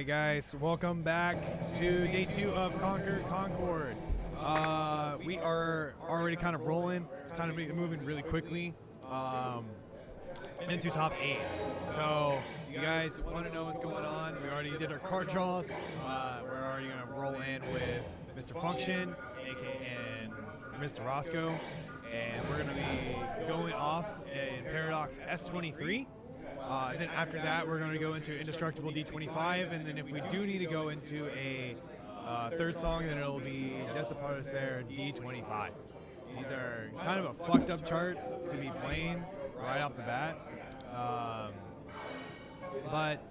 guys, welcome back to day 2 of Concord. We are already kind of rolling, kind of moving really quickly into top 8. So you guys want to know what's going on? We already did our card draws. We're already going to roll in with Mr. Function, aka Mr. Roscoe, and we're going to be going off in Paradox S23. And then after that, we're going to go into Indestructible D25, and then if we do need to go into a third song, then it'll be Desaparecer D25. These are kind of a fucked up charts to be playing right off the bat, but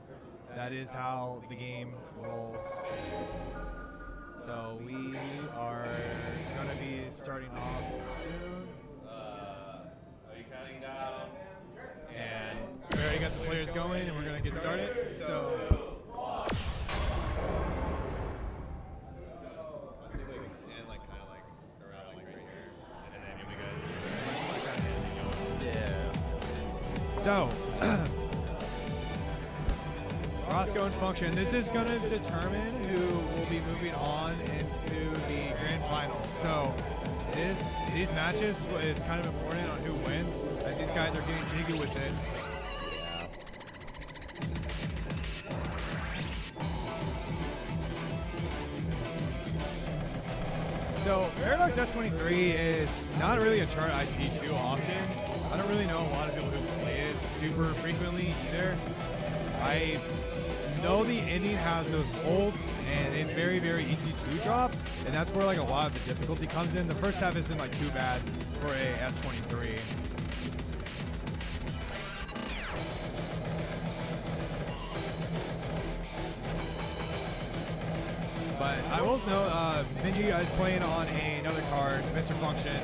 that is how the game rolls. So we are going to be starting off soon. Are you counting down? And we already got the players going, and we're going to get started. So let's see if we can stand like kind of like around like right here, and then you'll be good. Yeah. So Roscoe and Function. This is going to determine who will be moving on into the grand finals. So these matches is kind of important on who wins, as these guys are getting jiggy with it. So Paradox S23 is not really a chart I see too often. I don't really know a lot of people who play it super frequently either. I know the ending has those holds, and it's very, very easy to drop, and that's where like a lot of the difficulty comes in. The first half isn't like too bad for a S23. But I will note, Benji is playing on another card, Mr. Function.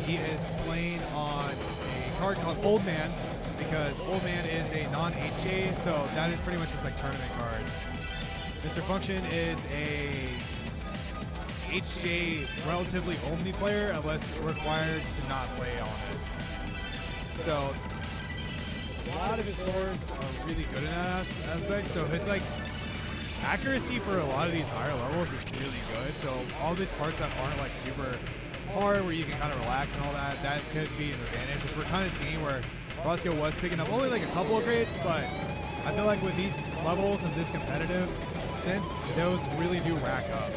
He is playing on a card called Old Man, because Old Man is a non-HJ, so that is pretty much just like tournament cards. Mr. Function is a HJ relatively only player unless required to not play on it. So a lot of his scores are really good in that aspect, so his like accuracy for a lot of these higher levels is really good. So all these parts that aren't like super hard, where you can kind of relax and all that, that could be an advantage, which we're kind of seeing where Roscoe was picking up only like a couple of grades, but I feel like with these levels and this competitive, since those really do rack up.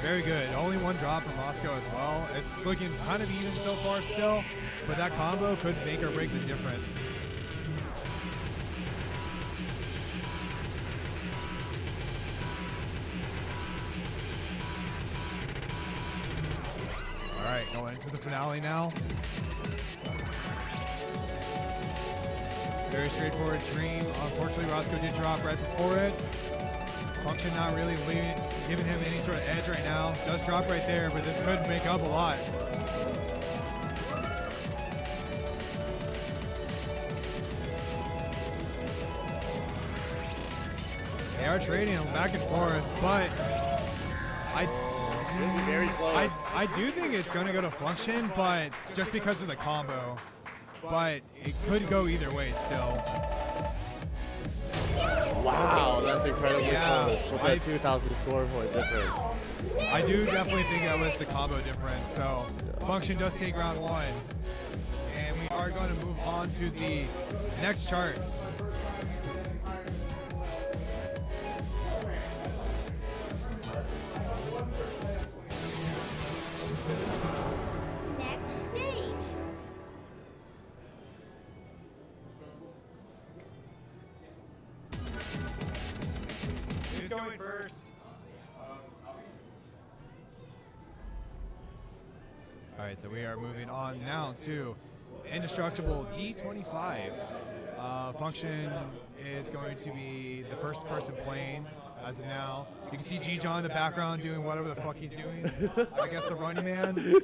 Very good. Only one drop from Roscoe as well. It's looking kind of even so far still, but that combo could make or break the difference. All right, going into the finale now. Very straightforward Dream. Unfortunately, Roscoe did drop right before it. Function not really giving him any sort of edge right now. Does drop right there, but this could make up a lot. They are trading them back and forth, but Very close. I do think it's going to go to Function, but just because of the combo. But it could go either way still. Wow, that's incredibly Yeah, close. With that 2,000 score point difference. I do definitely think that was the combo difference. So Function does take round 1. And we are going to move on to the next chart. Who's going first? All right, so we are moving on now to Indestructible D25. Function is going to be the first person playing as of now. You can see G-John in the background doing whatever the fuck he's doing. I guess the running man.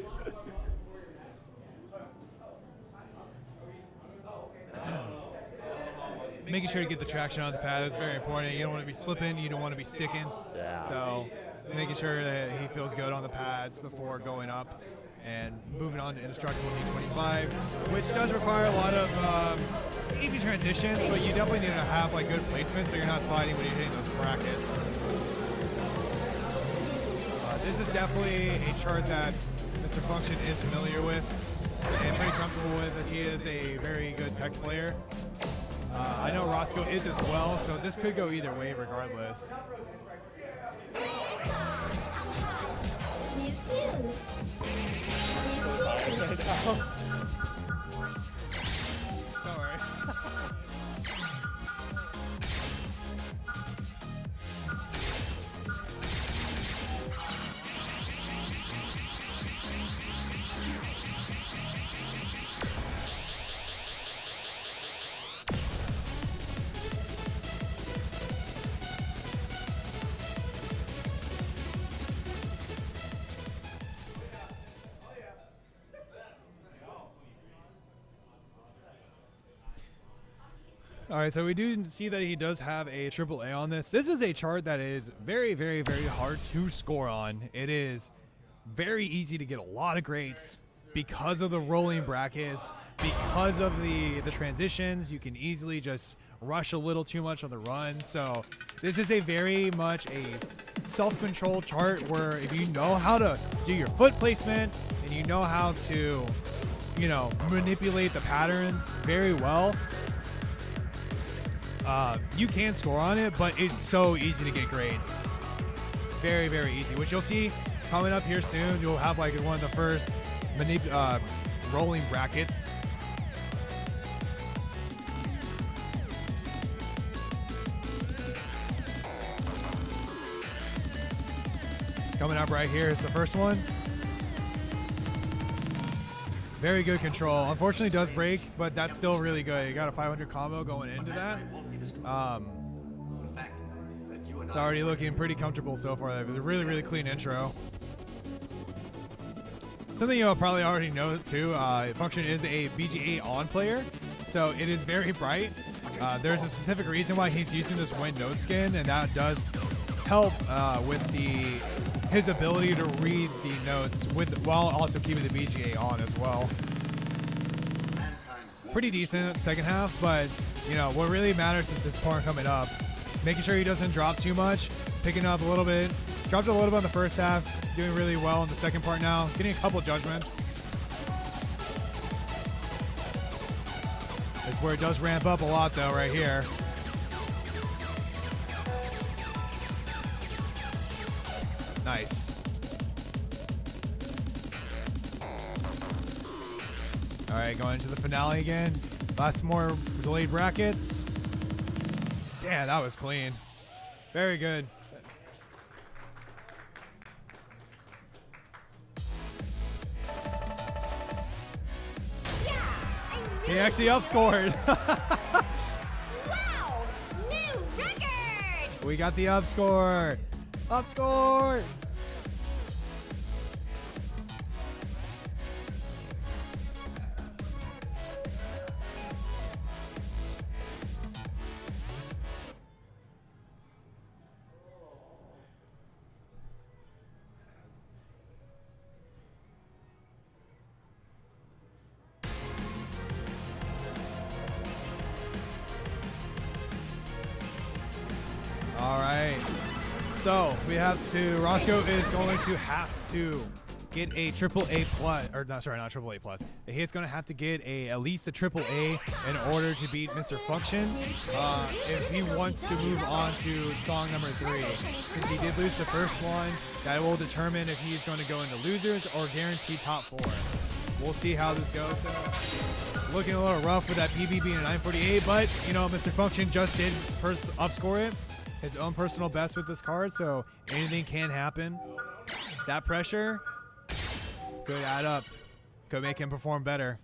Making sure to get the traction on the pad is very important. You don't want to be slipping, you don't want to be sticking. Yeah. So making sure that he feels good on the pads before going up. and moving on to indestructible D25, which does require a lot of easy transitions, but you definitely need to have like good placement so you're not sliding when you're hitting those brackets. This is definitely a chart that Mr. Function is familiar with and pretty comfortable with, as he is a very good tech player. I know Roscoe is as well, so this could go either way regardless. New tunes. New tunes. Don't worry. All right, so we do see that he does have a AAA on this. This is a chart that is very, very, very hard to score on. It is very easy to get a lot of grades because of the rolling brackets, because of the transitions. You can easily just rush a little too much on the run. So this is a very much a self-control chart where if you know how to do your foot placement and you know how to, you know, manipulate the patterns very well, you can score on it, but it's so easy to get grades. Very, very easy, which you'll see coming up here soon. You'll have like one of the first rolling brackets. Coming up right here is the first one. Very good control. Unfortunately, does break, but that's still really good. You got a 500 combo going into that. It's already looking pretty comfortable so far. It was a really, really clean intro. Something you'll probably already know too, Function is a BGA on player, so it is very bright. There's a specific reason why he's using this wind note skin, and that does help with his ability to read the notes while also keeping the BGA on as well. Pretty decent second half, but you know what really matters is this part coming up. Making sure he doesn't drop too much, picking up a little bit. Dropped a little bit in the first half, doing really well in the second part now, getting a couple judgments. That's where it does ramp up a lot though, right here. Nice. All right, going into the finale again. Last more delayed brackets. Damn, that was clean. Very good. He actually upscored. Wow! New record! We got the upscore. Upscore! All right. So we have to, Roscoe is going to have to get a AAA plus, or not, sorry, not AAA plus. He's going to have to get at least a AAA in order to beat Mr. Function if he wants to move on to song number 3. Since he did lose the first one, that will determine if he's going to go into losers or guaranteed top 4. We'll see how this goes. Looking a little rough with that PB being a 948, but you know, Mr. Function just did first upscore it. His own personal best with this card, so anything can happen. That pressure could add up, could make him perform better.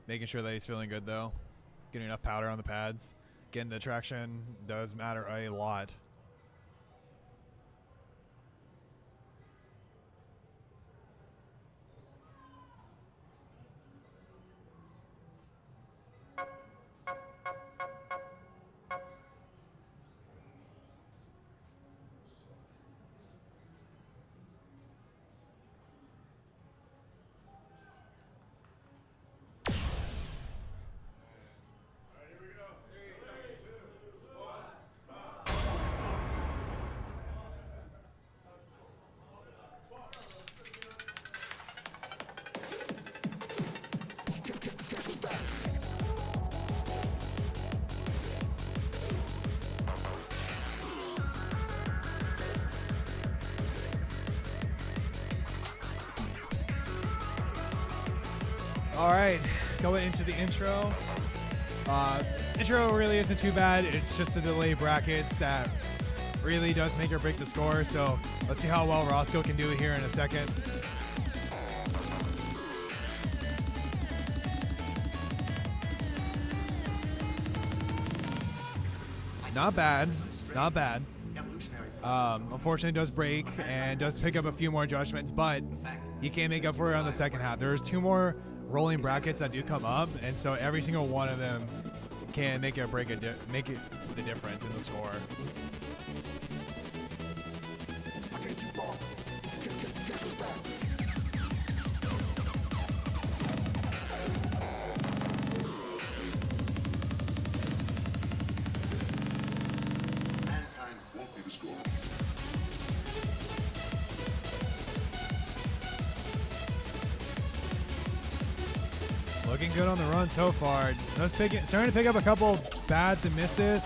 Making sure that he's feeling good though. Getting enough powder on the pads. Getting the traction does matter a lot. All right, going into the intro. Intro really isn't too bad. It's just a delay brackets that really does make or break the score. So let's see how well Roscoe can do it here in a second. Not bad, not bad. Unfortunately, does break and does pick up a few more judgments, but he can't make up for it on the second half. There's 2 more rolling brackets that do come up, and so every single one of them can make it or break it, make it the difference in the score. Looking good on the run so far. Starting to pick up a couple bads and misses.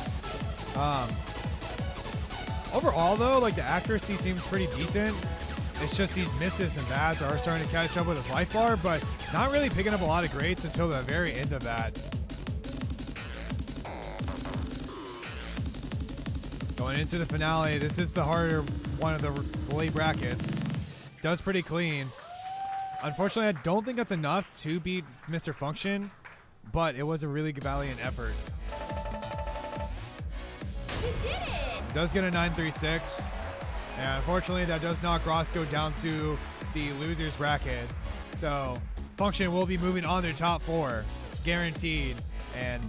Overall, though, like the accuracy seems pretty decent. It's just these misses and bads are starting to catch up with his life bar, but not really picking up a lot of greats until the very end of that. Going into the finale, this is the harder one of the late brackets. Does pretty clean. Unfortunately, I don't think that's enough to beat Mr. Function, but it was a really valiant effort. You did it! Does get a 936, and unfortunately that does knock Roscoe down to the loser's bracket. So Function will be moving on to top 4, guaranteed, and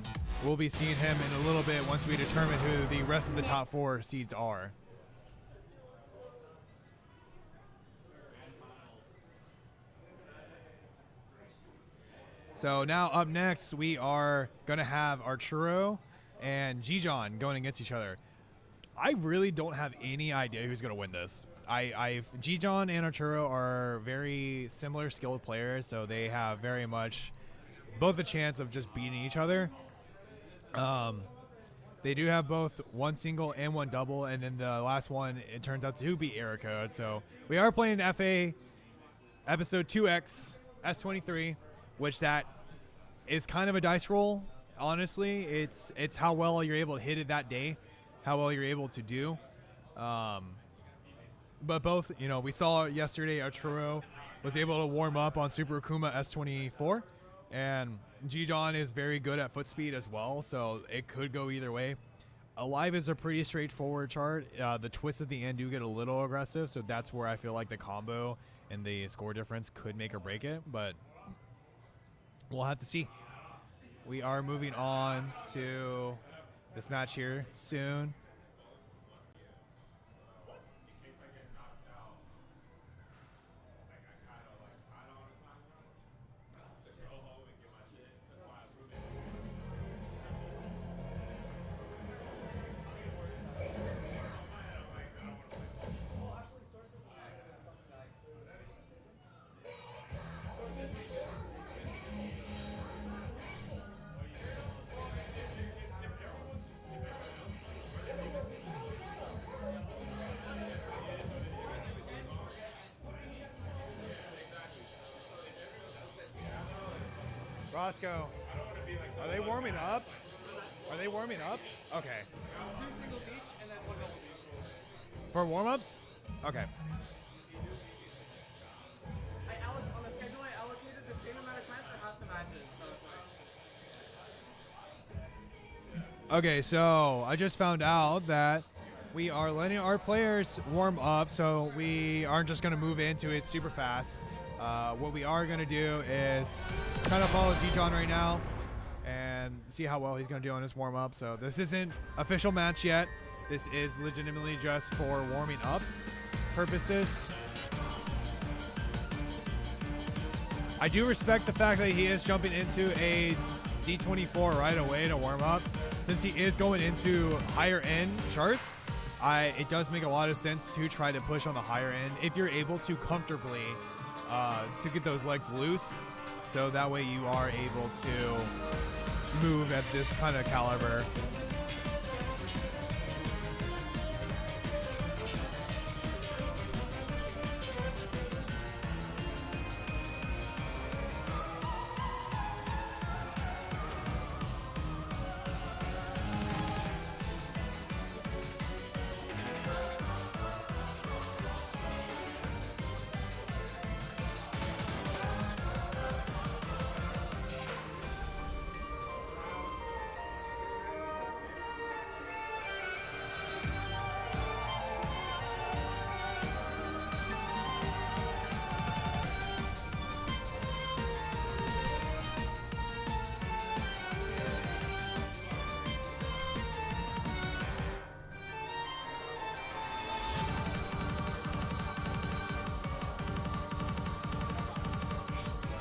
we'll be seeing him in a little bit once we determine who the rest of the top 4 seeds are. So now up next, we are going to have Arturo and Gijon going against each other. I really don't have any idea who's going to win this. Gijon and Arturo are very similar skilled players, so they have very much both a chance of just beating each other. They do have both one single and one double, and then the last one, it turns out to be error code. So we are playing FA episode 2X S23. Which that is kind of a dice roll, honestly. It's how well you're able to hit it that day, how well you're able to do. But both, you know, we saw yesterday Arturo was able to warm up on Super Akuma S24, and Gijon is very good at foot speed as well, so it could go either way. Alive is a pretty straightforward chart. The twists at the end do get a little aggressive, so that's where I feel like the combo and the score difference could make or break it, but we'll have to see. We are moving on to this match here soon. Roscoe, are they warming up? Are they warming up? Okay. 2 singles each and then 1 double each. For warm-ups? Okay. On the schedule, I allocated the same amount of time for half the matches. So Okay, so I just found out that we are letting our players warm up, so we aren't just going to move into it super fast. What we are going to do is kind of follow Gijon right now and see how well he's going to do on his warm-up. So this isn't official match yet. This is legitimately just for warming up purposes. I do respect the fact that he is jumping into a D24 right away to warm up. Since he is going into higher end charts, it does make a lot of sense to try to push on the higher end if you're able to comfortably to get those legs loose, so that way you are able to move at this kind of caliber.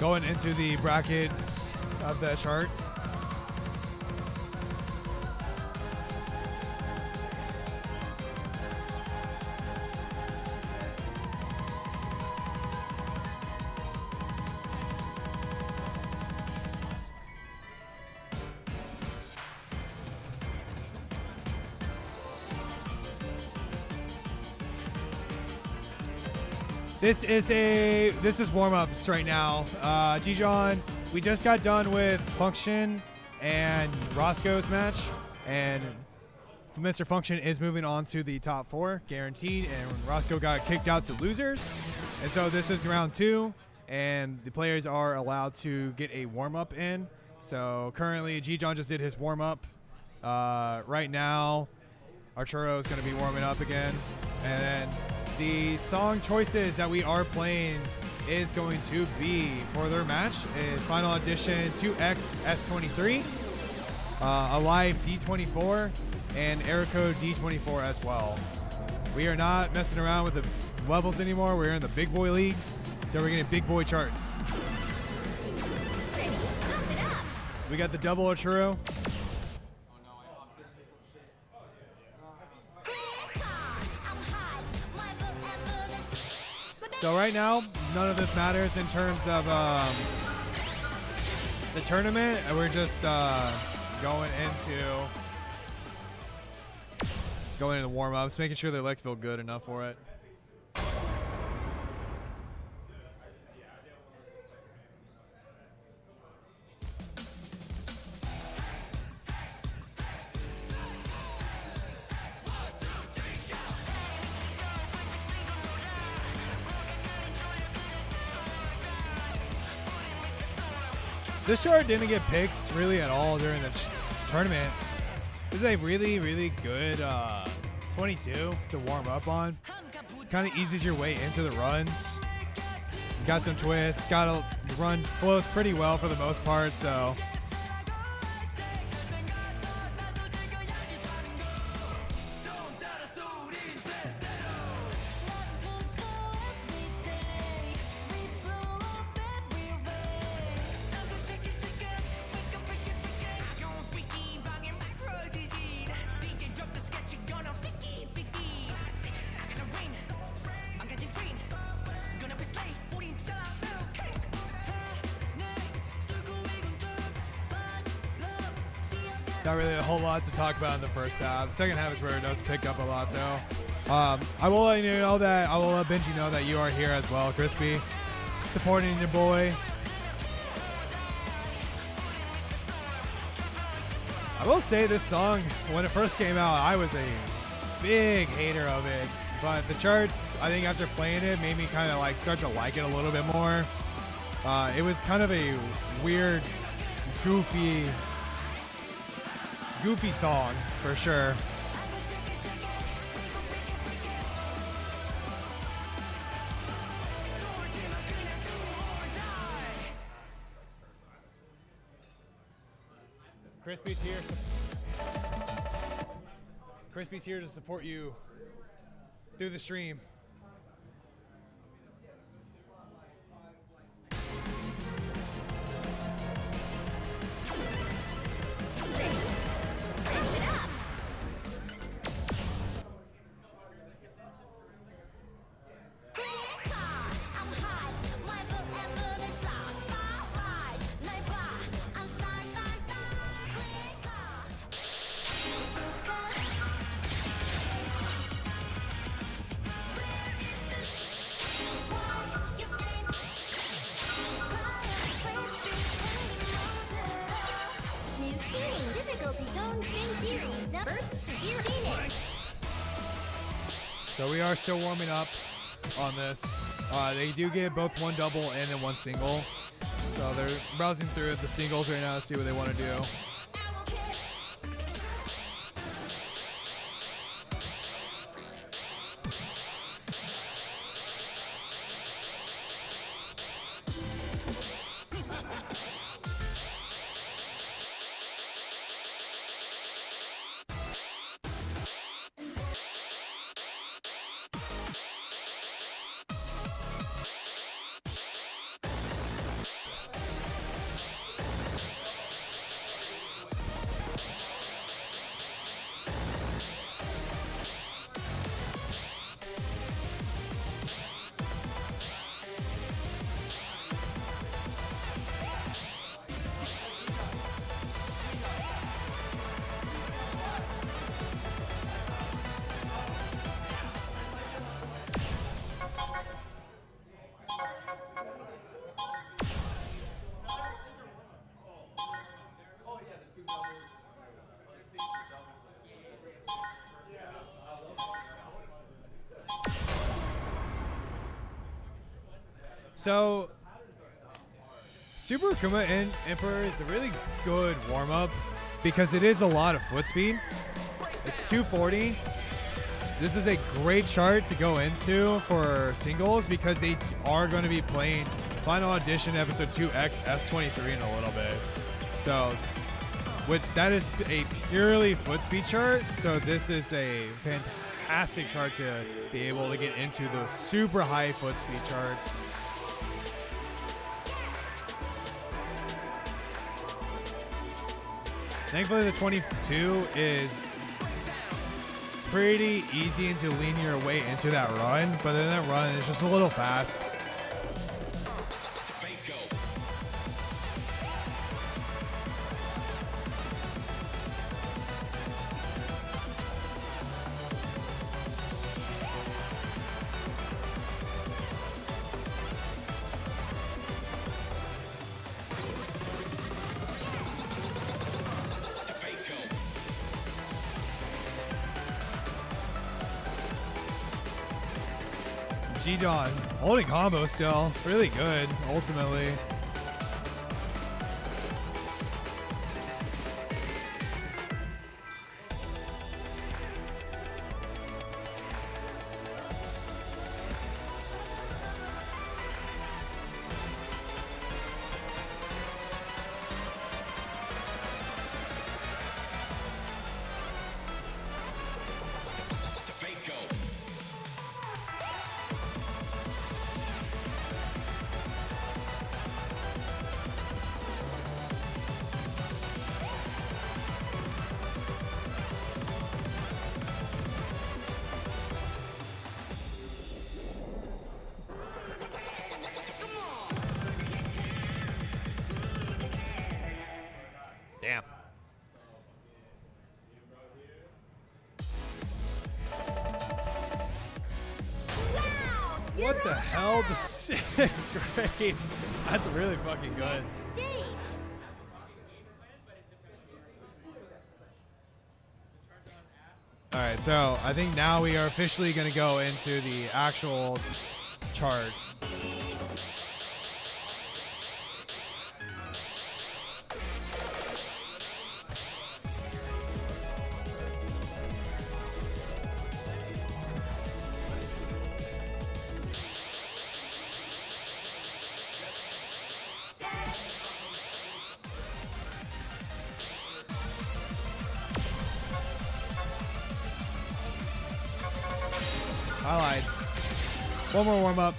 going into the brackets of the chart. This is warm-ups right now. G-John, we just got done with Function and Roscoe's match, and Mr. Function is moving on to the top 4, guaranteed, and Roscoe got kicked out to losers. And so this is round 2, and the players are allowed to get a warm-up in. So currently, G-John just did his warm-up. Right now, Arturo is going to be warming up again, and then the song choices that we are playing is going to be for their match is Final Audition 2X S23, Alive D24, and Error Code D24 as well. We are not messing around with the levels anymore. We're in the big boy leagues, so we're getting big boy charts. We got the double Arturo. So right now, none of this matters in terms of the tournament. We're just going into the warm-ups, making sure their legs feel good enough for it. This chart didn't get picked really at all during the tournament. This is a really, really good 22 to warm up on. Kind of eases your way into the runs. Got some twists. Got a run flows pretty well for the most part. So. Not really a whole lot to talk about in the first half. The second half is where it does pick up a lot, though. I will let you know that I will let Benji know that you are here as well, Crispy, supporting your boy. I will say this song, when it first came out, I was a big hater of it, but the charts, I think after playing it, made me kind of like start to like it a little bit more. It was kind of a weird, goofy song for sure. Crispy's here. Crispy's here to support you through the stream. So we are still warming up on this. They do get both one double and then one single. So they're browsing through the singles right now to see what they want to do. So, Super Akuma Emperor is a really good warm-up because it is a lot of foot speed. It's 240. This is a great chart to go into for singles because they are going to be playing Final Audition Episode 2X S23 in a little bit. So, that is a purely foot speed chart. So this is a fantastic chart to be able to get into those super high foot speed charts. Thankfully, the 22 is pretty easy to lean your way into that run, but then that run is just a little fast. G-Don holding combo still. Really good, ultimately. Damn. What the hell? The 6th grade. That's really fucking good. Next stage. All right, so I think now we are officially going to go into the actual chart. I lied. One more warm up.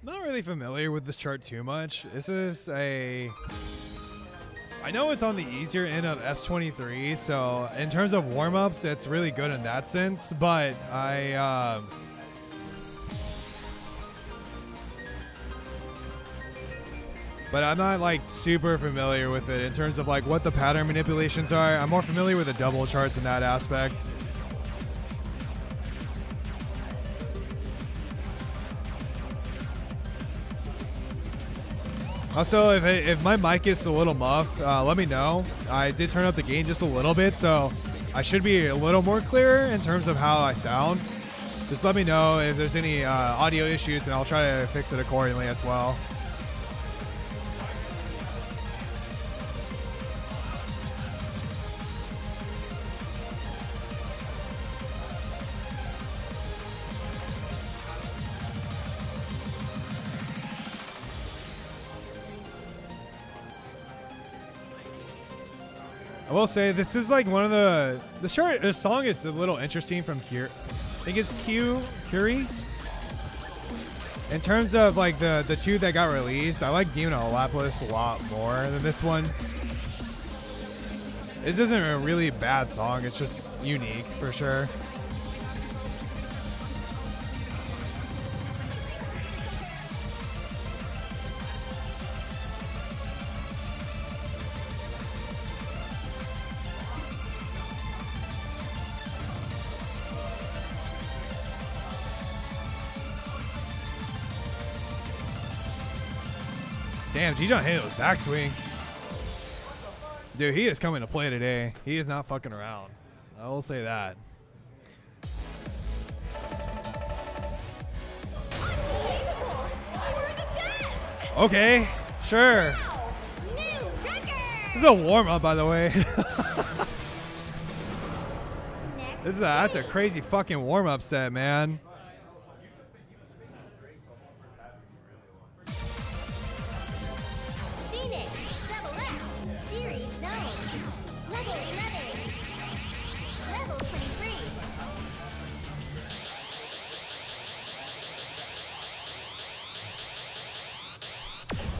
Not really familiar with this chart too much. This is I know it's on the easier end of S23, so in terms of warm-ups, it's really good in that sense, but I'm not like super familiar with it in terms of like what the pattern manipulations are. I'm more familiar with the double charts in that aspect. Also, if my mic is a little muffed, let me know. I did turn up the gain just a little bit, so I should be a little more clear in terms of how I sound. Just let me know if there's any audio issues, and I'll try to fix it accordingly as well. I will say this is like one of this song is a little interesting from I think it's Curie. In terms of like the two that got released, I like Demon Lapis a lot more than this one. This isn't a really bad song, it's just unique for sure. Damn, G-John hit those back swings. Dude, he is coming to play today. He is not fucking around. I will say that. Unbelievable! You were the best! Okay, sure. Wow! New record! This is a warm-up, by the way. Next That's a stage. crazy fucking warm-up set, man. Phoenix, Double X, Series Zone, Level 11, Level 23.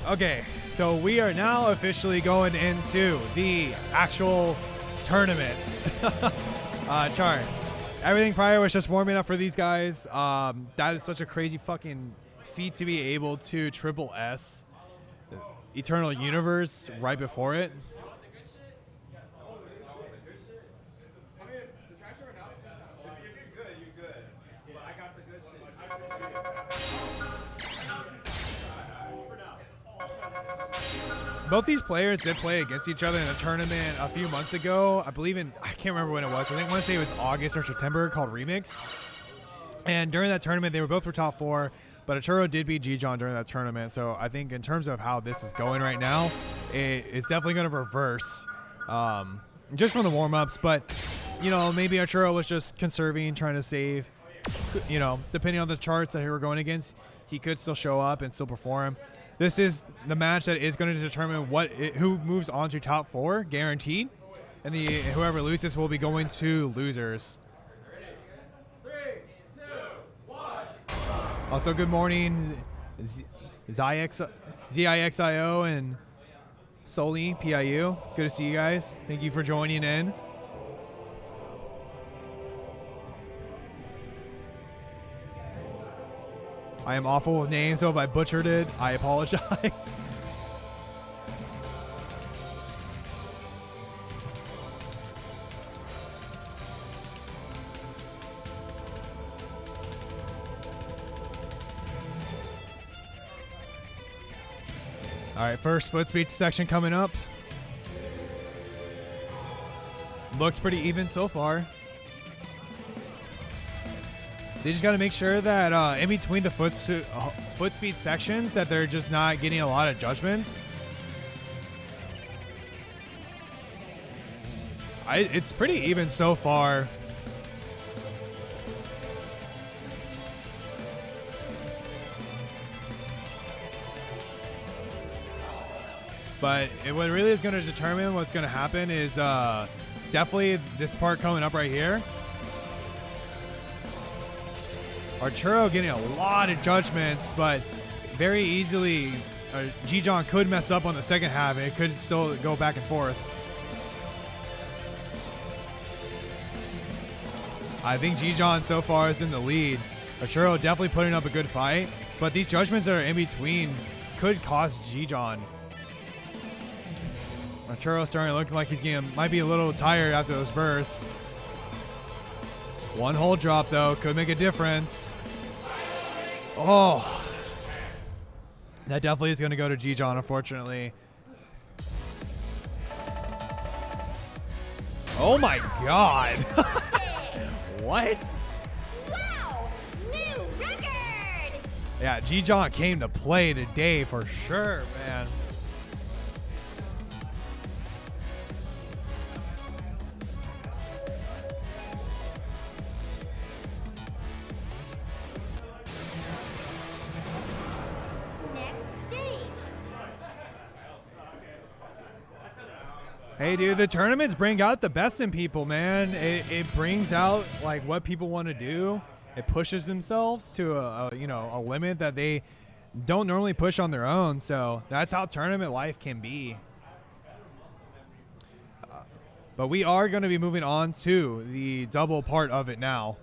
Okay, so we are now officially going into the actual tournament chart. Everything prior was just warming up for these guys. That is such a crazy fucking feat to be able to triple S Eternal Universe right before it. Both these players did play against each other in a tournament a few months ago. I can't remember when it was. I want to say it was August or September, called Remix. And during that tournament, they were both for top 4, but Arturo did beat G-John during that tournament. So I think in terms of how this is going right now, it's definitely going to reverse just from the warm-ups. But, maybe Arturo was just conserving, trying to save. Depending on the charts that he were going against, he could still show up and still perform. This is the match that is going to determine who moves on to top 4, guaranteed. And whoever loses will be going to losers. 3, 2, 1. Also, good morning, ZIXIO and Soli PIU. Good to see you guys. Thank you for joining in. I am awful with names, so if I butchered it, I apologize. All right, first foot speed section coming up. Looks pretty even so far. They just got to make sure that in between the foot speed sections that they're just not getting a lot of judgments. It's pretty even so far. But what really is going to determine what's going to happen is definitely this part coming up right here. Arturo getting a lot of judgments, but very easily G-John could mess up on the second half and it could still go back and forth. I think G-John so far is in the lead. Arturo definitely putting up a good fight, but these judgments that are in between could cost G-John. Arturo starting to look like might be a little tired after those bursts. One hold drop though could make a difference. Oh, that definitely is going to go to G-John, unfortunately. Oh my God. What? Wow! New record! Yeah, G-John came to play today for sure, man. Hey, dude, the tournaments bring out the best in people, man. It brings out like what people want to do. It pushes themselves to a limit that they don't normally push on their own. So that's how tournament life can be. But we are going to be moving on to the double part of it now.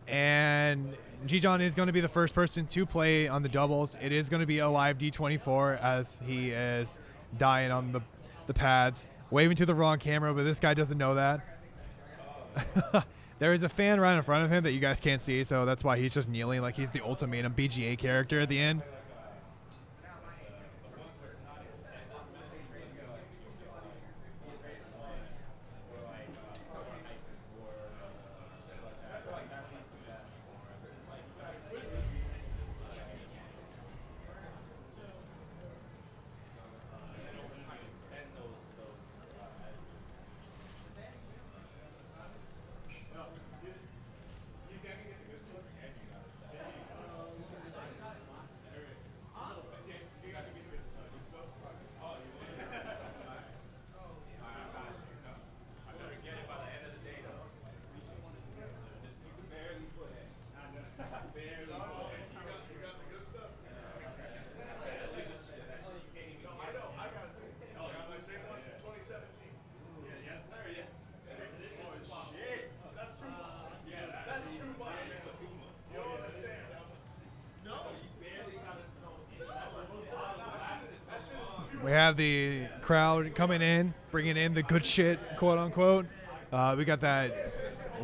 And G-John is going to be the first person to play on the doubles. It is going to be a live D24 as he is dying on the pads, waving to the wrong camera, but this guy doesn't know that. There is a fan right in front of him that you guys can't see, so that's why he's just kneeling like he's the ultimatum BGA character at the end. We have the crowd coming in, bringing in the good shit, quote unquote. We got that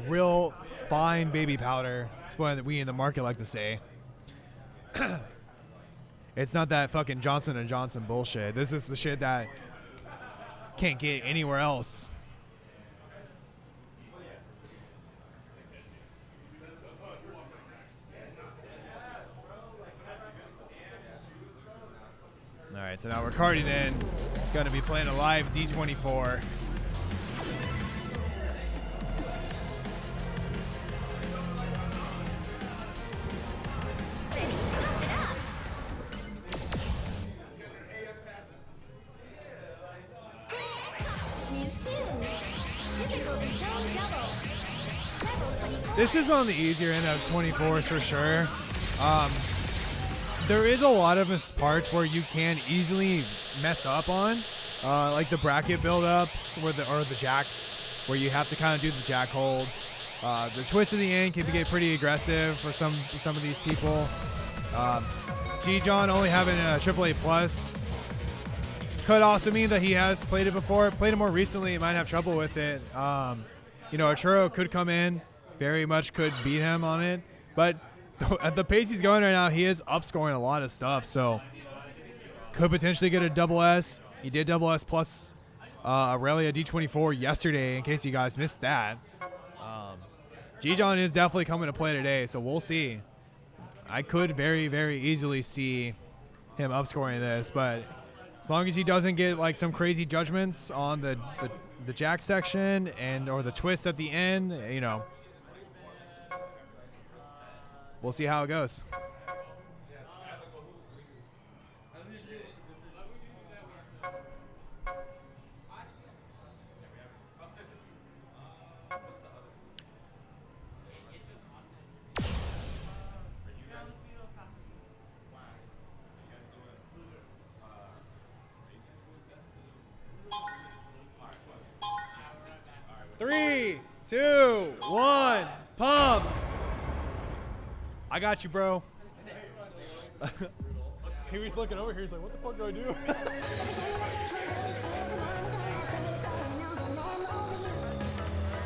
real fine baby powder. That's what we in the market like to say. It's not that fucking Johnson & Johnson bullshit. This is the shit that can't get anywhere else. All right, so now we're carting in. Going to be playing a live D24. This is on the easier end of 24s for sure. There is a lot of parts where you can easily mess up on, like the bracket build-up or the jacks, where you have to kind of do the jack holds. The twist at the end can get pretty aggressive for some of these people. G-John only having a AAA plus could also mean that he has played it before, played it more recently, might have trouble with it. You know, Arturo could come in, very much could beat him on it, but at the pace he's going right now, he is upscoring a lot of stuff, so could potentially get a double S. He did double S plus Aurelia D24 yesterday, in case you guys missed that. G-John is definitely coming to play today, so we'll see. I could very, very easily see him upscoring this, but as long as he doesn't get like some crazy judgments on the jack section or the twist at the end, you know, we'll see how it goes. Three, two, one, pump. I got you, bro. He was looking over here. He's like, what the fuck do I do?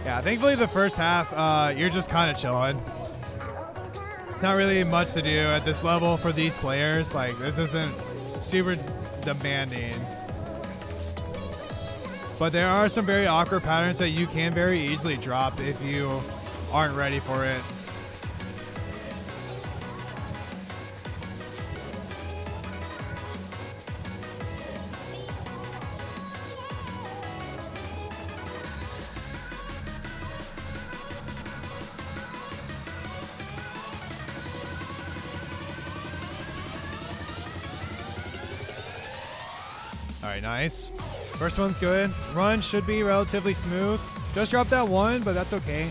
Yeah, thankfully the first half, you're just kind of chilling. It's not really much to do at this level for these players. Like, this isn't super demanding. But there are some very awkward patterns that you can very easily drop if you aren't ready for it. All right, nice. First one's good. Run should be relatively smooth. Just dropped that one, but that's okay.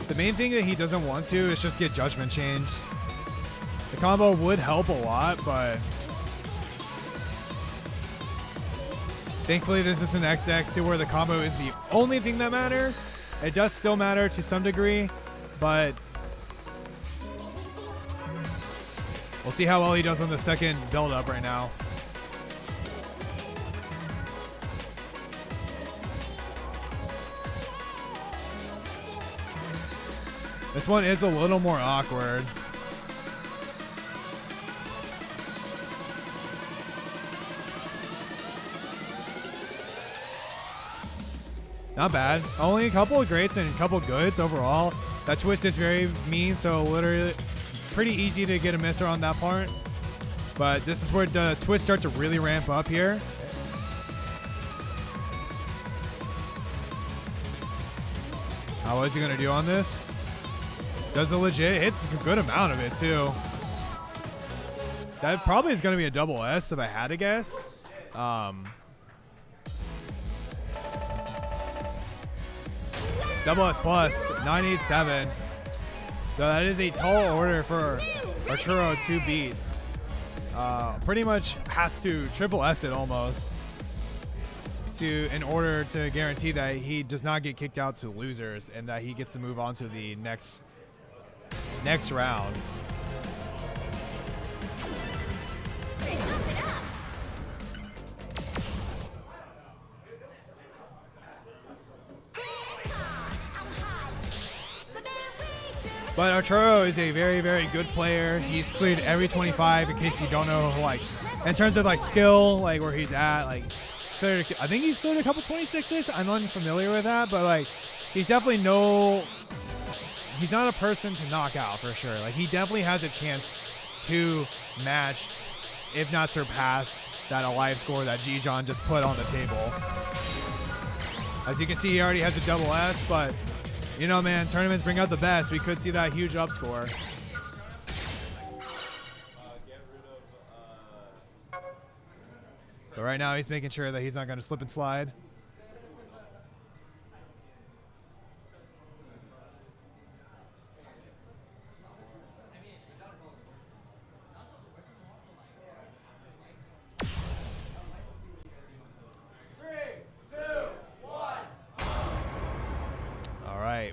The main thing that he doesn't want to is just get judgment changed. The combo would help a lot, but thankfully this is an XX2 where the combo is the only thing that matters. It does still matter to some degree, but we'll see how well he does on the second build-up right now. This one is a little more awkward. Not bad. Only a couple of greats and a couple of goods overall. That twist is very mean, so literally pretty easy to get a misser on that part. But this is where the twists start to really ramp up here. How is he going to do on this? Does a legit, hits a good amount of it too. That probably is going to be a double S if I had to guess. Double S plus, 987. So that is a tall order for Arturo to beat. Pretty much has to triple S it almost in order to guarantee that he does not get kicked out to losers and that he gets to move on to the next round. But Arturo is a very, very good player. He's cleared every 25. In case you don't know, like in terms of like skill, like where he's at, like he's cleared. I think he's cleared a couple 26s. I'm unfamiliar with that, but like he's definitely he's not a person to knock out for sure. Like he definitely has a chance to match, if not surpass, that alive score that G-John just put on the table. As you can see, he already has a double S, but you know, man, tournaments bring out the best. We could see that huge up score. But right now, he's making sure that he's not going to slip and slide.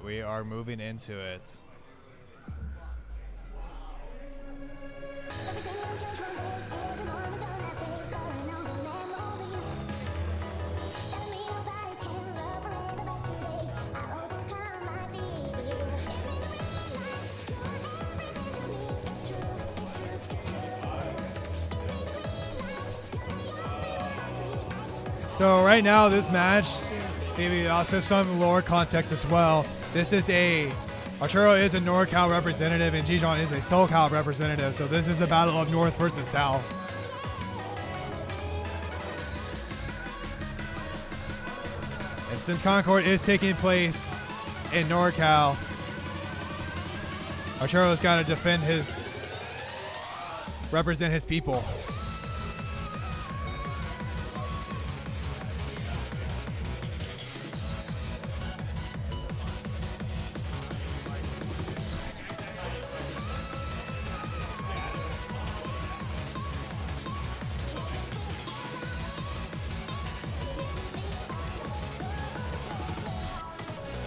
We are moving into it. So right now, this match, maybe also some lore context as well. This is Arturo is a NorCal representative and G-John is a SoCal representative. So this is the battle of North versus South. And since Concord is taking place in NorCal, Arturo's got to represent his people.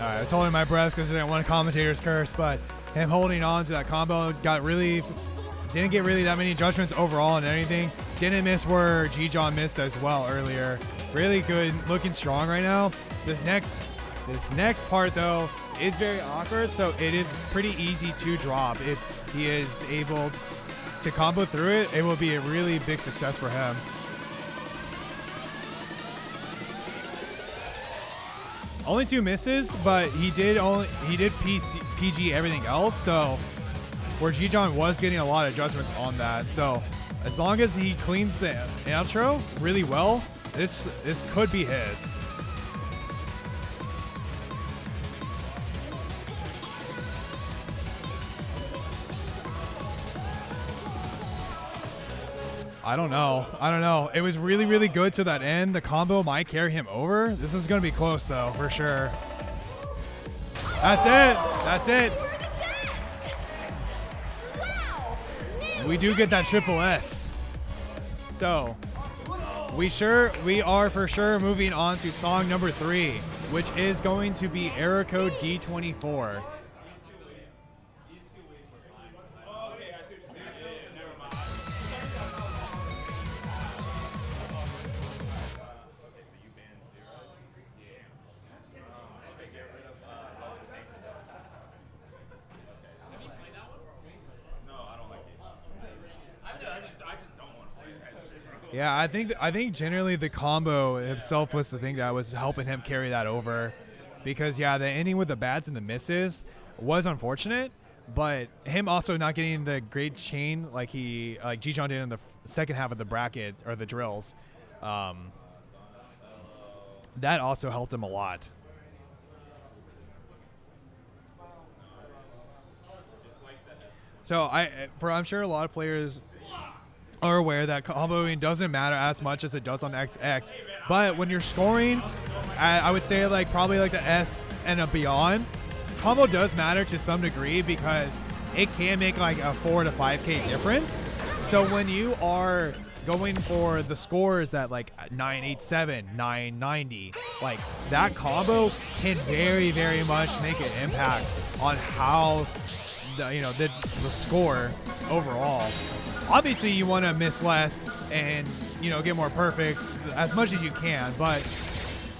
I was holding my breath because I didn't want a commentator's curse, but him holding on to that combo didn't get really that many judgments overall and anything. Didn't miss where G-John missed as well earlier. Really good, looking strong right now. This next part though is very awkward, so it is pretty easy to drop. If he is able to combo through it, it will be a really big success for him. Only 2 misses, but he did PG everything else. So where G-John was getting a lot of adjustments on that. So as long as he cleans the outro really well, this could be his. I don't know. It was really, really good to that end. The combo might carry him over. This is going to be close, though, for sure. That's it. We do get that triple S. So we are for sure moving on to song number 3, which is going to be error code D24. Yeah, I think generally the combo himself was the thing that was helping him carry that over, because yeah, the ending with the bats and the misses was unfortunate, but him also not getting the great chain like G-John did in the second half of the bracket or the drills, that also helped him a lot. So I'm sure a lot of players are aware that comboing doesn't matter as much as it does on XX, but when you're scoring, I would say probably the S and a beyond, combo does matter to some degree because it can make a 4 to 5K difference. So when you are going for the scores at 987, 990, that combo can very, very much make an impact on how the score overall. Obviously, you want to miss less and get more perfects as much as you can. But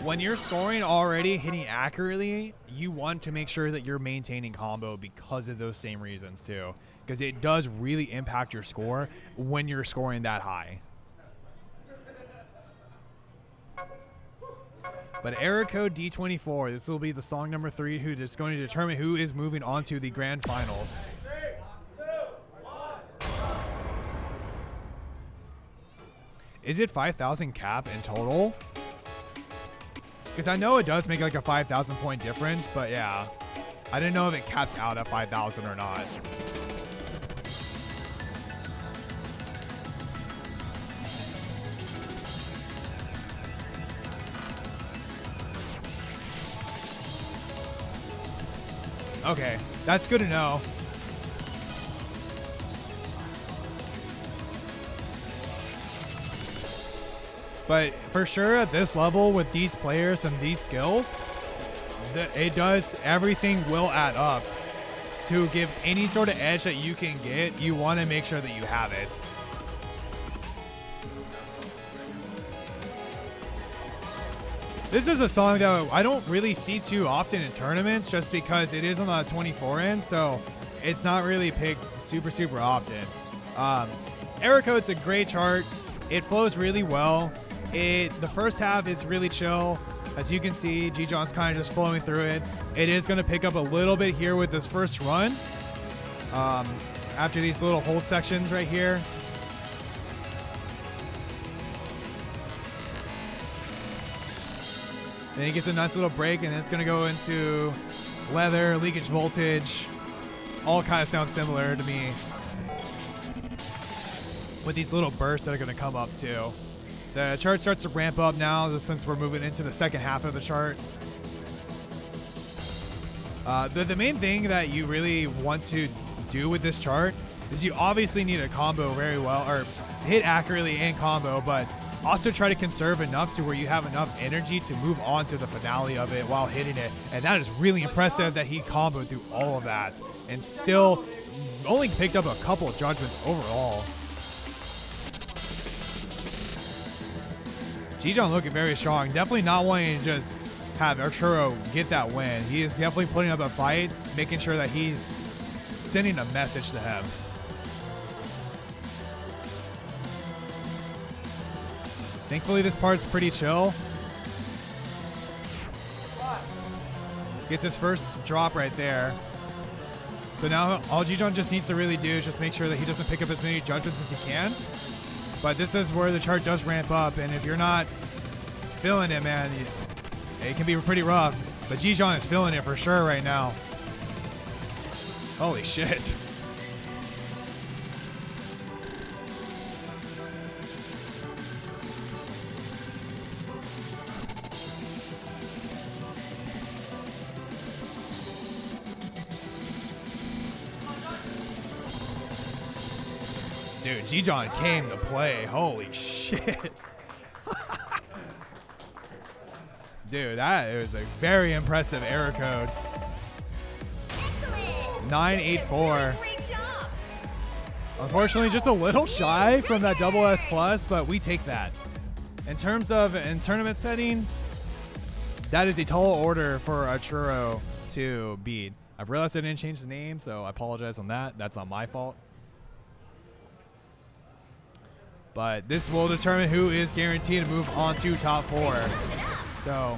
when you're scoring already, hitting accurately, you want to make sure that you're maintaining combo because of those same reasons too. Because it does really impact your score when you're scoring that high. But error code D24, this will be the song number 3 who is going to determine who is moving on to the grand finals. 3, 2, 1. Is it 5,000 cap in total? Because I know it does make like a 5,000 point difference, but yeah. I didn't know if it caps out at 5,000 or not. Okay, that's good to know. But for sure at this level with these players and these skills, it does, everything will add up. To give any sort of edge that you can get, you want to make sure that you have it. This is a song that I don't really see too often in tournaments just because it is on the 24 end, so it's not really picked super often. Error Code's a great chart. It flows really well. The first half is really chill. As you can see, G-John's kind of just flowing through it. It is going to pick up a little bit here with this first run. After these little hold sections right here. Then he gets a nice little break, and then it's going to go into leather, leakage voltage. All kind of sound similar to me. With these little bursts that are going to come up too. The chart starts to ramp up now since we're moving into the second half of the chart. The main thing that you really want to do with this chart is you obviously need to combo very well, or hit accurately and combo, but also try to conserve enough to where you have enough energy to move on to the finale of it while hitting it. And that is really impressive that he comboed through all of that and still only picked up a couple of judgments overall. G-John looking very strong. Definitely not wanting to just have Arturo get that win. He is definitely putting up a fight, making sure that he's sending a message to him. Thankfully, this part's pretty chill. Gets his first drop right there. So now all G-John just needs to really do is just make sure that he doesn't pick up as many judgments as he can. But this is where the chart does ramp up, and if you're not feeling it, man, it can be pretty rough. But G-John is feeling it for sure right now. Holy shit. Dude, G-John came to play. Holy shit. Dude, that was a very impressive error code. Excellent. 984. Great job. Unfortunately, just a little shy from that double S plus, but we take that. In terms of in tournament settings, that is a tall order for Arturo to beat. I've realized I didn't change the name, so I apologize on that. That's not my fault. But this will determine who is guaranteed to move on to top 4. So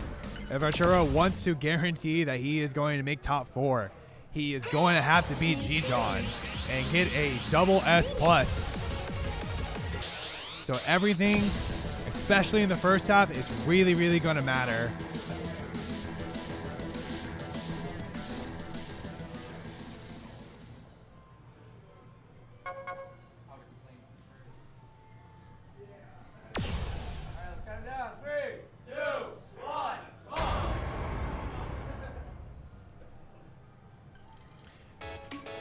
if Arturo wants to guarantee that he is going to make top 4, he is going to have to beat G-John and get a double S plus. So everything, especially in the first half, is really, really going to matter.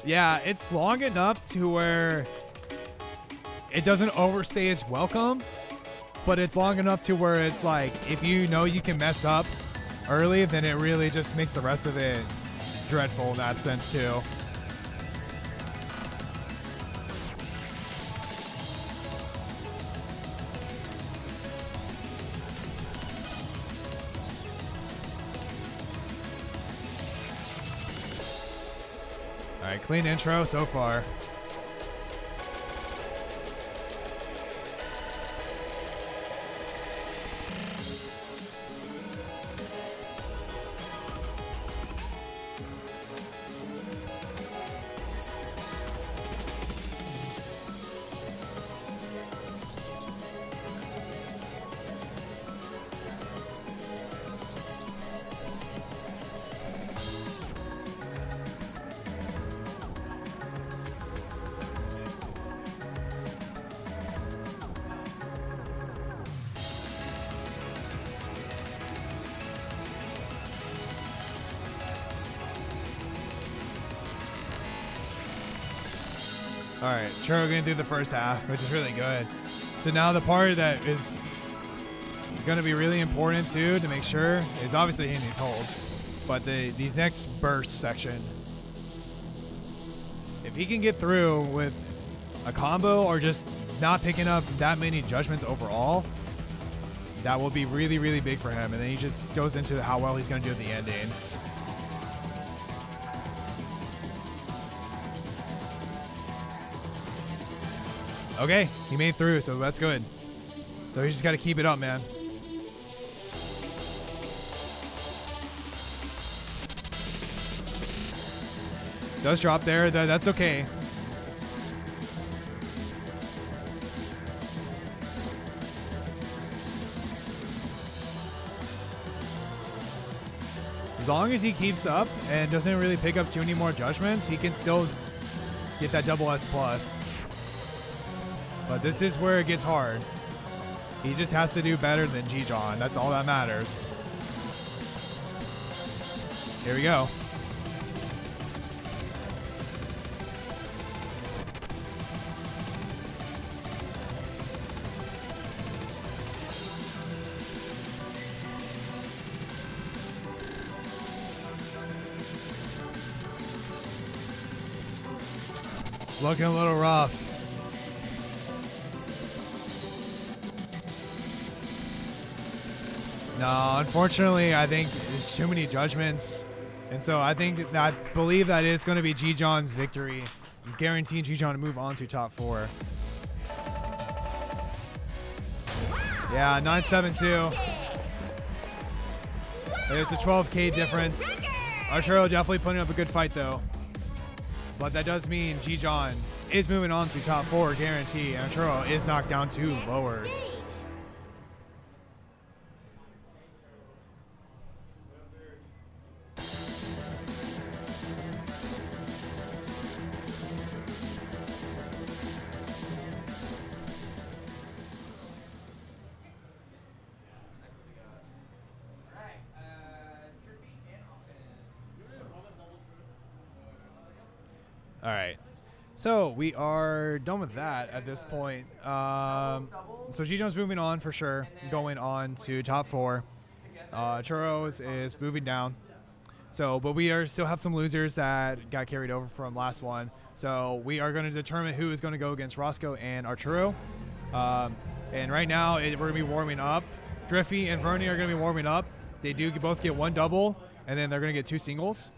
Yeah, it's long enough to where it doesn't overstay its welcome, but it's long enough to where it's like, if you know you can mess up early, then it really just makes the rest of it dreadful in that sense too. All right, clean intro so far. All right, Churro getting through the first half, which is really good. So now the part that is going to be really important too to make sure is obviously hitting these holds, but these next burst section. If he can get through with a combo or just not picking up that many judgments overall, that will be really, really big for him. And then he just goes into how well he's going to do at the ending. Okay, he made through, so that's good. So he just got to keep it up, man. Does drop there, that's okay. As long as he keeps up and doesn't really pick up too many more judgments, he can still get that double S plus. But this is where it gets hard. He just has to do better than G-John. That's all that matters. Here we go. It's looking a little rough. No, unfortunately, I think there's too many judgments. And so I believe that is going to be G-John's victory. I'm guaranteeing G-John to move on to top 4. Yeah, 9-7-2. It's a 12K difference. Arturo definitely putting up a good fight, though. But that does mean G-John is moving on to top 4, guarantee. And Arturo is knocked down to lowers. All right, so we are done with that at this point. So G-John's moving on for sure, going on to top 4. Churros is moving down. So, but we still have some losers that got carried over from last one. So we are going to determine who is going to go against Roscoe and Arturo. And right now we're going to be warming up. Driffy and Vernie are going to be warming up. They do both get 1 double, and then they're going to get 2 singles.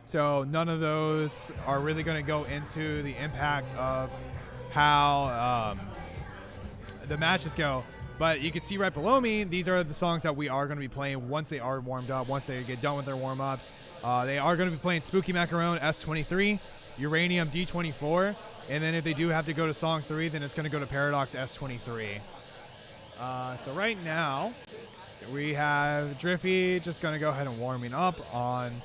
So none of those are really going to go into the impact of how the matches go. But you can see right below me, these are the songs that we are going to be playing once they are warmed up, once they get done with their warm-ups. They are going to be playing Spooky Macaron S23, Uranium D24, and then if they do have to go to song 3, then it's going to go to Paradox S23. So right now, we have Driffy just going to go ahead and warming up on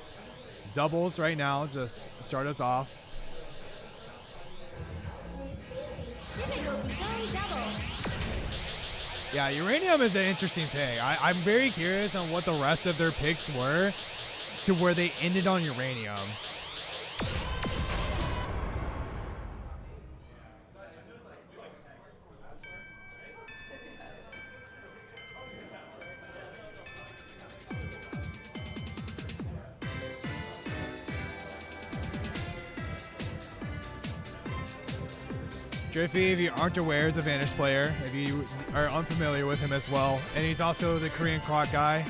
doubles right now, just start us off. Yeah, Uranium is an interesting pick. I'm very curious on what the rest of their picks were to where they ended on Uranium. Driffy, if you aren't aware, is a Vanish player, if you are unfamiliar with him as well. And he's also the Korean Croc guy.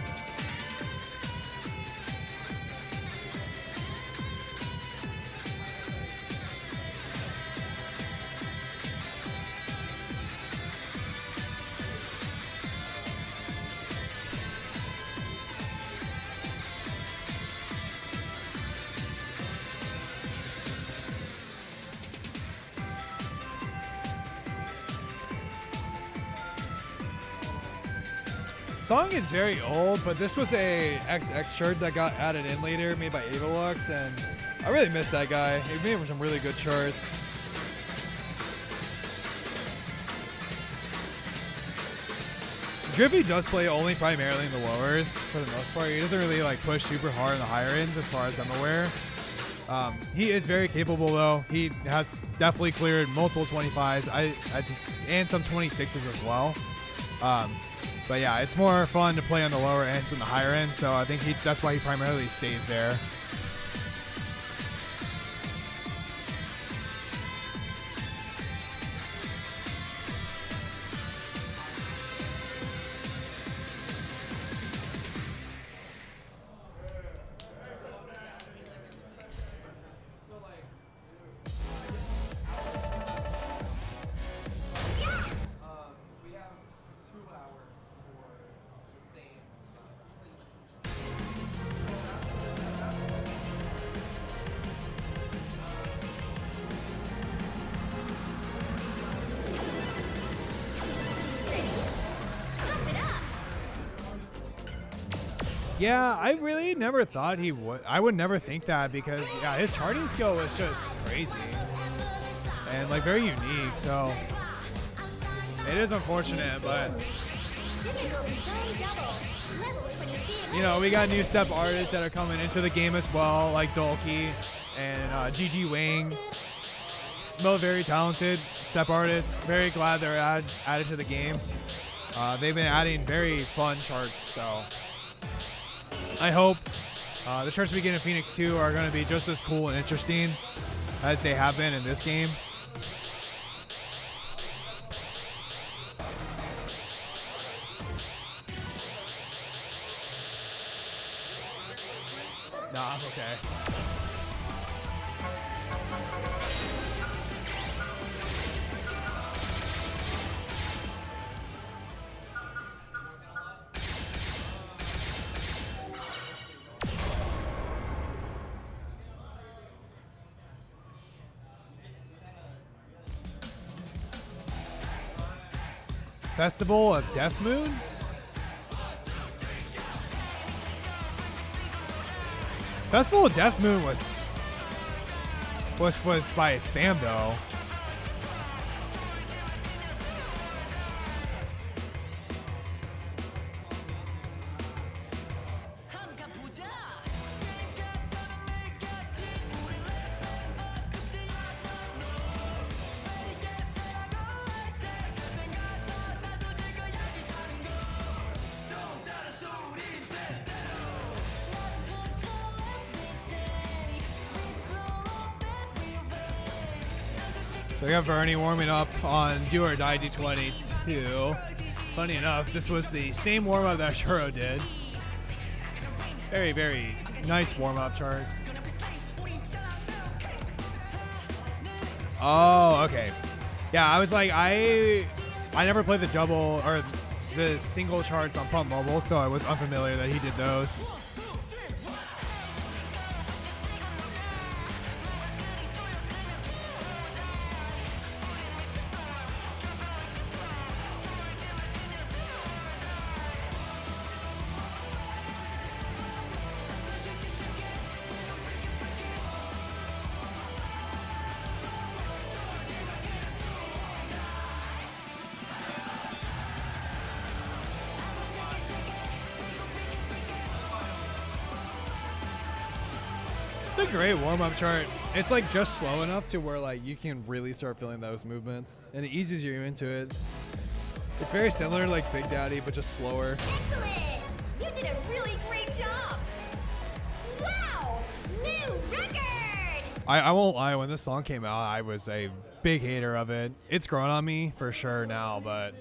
Song is very old, but this was a XX shirt that got added in later, made by Avalux, and I really miss that guy. He made some really good shirts. Drippy does play only primarily in the lowers for the most part. He doesn't really like push super hard in the higher ends as far as I'm aware. He is very capable though. He has definitely cleared multiple 25s and some 26s as well. But yeah, it's more fun to play on the lower ends than the higher ends, so I think that's why he primarily stays there. We have 2 hours for the same. Pump it up. Yeah, I really never thought he would. I would never think that because yeah, his charting skill was just crazy and like very unique. So it is unfortunate, but Difficulty zone double. Level 22. you know, we got new step artists that are coming into the game as well, like Dolky and GG Wing. Both very talented step artists. Very glad they're added to the game. They've been adding very fun charts, so I hope the charts we get in Phoenix 2 are going to be just as cool and interesting as they have been in this game. Nah, I'm okay. Festival of Death Moon? Festival of Death Moon was by spam though. So we got Bernie warming up on Do or Die D22. Funny enough, this was the same warm-up that Shuro did. Very, very nice warm-up chart. Oh, okay. Yeah, I was like, I never played the double or the single charts on Pump Mobile, so I was unfamiliar that he did those. It's a great warm-up chart. It's like just slow enough to where like you can really start feeling those movements, and it eases you into it. It's very similar to like Big Daddy, but just slower. Excellent. You did a really great job. Wow. New record. I won't lie, when this song came out, I was a big hater of it. It's grown on me for sure now, but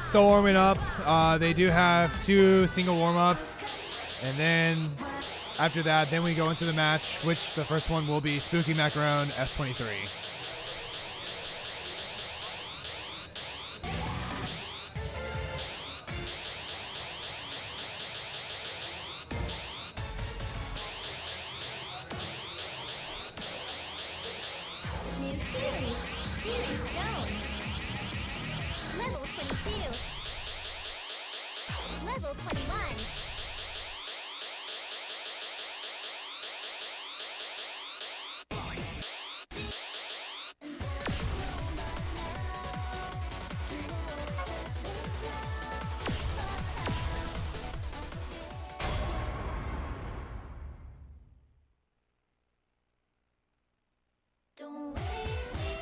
Still warming up. They do have 2 single warm-ups, and then after that, then we go into the match, which the first one will be Spooky Macaron S23. New tunes. Series zone. Level 22. Level 21. Don't wake me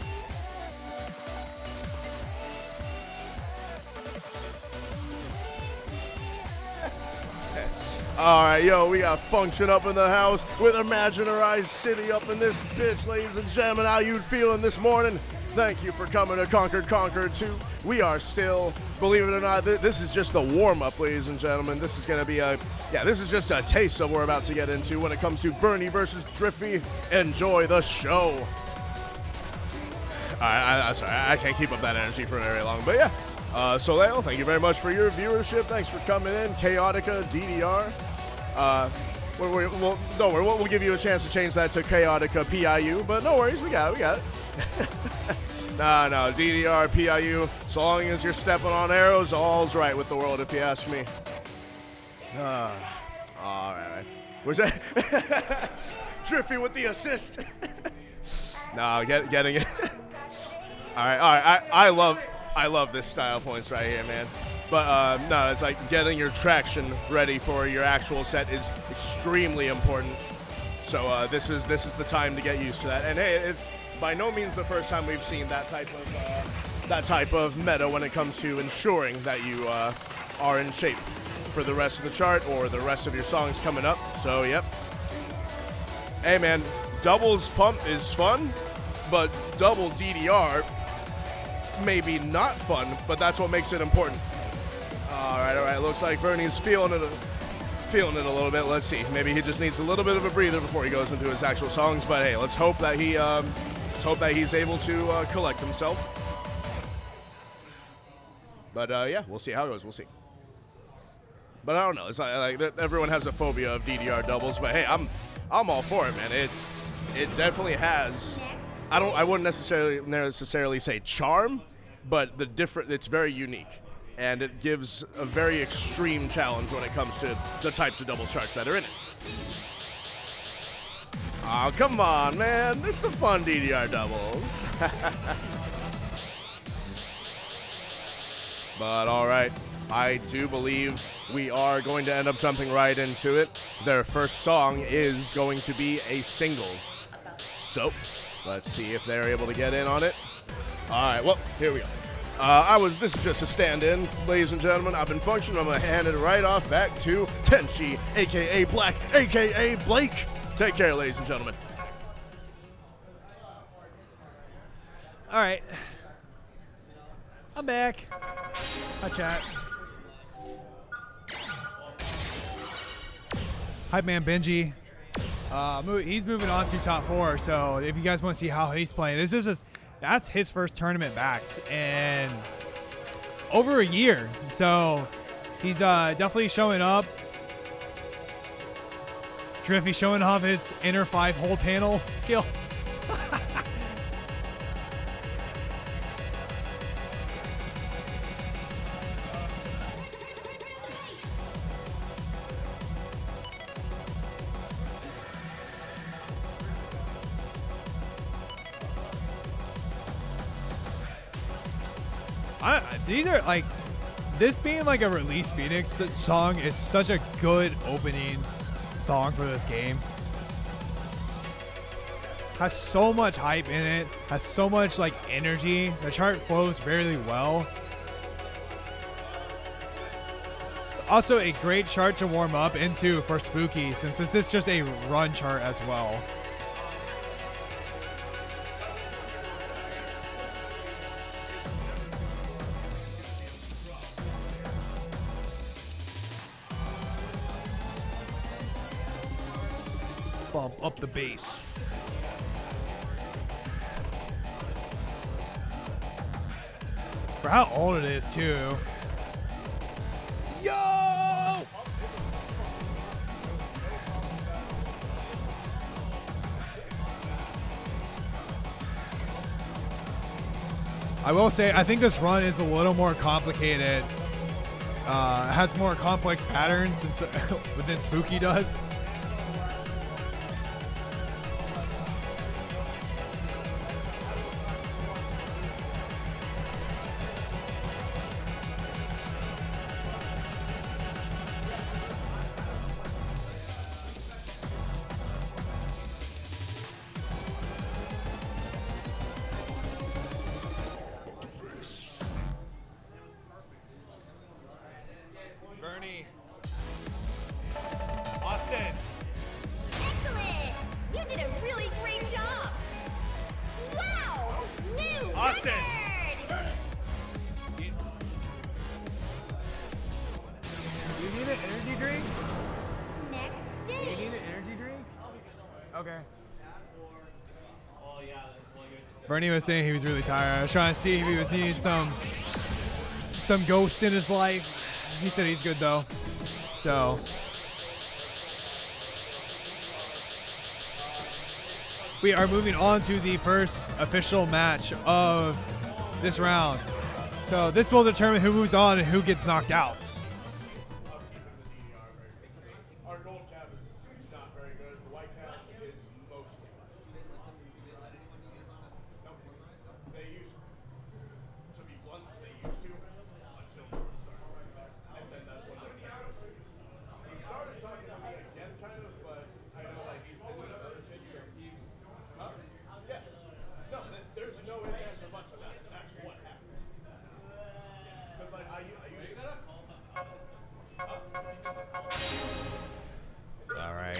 All right, yo, we got Function up in the house with Imaginary City up in this bitch, ladies and gentlemen. How you feeling this morning? Thank you for coming to Concord II. We are still, believe it or not, this is just the warm-up, ladies and gentlemen. This is going to be this is just a taste of what we're about to get into when it comes to Bernie versus Driffy. Enjoy the show. All right, sorry, I can't keep up that energy for very long, but yeah. Soleil, thank you very much for your viewership. Thanks for coming in. Chaotica, DDR. Don't worry, we'll give you a chance to change that to Chaotica, PIU, but no worries, we got it. No, DDR, PIU, so long as you're stepping on arrows, all's right with the world, if you ask me. All right. Where's that? Driffy with the assist. No, getting it. All right. I love this style points right here, man. But no, it's like getting your traction ready for your actual set is extremely important. So this is the time to get used to that. And hey, it's by no means the first time we've seen that type of meta when it comes to ensuring that you are in shape for the rest of the chart or the rest of your songs coming up. So yep. Hey man, doubles pump is fun, but double DDR maybe not fun, but that's what makes it important. All right. Looks like Bernie's feeling it a little bit. Let's see. Maybe he just needs a little bit of a breather before he goes into his actual songs. But hey, let's hope that he's able to collect himself. But yeah, we'll see how it goes. We'll see. But I don't know. It's like everyone has a phobia of DDR doubles. But hey, I'm all for it, man. It definitely has. I wouldn't necessarily say charm, but it's very unique, and it gives a very extreme challenge when it comes to the types of double charts that are in it. Oh, come on, man. There's some fun DDR doubles. But all right, I do believe we are going to end up jumping right into it. Their first song is going to be a singles. So let's see if they're able to get in on it. All right, well, here we go. This is just a stand-in, ladies and gentlemen. I've been functioning. I'm going to hand it right off back to Tenchi, a.k.a. Black, a.k.a. Blake. Take care, ladies and gentlemen. All right. I'm back. Hi, chat. Hype Man Benji. He's moving on to top 4, so if you guys want to see how he's playing, that's his first tournament back in over a year. So he's definitely showing up. Driffy showing off his inner 5 hold panel skills. These are like, this being like a Release Phoenix song is such a good opening song for this game. Has so much hype in it, has so much like energy. The chart flows very well. Also a great chart to warm up into for Spooky, since this is just a run chart as well. Bump up the bass. For how old it is, too. Yo! I will say, I think this run is a little more complicated. It has more complex patterns than Spooky does. Bernie. Austin. Excellent! You did a really great job! Wow! New Austin. record! You need an energy drink? Next You stage. need an energy drink? Okay. Bernie was saying he was really tired. I was trying to see if he was needing some ghost in his life. He said he's good though. So we are moving on to the first official match of this round. So this will determine who moves on and who gets knocked out. Our gold cap is not very good. The white cap is mostly fine. Nope. They used to be blunt, they used to until Jordan started. And then that's when their team goes to. He started talking to me again, kind of, but I know like he's busy with other shit. So huh? Yeah. No, there's no ifs, ands, or buts about it. That's what happens. Because like I used to. All right.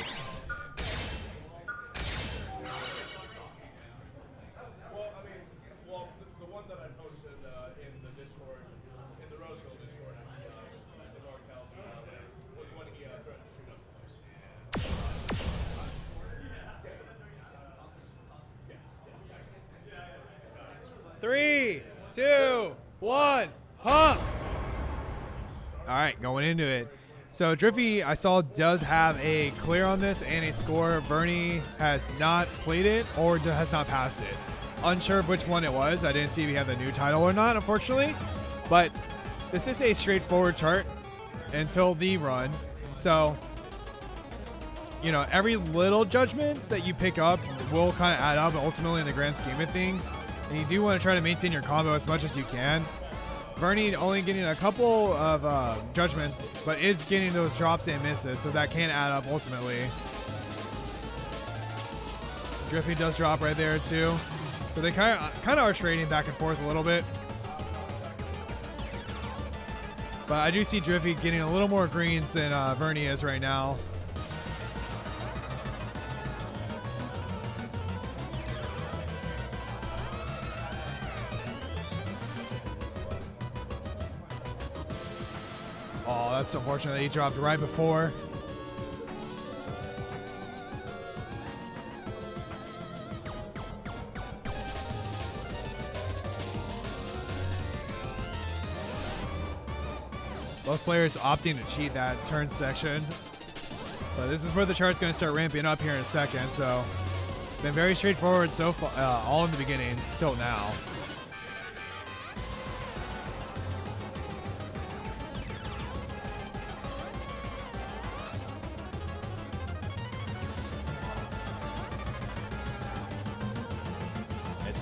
Well, I mean, the one that I posted in the Discord, in the Roseville Discord, the NorCal was when he threatened to shoot up the place. 3, 2, 1, pump! All right, going into it. So Driffy, I saw, does have a clear on this and a score. Bernie has not played it or has not passed it. Unsure of which one it was. I didn't see if he had the new title or not, unfortunately. But this is a straightforward chart until the run. So, you know, every little judgment that you pick up will kind of add up ultimately in the grand scheme of things. And you do want to try to maintain your combo as much as you can. Bernie only getting a couple of judgments, but is getting those drops and misses, so that can add up ultimately. Driffy does drop right there too. So they kind of are trading back and forth a little bit. But I do see Driffy getting a little more greens than Bernie is right now. Oh, that's unfortunate. He dropped right before. Both players opting to cheat that turn section. But this is where the chart's going to start ramping up here in a second. So, been very straightforward so far, all in the beginning till now.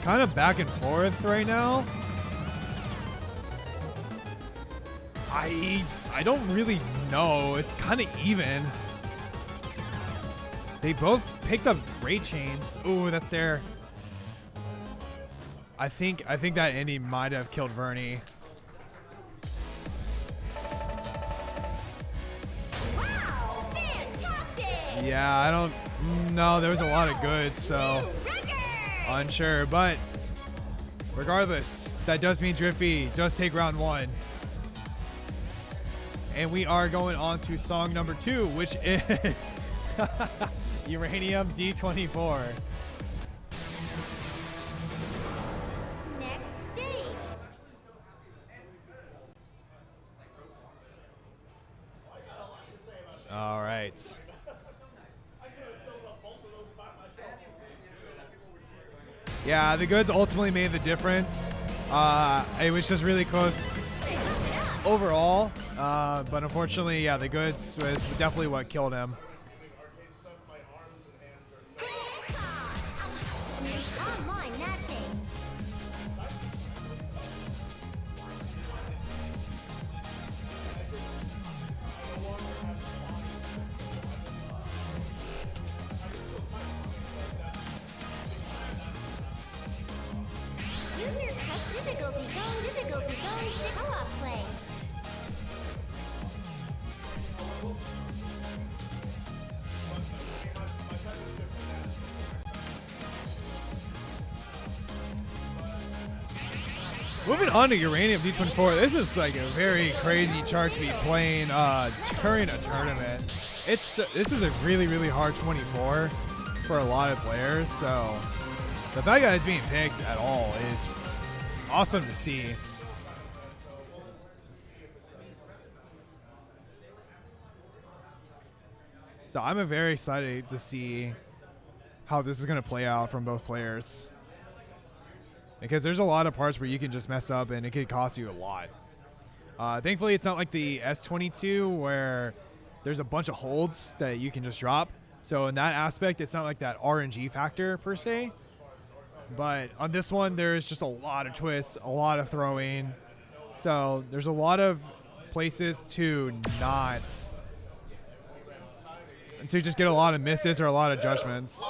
Kind of back and forth right now. I don't really know. It's kind of even. They both picked up great chains. Ooh, that's there. I think that Indy might have killed Vernie. Wow! Fantastic! Yeah, I don't know. There was a lot of good, so unsure, but regardless, that does mean Driffy does take round 1. And we are going on to song number 2, which is Uranium D24. Next stage. All right. Yeah, the goods ultimately made the difference. It was just really close overall, but unfortunately, yeah, the goods was definitely what killed him. Online matching. Use your custom difficulty zone co-op play. Moving on to Uranium D24, this is like a very crazy chart to be playing during a tournament. This is a really, really hard 24 for a lot of players, so the fact that it's being picked at all is awesome to see. So I'm very excited to see how this is going to play out from both players. Because there's a lot of parts where you can just mess up and it could cost you a lot. Thankfully, it's not like the S22 where there's a bunch of holds that you can just drop. So in that aspect, it's not like that RNG factor per se. But on this one, there's just a lot of twists, a lot of throwing. So there's a lot of places to just get a lot of misses or a lot of judgments.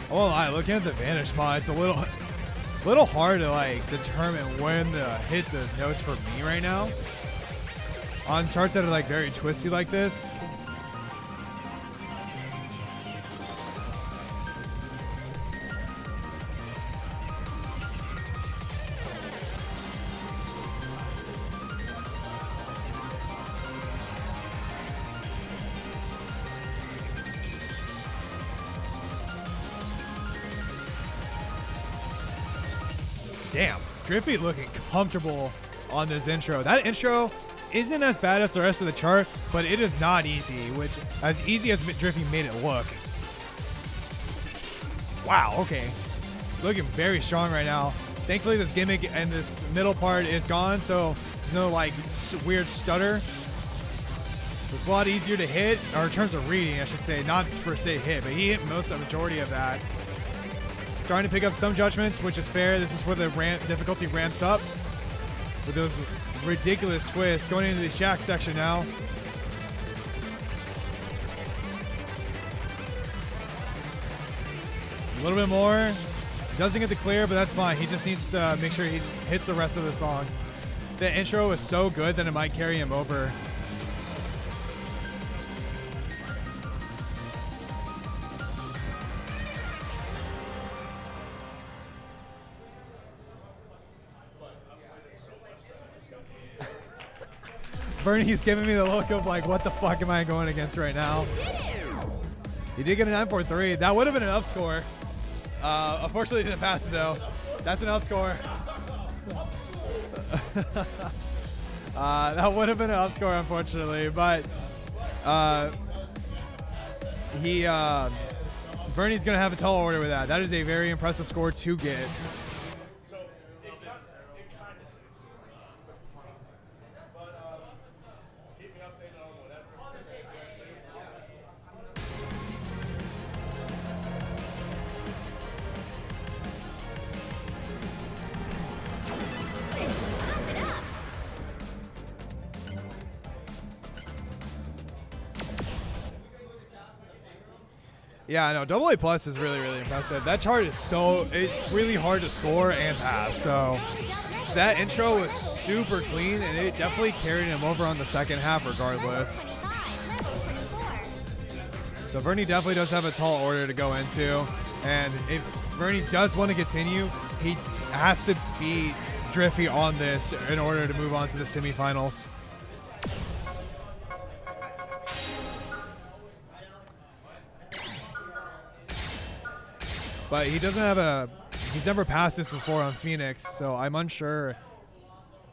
I won't lie, looking at the Vanish spot, it's a little hard to like determine when to hit the notes for me right now. On charts that are like very twisty like this. Damn, Drippy looking comfortable on this intro. That intro isn't as bad as the rest of the chart, but it is not easy, which as easy as Drippy made it look. Wow, okay. Looking very strong right now. Thankfully this gimmick and this middle part is gone, so there's no like weird stutter. So it's a lot easier to hit, or in terms of reading, I should say, not per se hit, but he hit most of the majority of that. Starting to pick up some judgments, which is fair. This is where the difficulty ramps up with those ridiculous twists. Going into the shack section now. A little bit more. Doesn't get the clear, but that's fine. He just needs to make sure he hits the rest of the song. The intro was so good that it might carry him over. Bernie's giving me the look of like, what the fuck am I going against right now? He did get a 943. That would have been an up score. Unfortunately, didn't pass it though. That's an up score. That would have been an up score, unfortunately, but Bernie's gonna have a tall order with that. That is a very impressive score to get. Yeah, no, AA plus is really, really impressive. That chart is it's really hard to score and pass, so that intro was super clean, and it definitely carried him over on the second half regardless. Level 24. So Vernie definitely does have a tall order to go into, and if Vernie does want to continue, he has to beat Driffy on this in order to move on to the semifinals. But he doesn't have he's never passed this before on Phoenix, so I'm unsure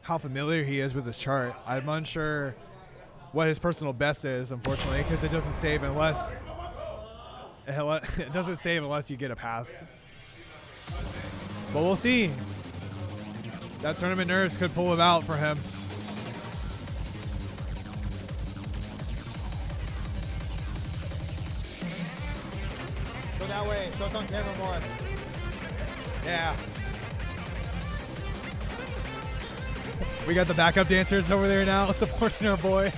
how familiar he is with this chart. I'm unsure what his personal best is, unfortunately, because it doesn't save unless you get a pass. But we'll see. That tournament nerves could pull it out for him. Go that way, so it's on camera more. Yeah. We got the backup dancers over there now supporting our boy.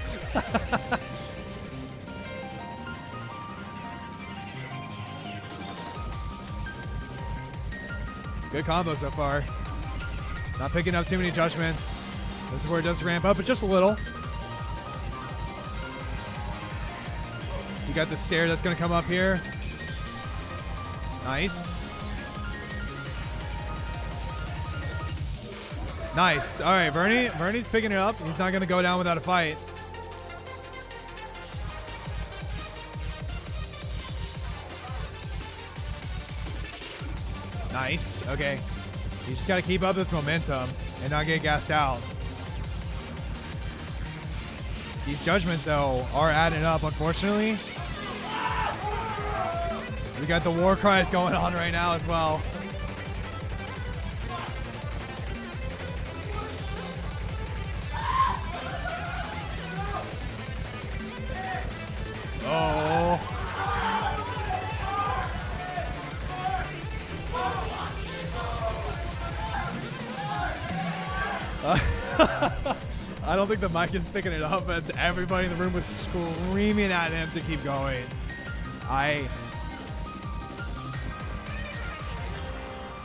Good combo so far. Not picking up too many judgments. This is where it does ramp up, but just a little. You got the stair that's going to come up here. Nice. Nice. All right, Vernie's picking it up. He's not going to go down without a fight. Nice. Okay. You just got to keep up this momentum and not get gassed out. These judgments, though, are adding up, unfortunately. We got the war cries going on right now as well. Oh. I don't think the mic is picking it up, but everybody in the room was screaming at him to keep going.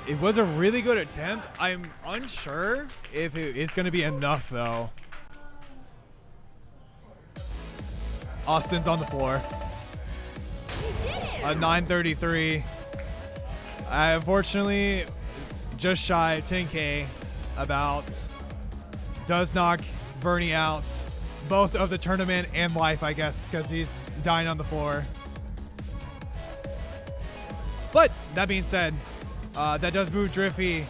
It was a really good attempt. I'm unsure if it's going to be enough, though. Austin's on the floor. A 933. Unfortunately, just shy of 10K about. Does knock Vernie out, both of the tournament and life, I guess, because he's dying on the floor. But that being said, that does move Driffy.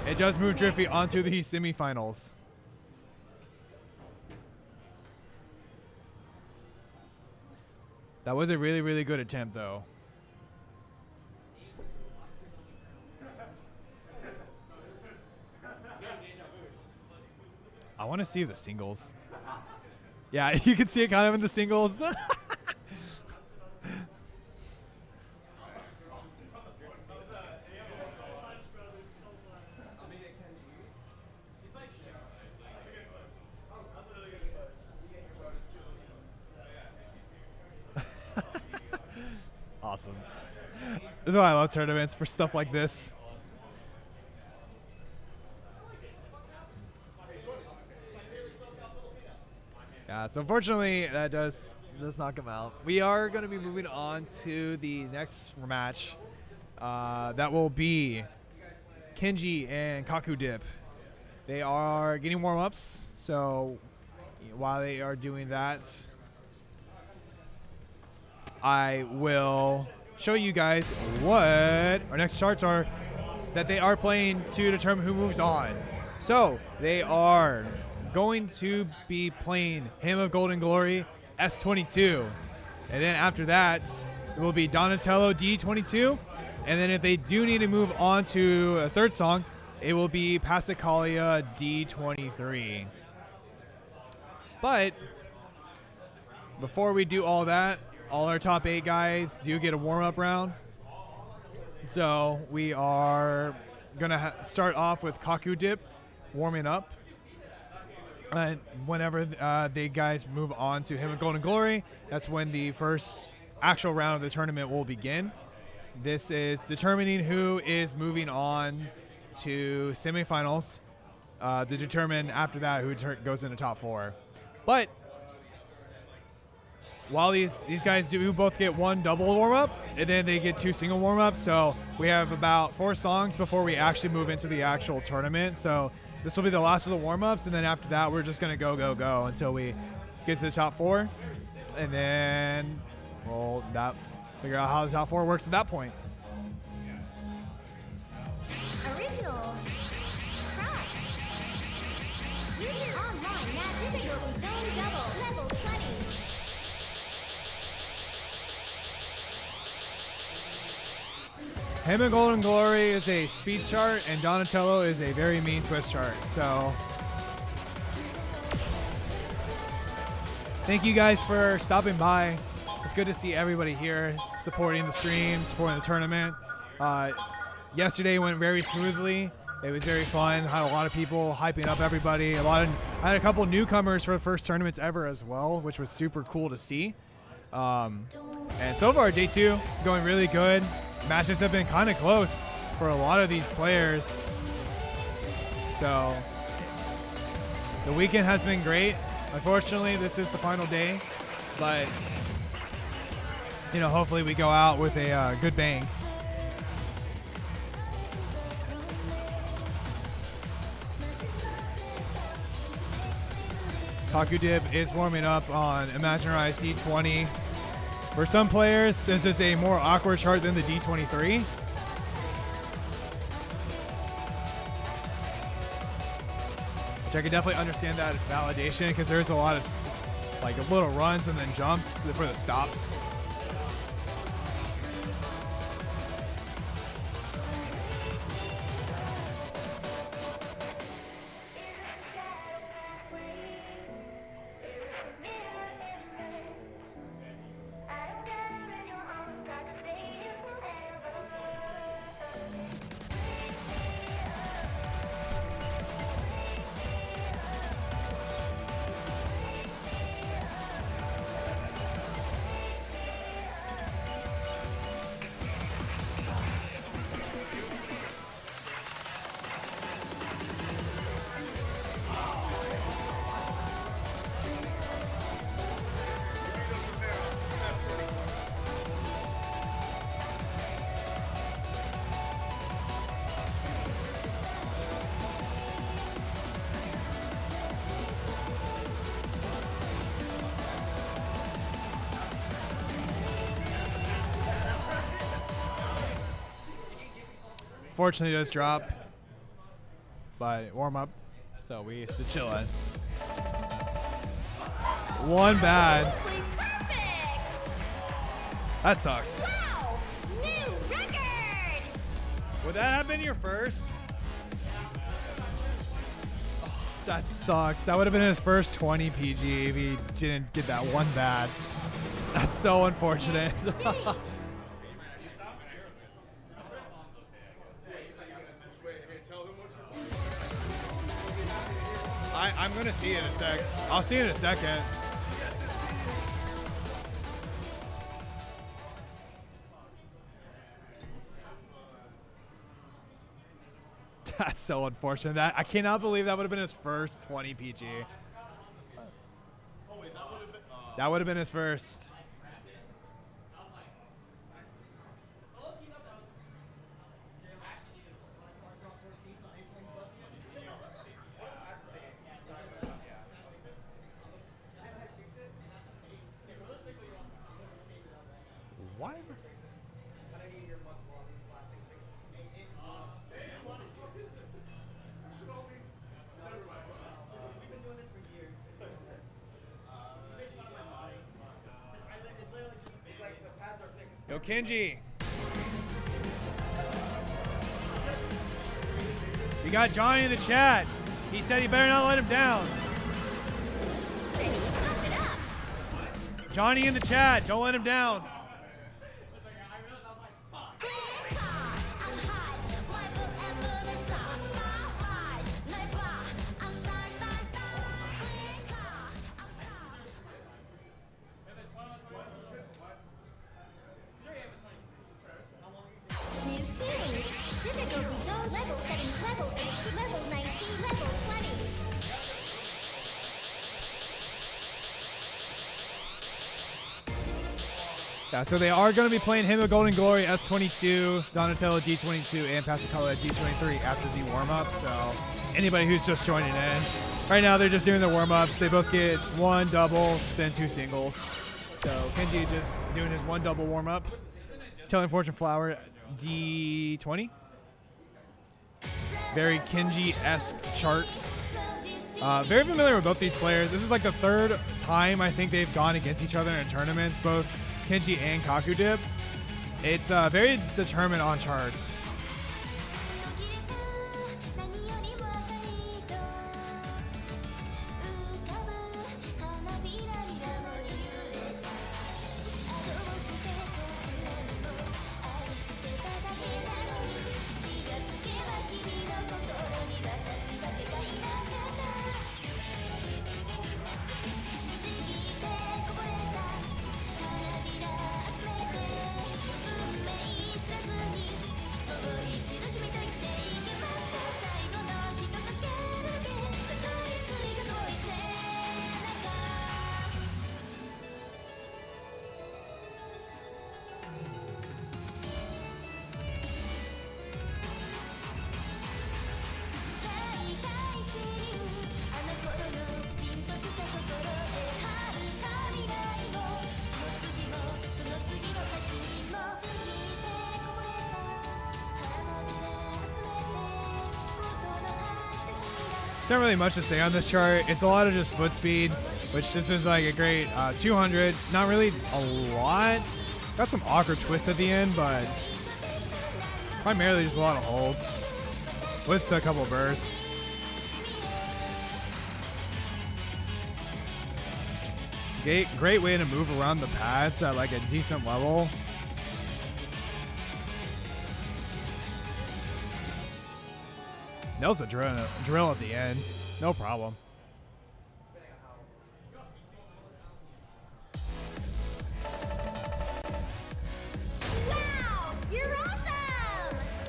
It does move Driffy onto the semifinals. That was a really, really good attempt, though. I want to see the singles. Yeah, you can see it kind of in the singles. Awesome. This is why I love tournaments, for stuff like this. Yeah, so unfortunately, that does knock him out. We are going to be moving on to the next match. That will be Kenji and Kaku Dip. They are getting warm-ups, so while they are doing that, I will show you guys what our next charts are that they are playing to determine who moves on. So they are going to be playing Hymn of Golden Glory S22, and then after that it will be Donatello D22, and then if they do need to move on to a third song, it will be Passacaglia D23. But before we do all that, all our top 8 guys do get a warm-up round. So we are gonna start off with Kaku Dip warming up. Whenever the guys move on to Hymn of Golden Glory, that's when the first actual round of the tournament will begin. This is determining who is moving on to semifinals to determine after that who goes into top 4. But while these guys do both get one double warm-up, and then they get 2 single warm-ups, so we have about 4 songs before we actually move into the actual tournament. So this will be the last of the warm-ups, and then after that, we're just going to go until we get to the top 4, and then we'll figure out how the top 4 works at that point. Original. Cross. User online now. Difficulty zone double. Level 20. Him and Golden Glory is a speed chart, and Donatello is a very mean twist chart. So thank you guys for stopping by. It's good to see everybody here supporting the stream, supporting the tournament. Yesterday went very smoothly. It was very fun. Had a lot of people hyping up everybody. I had a couple newcomers for the first tournaments ever as well, which was super cool to see. And so far, day 2 going really good. Matches have been kind of close for a lot of these players. So the weekend has been great. Unfortunately, this is the final day, but hopefully we go out with a good bang. Kakudib is warming up on Imaginary D20. For some players, this is a more awkward chart than the D23. Which I can definitely understand that as validation, because there's a lot of little runs and then jumps for the stops. Fortunately, it does drop, but warm up, so we used to chill in. One bad. Absolutely perfect. That sucks. Wow. New record. Would that have been your first? Oh, that sucks. That would have been his first 20 PG if he didn't get that one bad. That's so unfortunate. I'm gonna see it in a sec. I'll see it in a second. That's so unfortunate. I cannot believe that would have been his first 20 PG. That would have been his first. Why? Yo, Kenji. We got Johnny in the chat. He said you better not let him down. Johnny in the chat. Don't let him down. New tunes. Difficulty zone level setting 12. Yeah, so they are going to be playing him at Golden Glory S22, Donatello D22, and Pasacalo at D23 after the warm-up. So anybody who's just joining in, right now they're just doing their warm-ups. They both get one double, then two singles. So Kenji just doing his one double warm-up. Telling Fortune Flower D20. Very Kenji-esque chart. Very familiar with both these players. This is like the third time I think they've gone against each other in tournaments, both Kenji and Kakudip. It's very determined on charts. Not really much to say on this chart. It's a lot of just foot speed, which this is like a great 200. Not really a lot. Got some awkward twists at the end, but primarily just a lot of holds with a couple of bursts. Great way to move around the pads at like a decent level. Nails a drill at the end. No problem. Wow, you're awesome!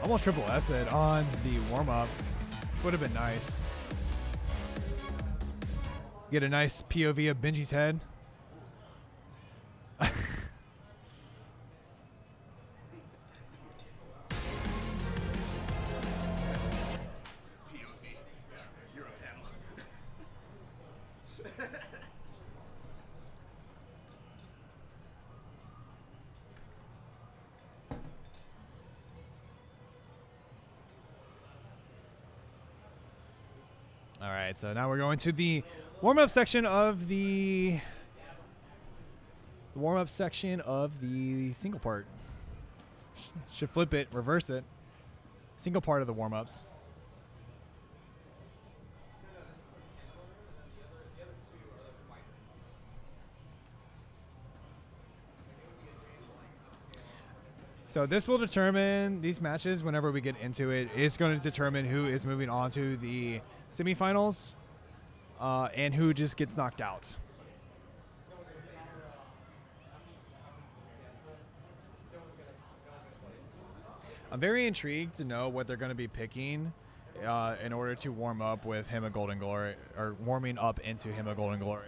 Almost triple S-ed on the warm-up. Would have been nice. Get a nice POV of Benji's head. All right, so now we're going to the warm-up section of the single part. Should flip it, reverse it. Single part of the warm-ups. So this will determine these matches whenever we get into it. It's going to determine who is moving on to the semifinals and who just gets knocked out. I'm very intrigued to know what they're going to be picking in order to warm up with him at Golden Glory, or warming up into him at Golden Glory.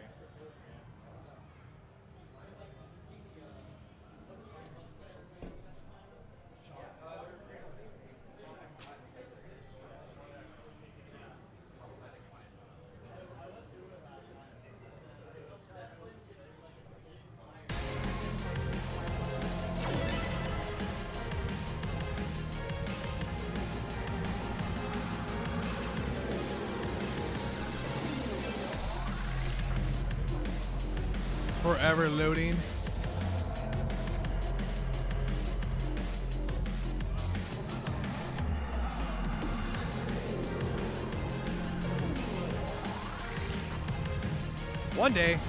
Forever loading. One day.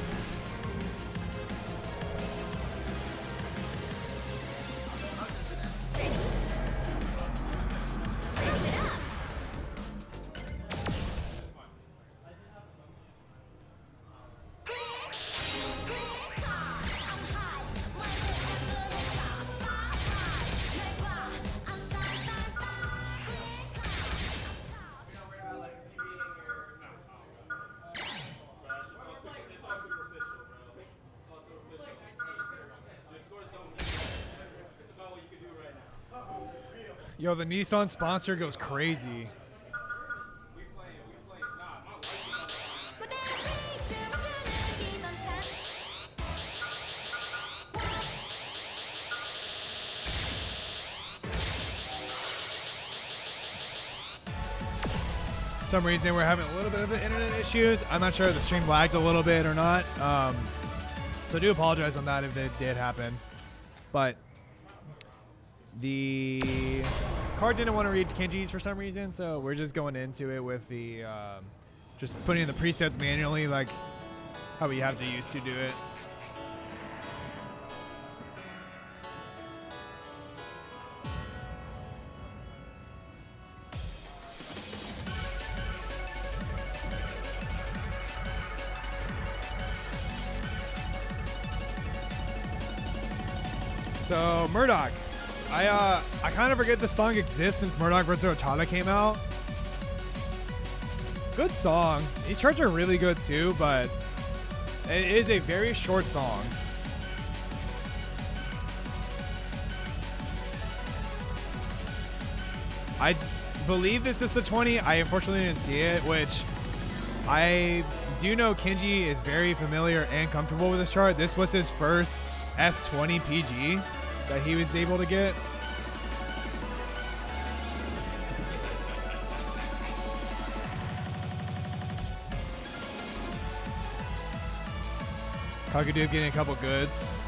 Yo, the Nissan sponsor goes crazy. For some reason we're having a little bit of internet issues. I'm not sure if the stream lagged a little bit or not. So I do apologize on that if they did happen. But the card didn't want to read Kenji's for some reason, so we're just going into it with the just putting in the presets manually, like how we have to used to do it. So Murdoch, I kind of forget the song exists since Murdoch vs. Otada came out. Good song. These charts are really good too, but it is a very short song. I believe this is the 20. I unfortunately didn't see it, which I do know Kenji is very familiar and comfortable with this chart. This was his first S20 PG that he was able to get. Kakudu getting a couple goods.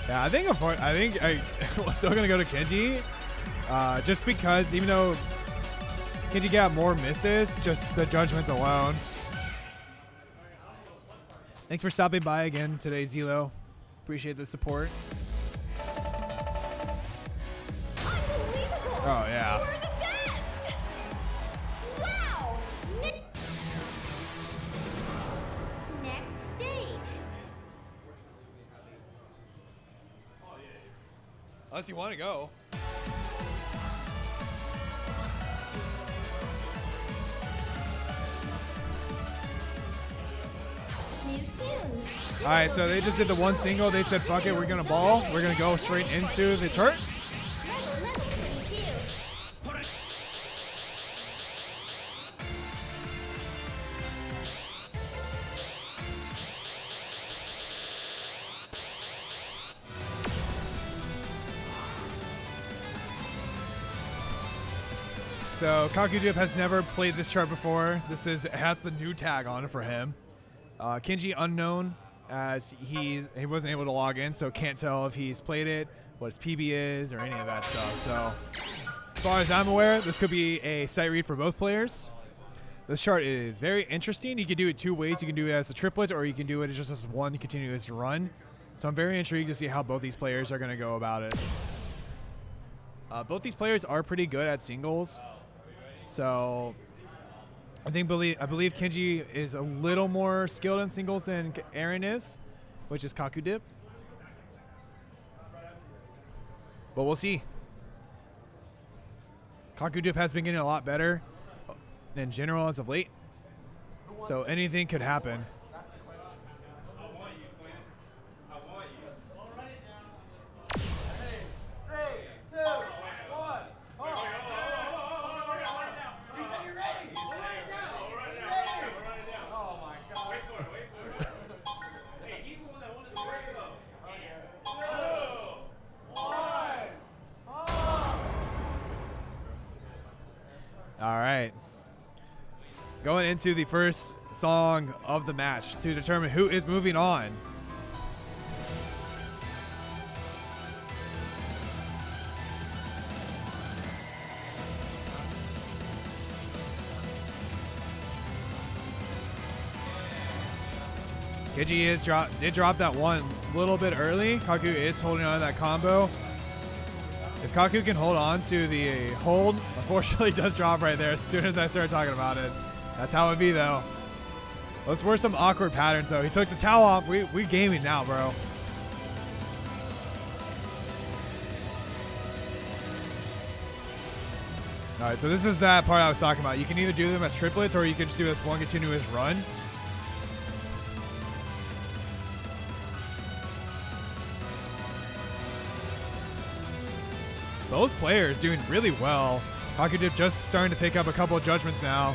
Yeah, I think I'm still gonna go to Kenji, just because even though Kenji got more misses, just the judgments alone. Thanks for stopping by again today, Zelo. Appreciate the support. Unbelievable! Oh yeah. You're the best! Wow! Next stage. Unless you want to go. New tunes. All right, so they just did the one single. They said, fuck it, we're going to ball. We're going to go straight into the chart. Level 22. So Kakudip has never played this chart before. It has the new tag on it for him. Kenji unknown, as he wasn't able to log in, so can't tell if he's played it, what his PB is, or any of that stuff. So as far as I'm aware, this could be a sight read for both players. This chart is very interesting. You can do it two ways. You can do it as a triplet, or you can do it just as one continuous run. So I'm very intrigued to see how both these players are going to go about it. Both these players are pretty good at singles. So I believe Kenji is a little more skilled in singles than Aaron is, which is Kakudip. But we'll see. Kakudip has been getting a lot better in general as of late. So anything could happen. All right. Going into the first song of the match to determine who is moving on. Kenji did drop that one a little bit early. Kaku is holding on to that combo. If Kaku can hold on to the hold, unfortunately it does drop right there as soon as I started talking about it. That's how it be though. Those were some awkward patterns though. He took the towel off. We gaming now, bro. All right, so this is that part I was talking about. You can either do them as triplets or you can just do this one continuous run. Both players doing really well. Kakudip just starting to pick up a couple of judgments now.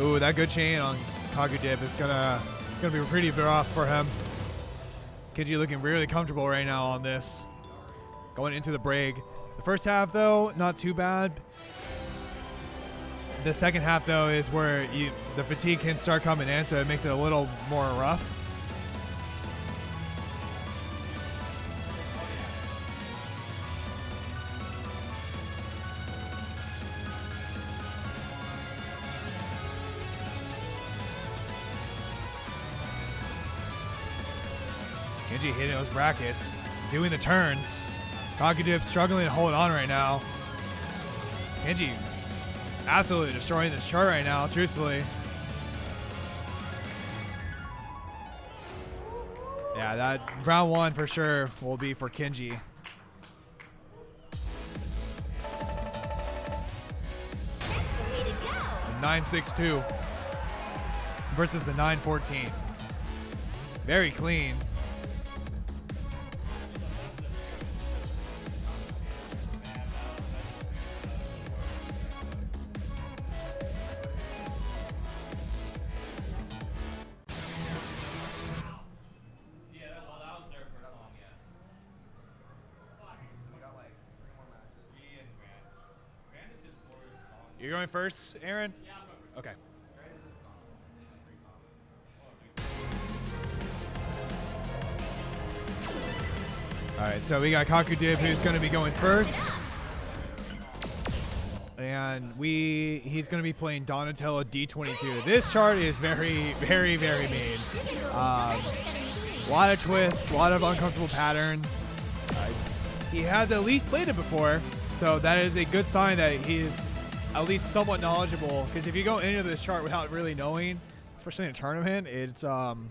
Ooh, that good chain on Kakudip is gonna be pretty rough for him. Kenji looking really comfortable right now on this. Going into the break. The first half though, not too bad. The second half though is where the fatigue can start coming in, so it makes it a little more rough. Kenji hitting those brackets, doing the turns. Kakudip struggling to hold on right now. Kenji absolutely destroying this chart right now, truthfully. Yeah, that round one for sure will be for Kenji. The 962 versus the 914. Very clean. You're going first, Aaron? Okay. All right, so we got Kakudip who's going to be going first. And he's going to be playing Donatello D22. This chart is very, very, very mean. A lot of twists, a lot of uncomfortable patterns. He has at least played it before, so that is a good sign that he is at least somewhat knowledgeable. Because if you go into this chart without really knowing, especially in a tournament, it's going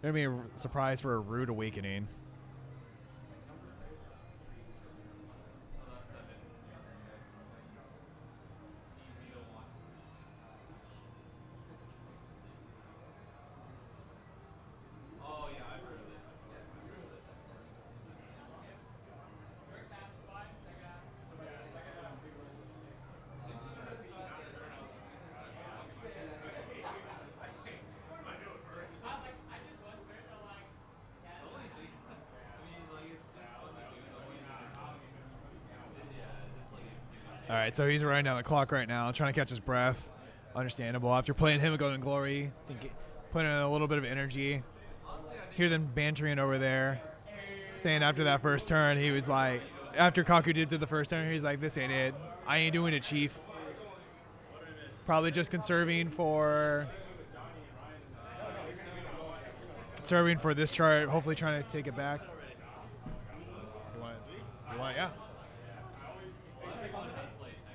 to be a surprise for a rude awakening. All right, so he's running down the clock right now, trying to catch his breath. Understandable. After playing him and Golden Glory, putting in a little bit of energy. Hear them bantering over there, saying after that first turn, he was like, after Kakudip did the first turn, he's like, this ain't it. I ain't doing it, Chief. Probably just conserving for this chart, hopefully trying to take it back. You want it? Yeah.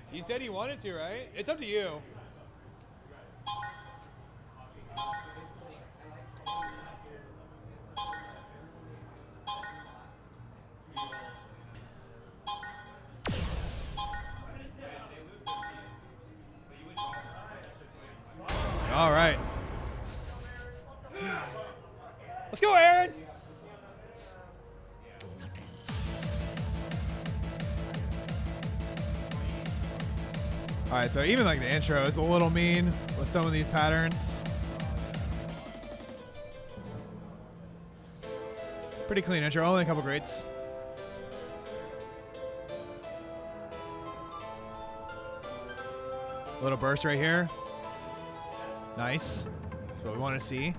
You said he wanted to, right? It's up to you. All right. Let's go, Aaron. All right, so even like the intro is a little mean with some of these patterns. Pretty clean intro, only a couple greats. Little burst right here. Nice. That's what we want to see.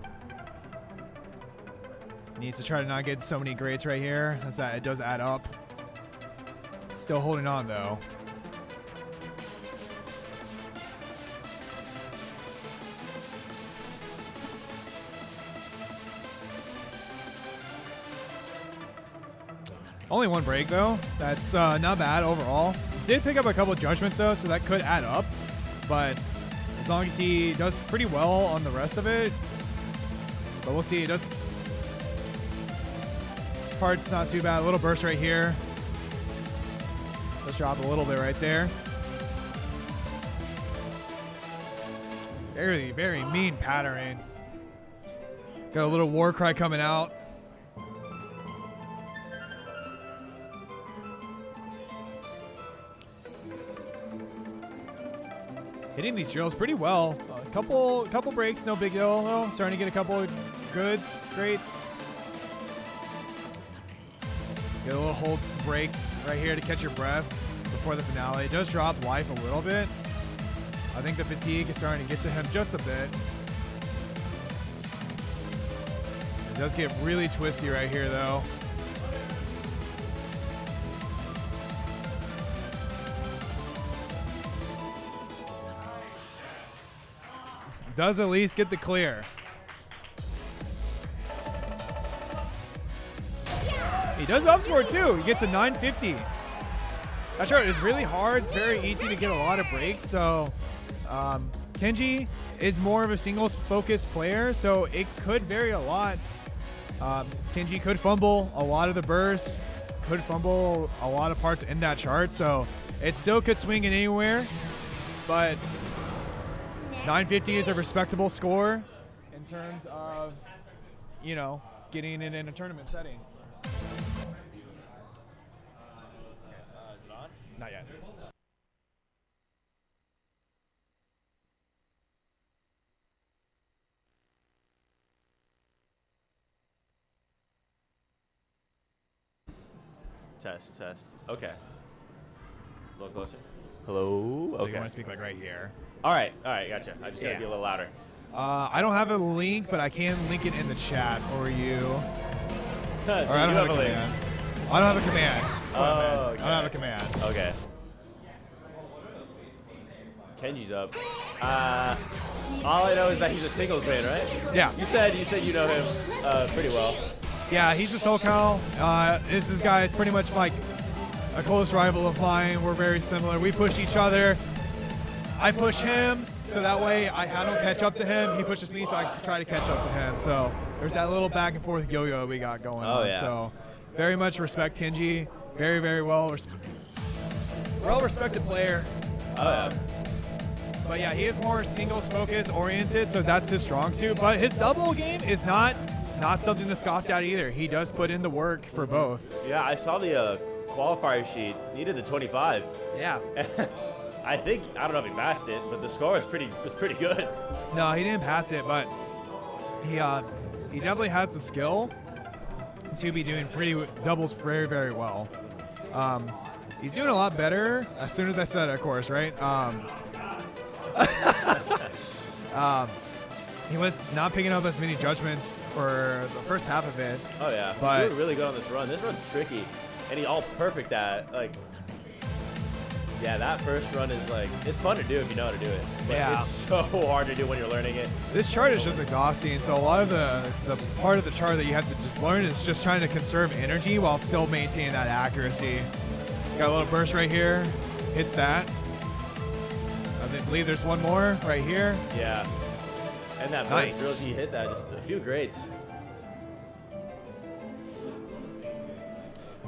Needs to try to not get so many greats right here, as that it does add up. Still holding on though. Only one break though. That's not bad overall. Did pick up a couple of judgments though, so that could add up. But as long as he does pretty well on the rest of it, but we'll see. It does first part's not too bad. A little burst right here. Let's drop a little bit right there. Very, very mean pattern. Got a little war cry coming out. Hitting these drills pretty well. A couple breaks, no big deal though. Starting to get a couple of goods, greats. Get a little hold breaks right here to catch your breath before the finale. It does drop life a little bit. I think the fatigue is starting to get to him just a bit. It does get really twisty right here though. Does at least get the clear. He does upscore too. He gets a 950. That chart is really hard. It's very easy to get a lot of breaks. So Kenji is more of a singles focused player, so it could vary a lot. Kenji could fumble a lot of the bursts, could fumble a lot of parts in that chart, so it still could swing in anywhere. But 950 is a respectable score in terms of, you know, getting it in a tournament setting. Is it on? Not yet. Test. Okay. A little closer. Hello. So Okay. you want to speak like right here. All right. Gotcha. I just gotta Yeah. be a little louder. I don't have a link, but I can link it in the chat for you. So Or you I don't have a link. command. I don't have a command. That's what I meant. Okay. I don't have a command. Okay. Kenji's up. All I know is that he's a singles man, right? Yeah. You said you know him pretty well. Yeah, he's a SoCal. This guy is pretty much like a close rival of mine. We're very similar. We push each other. I push him, so that way I don't catch up to him. He pushes me, so I try to catch up to him. So there's that little back and forth yo-yo we got going on. yeah. So very much respect Kenji. Very, very well respected player. But yeah, he is more singles focus oriented, so that's his strong suit. But his double game is not something to scoff at either. He does put in the work for both. Yeah, I saw the qualifier sheet. Needed the 25. Yeah. I don't know if he passed it, but the score was pretty good. No, he didn't pass it, but he definitely has the skill to be doing doubles very, very well. He's doing a lot better as soon as I said it, of course, right? He was not picking up as many judgments for the first half of it. Oh yeah, But- we were really good on this run. This run's tricky, and he all perfect at Yeah, that first run is it's fun to do if you know how to do it. But Yeah. it's so hard to do when you're learning it. This chart is just exhausting, so a lot of the part of the chart that you have to just learn is just trying to conserve energy while still maintaining that accuracy. Got a little burst right here, hits that. I believe there's one more right here. Yeah. And that Nice. burst drills, he hit that, just a few greats.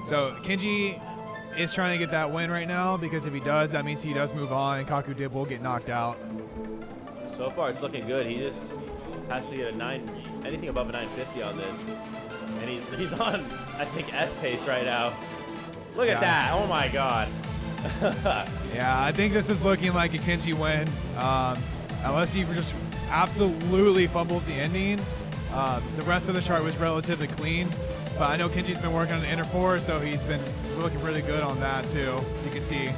So Kenji is trying to get that win right now, because if he does, that means he does move on and Kaku Dib will get knocked out. So far, it's looking good. He just has to get anything above a 950 on this. And he's on, I think, S pace right now. Look Yeah. at that. Oh my God. Yeah, I think this is looking like a Kenji win, unless he just absolutely fumbles the ending. The rest of the chart was relatively clean, but I know Kenji's been working on the inner four, so he's been looking really good on that too, as you can see.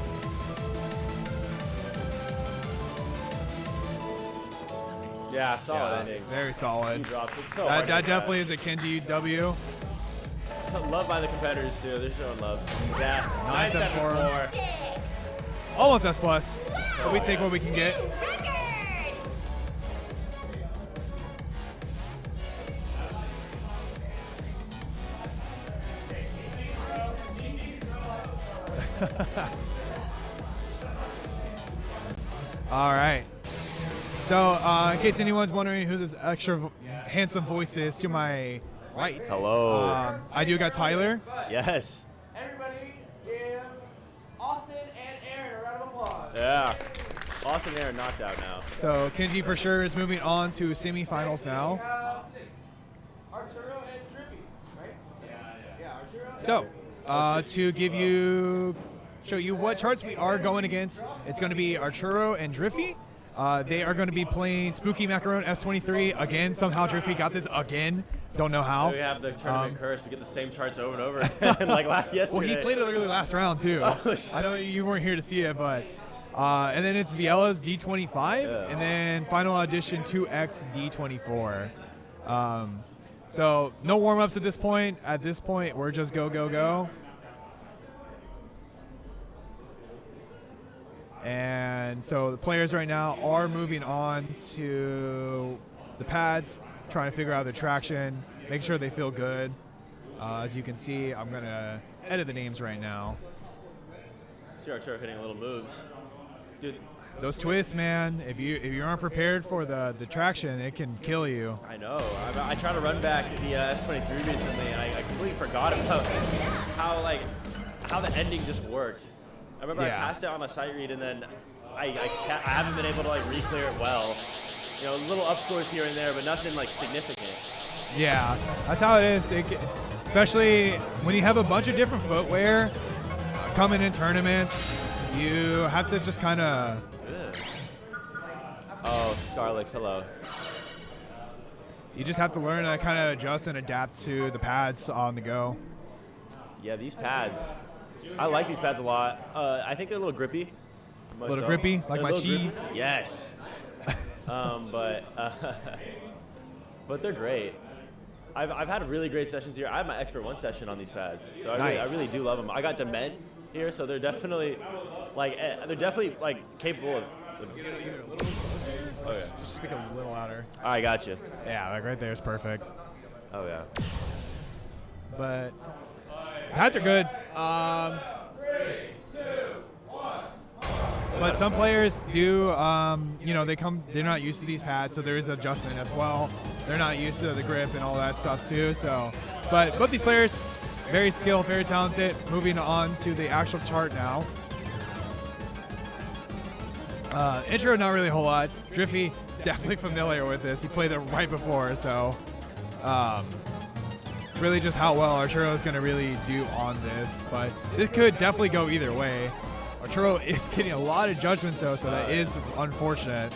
Yeah, solid Yeah, ending. very He solid. drops. It's so That hard to get definitely is a Kenji W. Love by the competitors too. They're showing love. Yeah. 974. 974. Almost S plus, but we take what we can get. New record! All right. So, in case anyone's wondering who this extra handsome voice is to my right. Hello. I do got Tyler. Yes. Everybody give Austin and Aaron a round of applause. Yeah. Austin and Aaron knocked out now. So Kenji for sure is moving on to semifinals now. Arturo and Drippy, right? Yeah, Arturo. So to show you what charts we are going against, it's going to be Arturo and Driffy. They are going to be playing Spooky Macaron S23 again. Somehow Driffy got this again. Don't know how. We have the tournament curse. We get the same charts over and over again, like yesterday. Well, he played it early last round too. Oh, I know you weren't here to see it, but and then it's Viela's D25, and then Final Audition 2X D24. So no warm-ups at this point. At this point, we're just go, go, go. And so the players right now are moving on to the pads, trying to figure out the traction, make sure they feel good. As you can see, I'm going to edit the names right now. See Arturo hitting little moves. Dude, Those twists, man, if you aren't prepared for the traction, it can kill you. I know. I tried to run back the S23 recently, and I completely forgot about how the ending just worked. I remember Yeah. I passed it on a sight read, and then I haven't been able to re-clear it well. You know, little up scores here and there, but nothing significant. Yeah, that's how it is. Especially when you have a bunch of different footwear coming in tournaments, you have to just kind of. Oh, Scarlix, hello. You just have to learn to kind of adjust and adapt to the pads on the go. Yeah, these pads. I like these pads a lot. I think they're a little grippy. A little grippy, like They're my a little cheese. grippy. Yes. But they're great. I've had really great sessions here. I had my Expert 1 session on these pads, so I really do love them. I got Dement here, so they're definitely capable of. Just speak a little louder. All right, gotcha. Yeah, like right there is perfect. Oh yeah. But pads are good. But some players do, they're not used to these pads, so there is adjustment as well. They're not used to the grip and all that stuff too. So, but both these players, very skilled, very talented. Moving on to the actual chart now. Intro, not really a whole lot. Driffy, definitely familiar with this. He played it right before, so it's really just how well Arturo is going to really do on this. But this could definitely go either way. Arturo is getting a lot of judgments though, so that is unfortunate.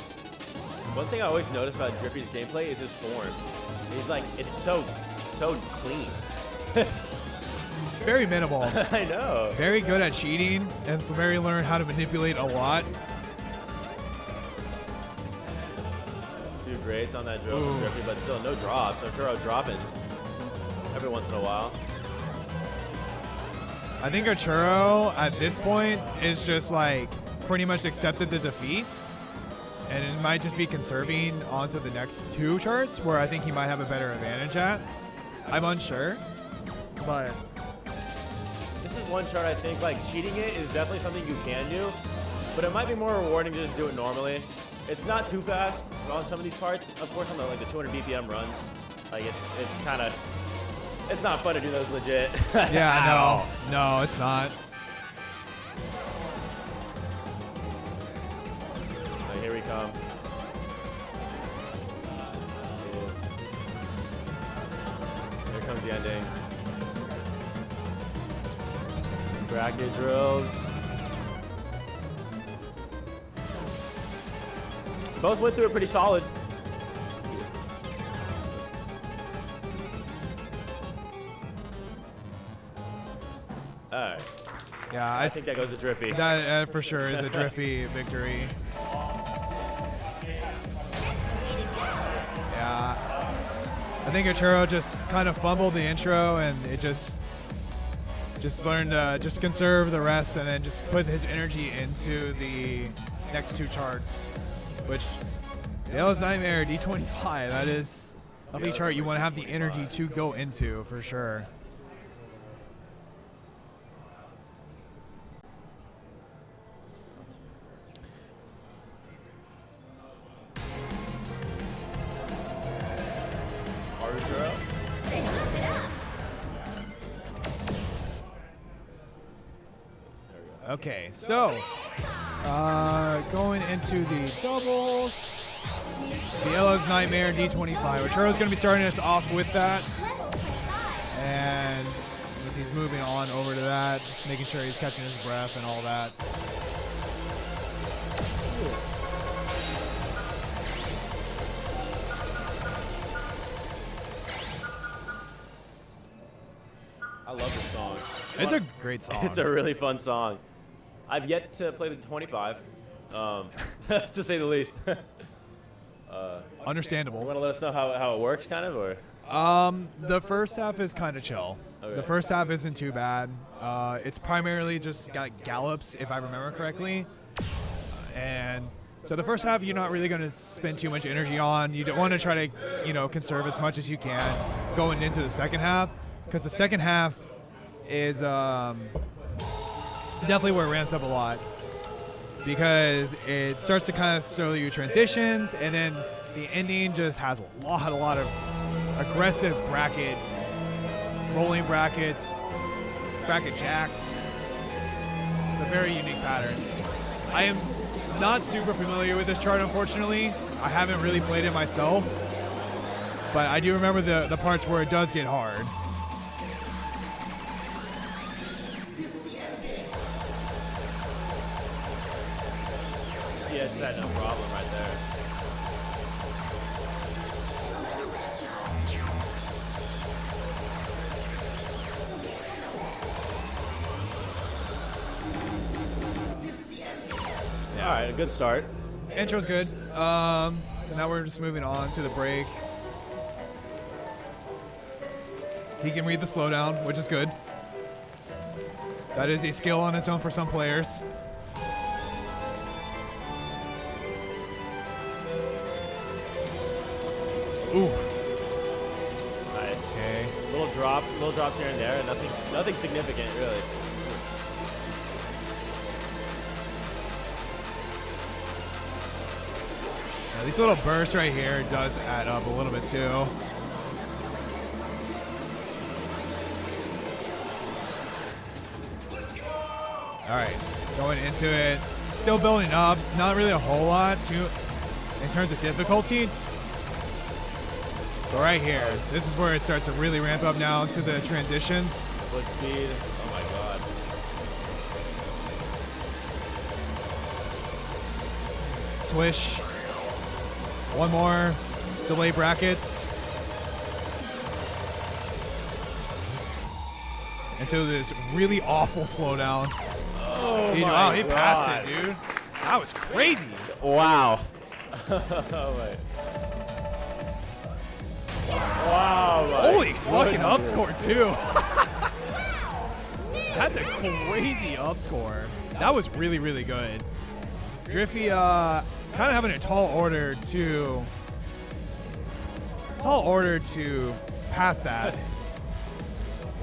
One thing I always notice about Drippy's gameplay is his form. He's it's so clean. Very minimal. I know. Very good at cheating, and so very learned how to manipulate a lot. Few grades on that drill from Drippy, but still no drops. Arturo dropping every once in a while. I think Arturo at this point is just pretty much accepted the defeat, and it might just be conserving onto the next two charts where I think he might have a better advantage at. I'm unsure, but This is one chart I think cheating it is definitely something you can do, but it might be more rewarding to just do it normally. It's not too fast on some of these parts. Of course, on the 200 BPM runs, it's kind of. It's not fun to do those legit. yeah, no, it's not. Right, here we come. Here comes the ending. Bracket drills. Both went through it pretty solid. All right. Yeah, I think that goes to Drippy. that for sure is a Driffy victory. Yeah, I think Arturo just kind of fumbled the intro, and it just learned to just conserve the rest, and then just put his energy into the next two charts, which Yellow's Nightmare D25. That is a chart you want to have the energy to go into for sure. Okay, so going into the doubles. The Yellow's Nightmare D25. Which Charlie's going to be starting us off with that. And as he's moving on over to that, making sure he's catching his breath and all that. I love this song. It's a great song. It's a really fun song. I've yet to play the 25, to say the least. Understandable. You want to let us know how it works, kind of, or? The first half is kind of chill. Okay. The first half isn't too bad. It's primarily just got gallops, if I remember correctly. And so the first half, you're not really going to spend too much energy on. You don't want to try to, conserve as much as you can going into the second half, because the second half is definitely where it ramps up a lot, because it starts to kind of show you transitions, and then the ending just has a lot of aggressive rolling brackets, bracket jacks. The very unique patterns. I am not super familiar with this chart, unfortunately. I haven't really played it myself, but I do remember the parts where it does get hard. Yeah, it's that no problem right there. All right, a good start. Intro's good. So now we're just moving on to the break. He can read the slowdown, which is good. That is a skill on its own for some players. Ooh. Nice. Okay. Little drops here and there, and nothing significant really. Now, these little bursts right here does add up a little bit too. All right, going into it, still building up. Not really a whole lot in terms of difficulty. So right here, this is where it starts to really ramp up now to the transitions. Foot speed. Oh my god. Swish. One more. Delay brackets. Into this really awful slowdown. Oh Dude, my wow, he god. passed it, dude. That was crazy. Wow. Oh my. Wow. My Holy fucking up goodness. score too. That's a crazy up score. That was really, really good. Driffy kind of having a tall order to pass that.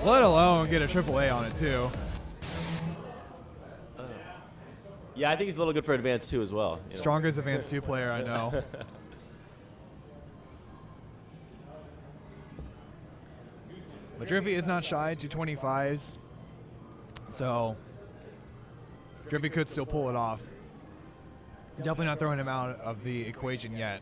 Let alone get a AAA on it too. Yeah, I think he's a little good for advanced too as well. You know? Strongest Advanced 2 player I know. But Driffy is not shy to 25s, so Driffy could still pull it off. Definitely not throwing him out of the equation yet.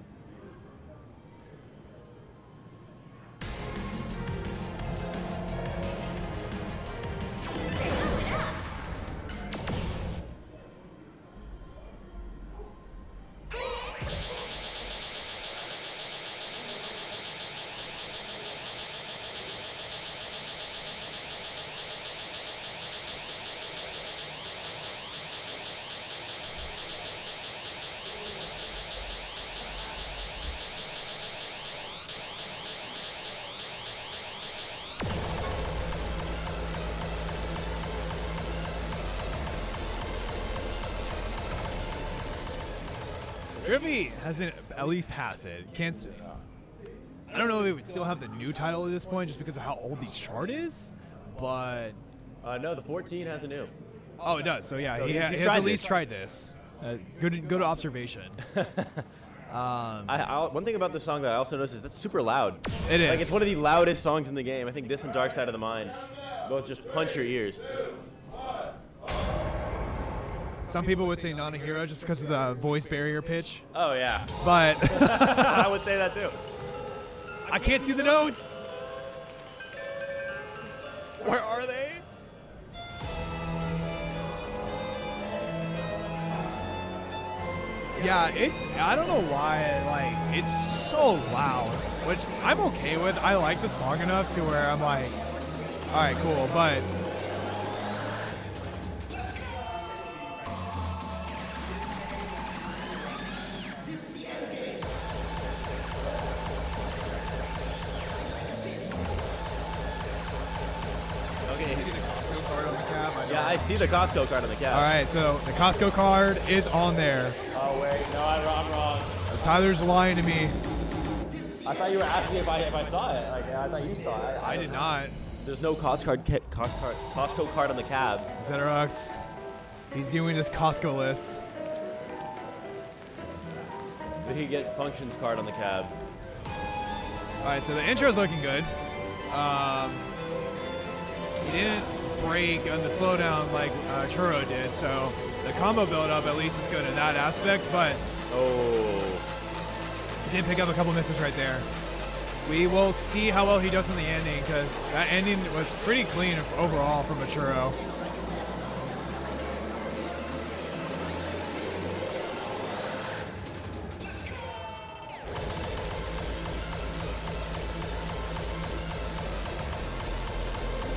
Driffy hasn't at least passed it. I don't know if it would still have the new title at this point just because of how old the chart is, but No, the 14 has a new. oh, it does. So yeah, So he he's has tried at least this. tried this. Good observation. One thing about this song that I also noticed is that's super loud. It is. Like, it's one of the loudest songs in the game. I think this and Dark Side of the Mind both just punch your ears. Some people would say not a hero just because of the voice barrier pitch, Oh yeah, but I would say that too. I can't see the notes. Where are they? Yeah, I don't know why, like, it's so loud, which I'm okay with. I like the song enough to where I'm like, all right, cool, but Yeah, I see the Costco card on the cab. all right, so the Costco card is on there. Oh wait, no, I'm wrong. Tyler's lying to me. I thought you were asking if I saw it. Like I thought you saw it. I did not. There's no Costco card on the cab. Zetarux, he's doing this Costco list. But he get functions card on the cab. All right, so the intro's looking good. He didn't break on the slowdown like Churro did, so the combo build-up at least is good in that aspect, but Oh. he did pick up a couple misses right there. We will see how well he does in the ending, because that ending was pretty clean overall from a Churro.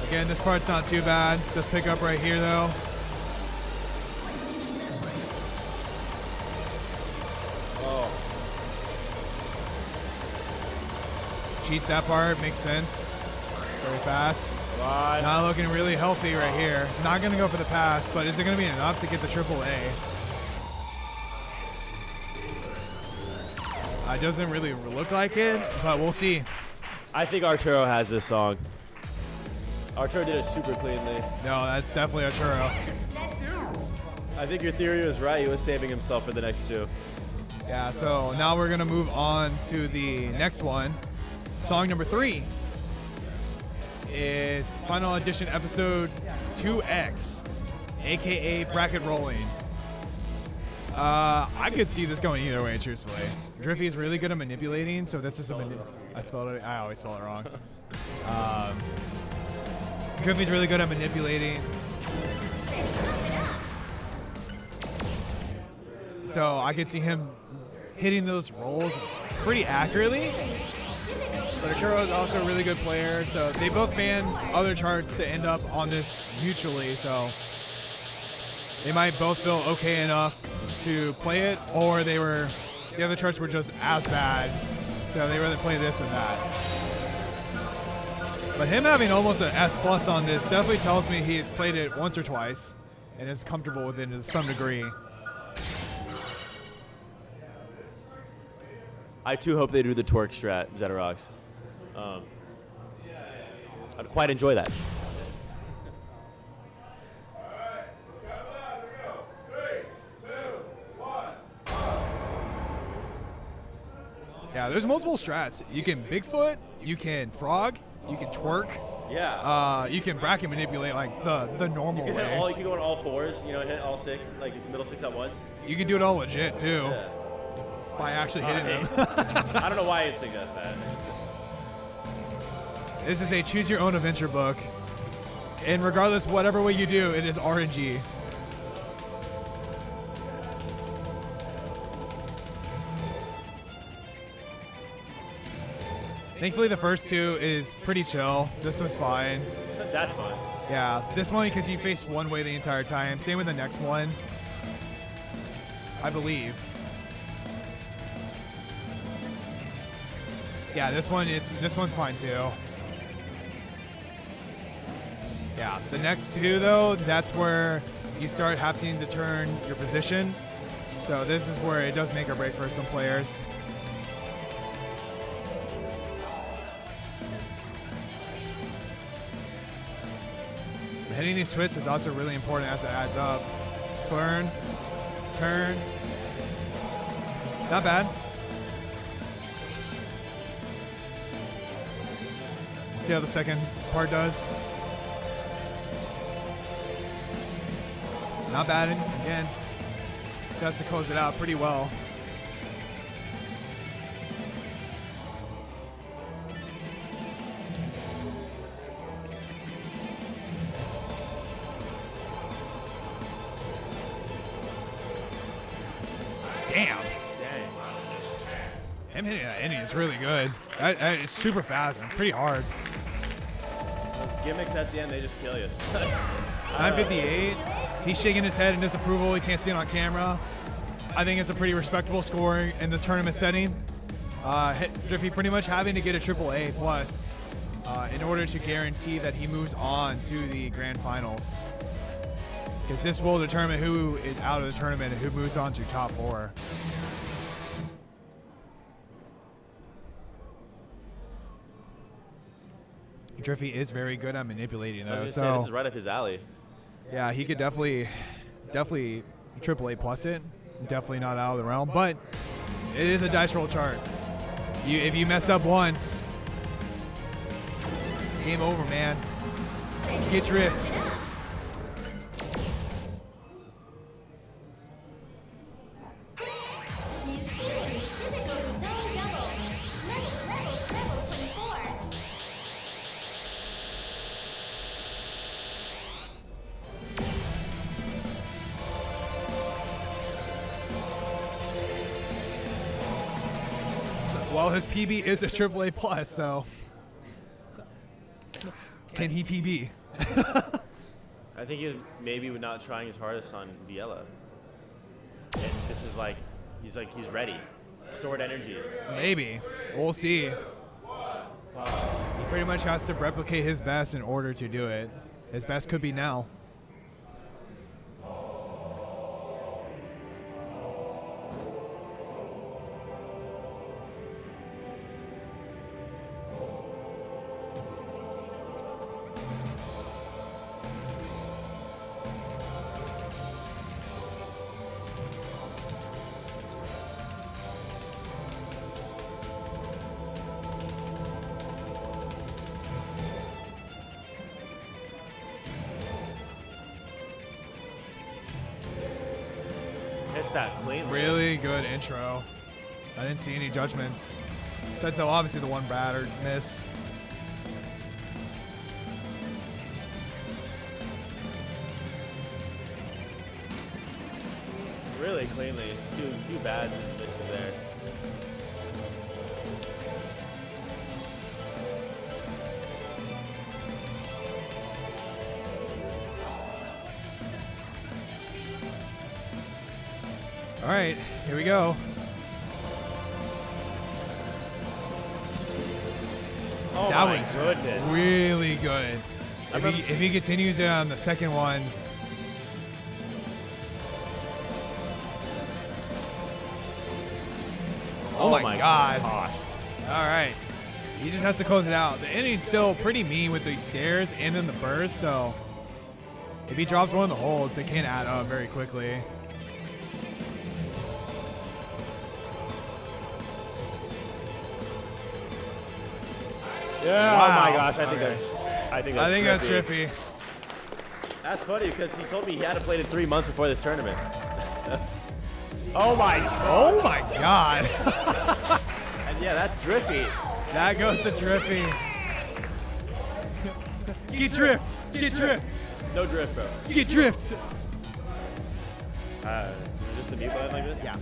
Again, this part's not too bad. Just pick up right here, though. Oh. Cheats that part, makes sense. Very fast. Come on. Not looking really healthy right here. Not going to go for the pass, but is it going to be enough to get the AAA? It doesn't really look like it, but we'll see. I think Arturo has this song. Arturo did it super cleanly. No, that's definitely a Churro. I think your theory was right. He was saving himself for the next two. Yeah, so now we're going to move on to the next one. Song number 3 is Final Edition Episode 2X, aka Bracket Rolling. I could see this going either way, truthfully. Driffy is really good at manipulating, so that's just a I always spell it wrong. Driffy's really good at manipulating. So I could see him hitting those rolls pretty accurately. But Arturo is also a really good player, so they both banned other charts to end up on this mutually, so they might both feel okay enough to play it, or the other charts were just as bad, so they rather play this than that. But him having almost an S+ on this definitely tells me he's played it once or twice and is comfortable with it to some degree. I too hope they do the twerk strat, Zetarux. I'd quite enjoy that. Yeah, there's multiple strats. You can Bigfoot, you can frog, you can twerk. Yeah. You can bracket manipulate like the normal You way. can go on all fours, hit all six, like it's middle six at once. You can do it all legit too, Yeah. by actually hitting them. I don't know why it suggests that. This is a choose your own adventure book, and regardless whatever way you do, it is RNG. Thankfully, the first two is pretty chill. This was fine. That's fine. Yeah, this one because you face one way the entire time. Same with the next one, I believe. Yeah, this one's fine too. Yeah, the next two though, that's where you start having to turn your position. So this is where it does make or break for some players. Hitting these twits is also really important as it adds up. Turn, turn. Not bad. See how the second part does. Not bad again. has to close it out pretty well. Damn. Dang. Him hitting that ending is really good. That is super fast and pretty hard. Those gimmicks at the end, they just kill you. 958. He's shaking his head in disapproval. He can't see it on camera. I think it's a pretty respectable scoring in the tournament setting. Driffy pretty much having to get a AAA plus in order to guarantee that he moves on to the grand finals. Because this will determine who is out of the tournament and who moves on to top 4. Driffy is very good at manipulating I though, was gonna say, so this is right up his alley. yeah, he could definitely AAA plus it. Definitely not out of the realm, but it is a dice roll chart. If you mess up once, game over, man. Get drift. New teams, physical zone double. Level 24. Well, his PB is a AAA plus, so can he PB? I think he maybe not trying his hardest on Viella. And this is like, he's ready. Sword energy. Maybe. We'll see. He pretty much has to replicate his best in order to do it. His best could be now. Hits that clean. Really good intro. I didn't see any judgments. Said so obviously the one battered miss. Really cleanly. Few bads and misses there. All right, here we go. Oh That my was goodness. really good. If he continues it on the second one. Oh my God. Gosh. All right. He just has to close it out. The ending's still pretty mean with these stairs and then the burst, so if he drops one of the holds, it can add up very quickly. Yeah. Wow. Oh my gosh. I think Okay. that's Trippy. That's funny because he told me he hadn't played in 3 months before this tournament. Oh my. Oh my God. And yeah, that's Driffy. That goes to Driffy. Get drift. Get drift. No drift, bro. Get drift. Just the mute button like this? Yeah.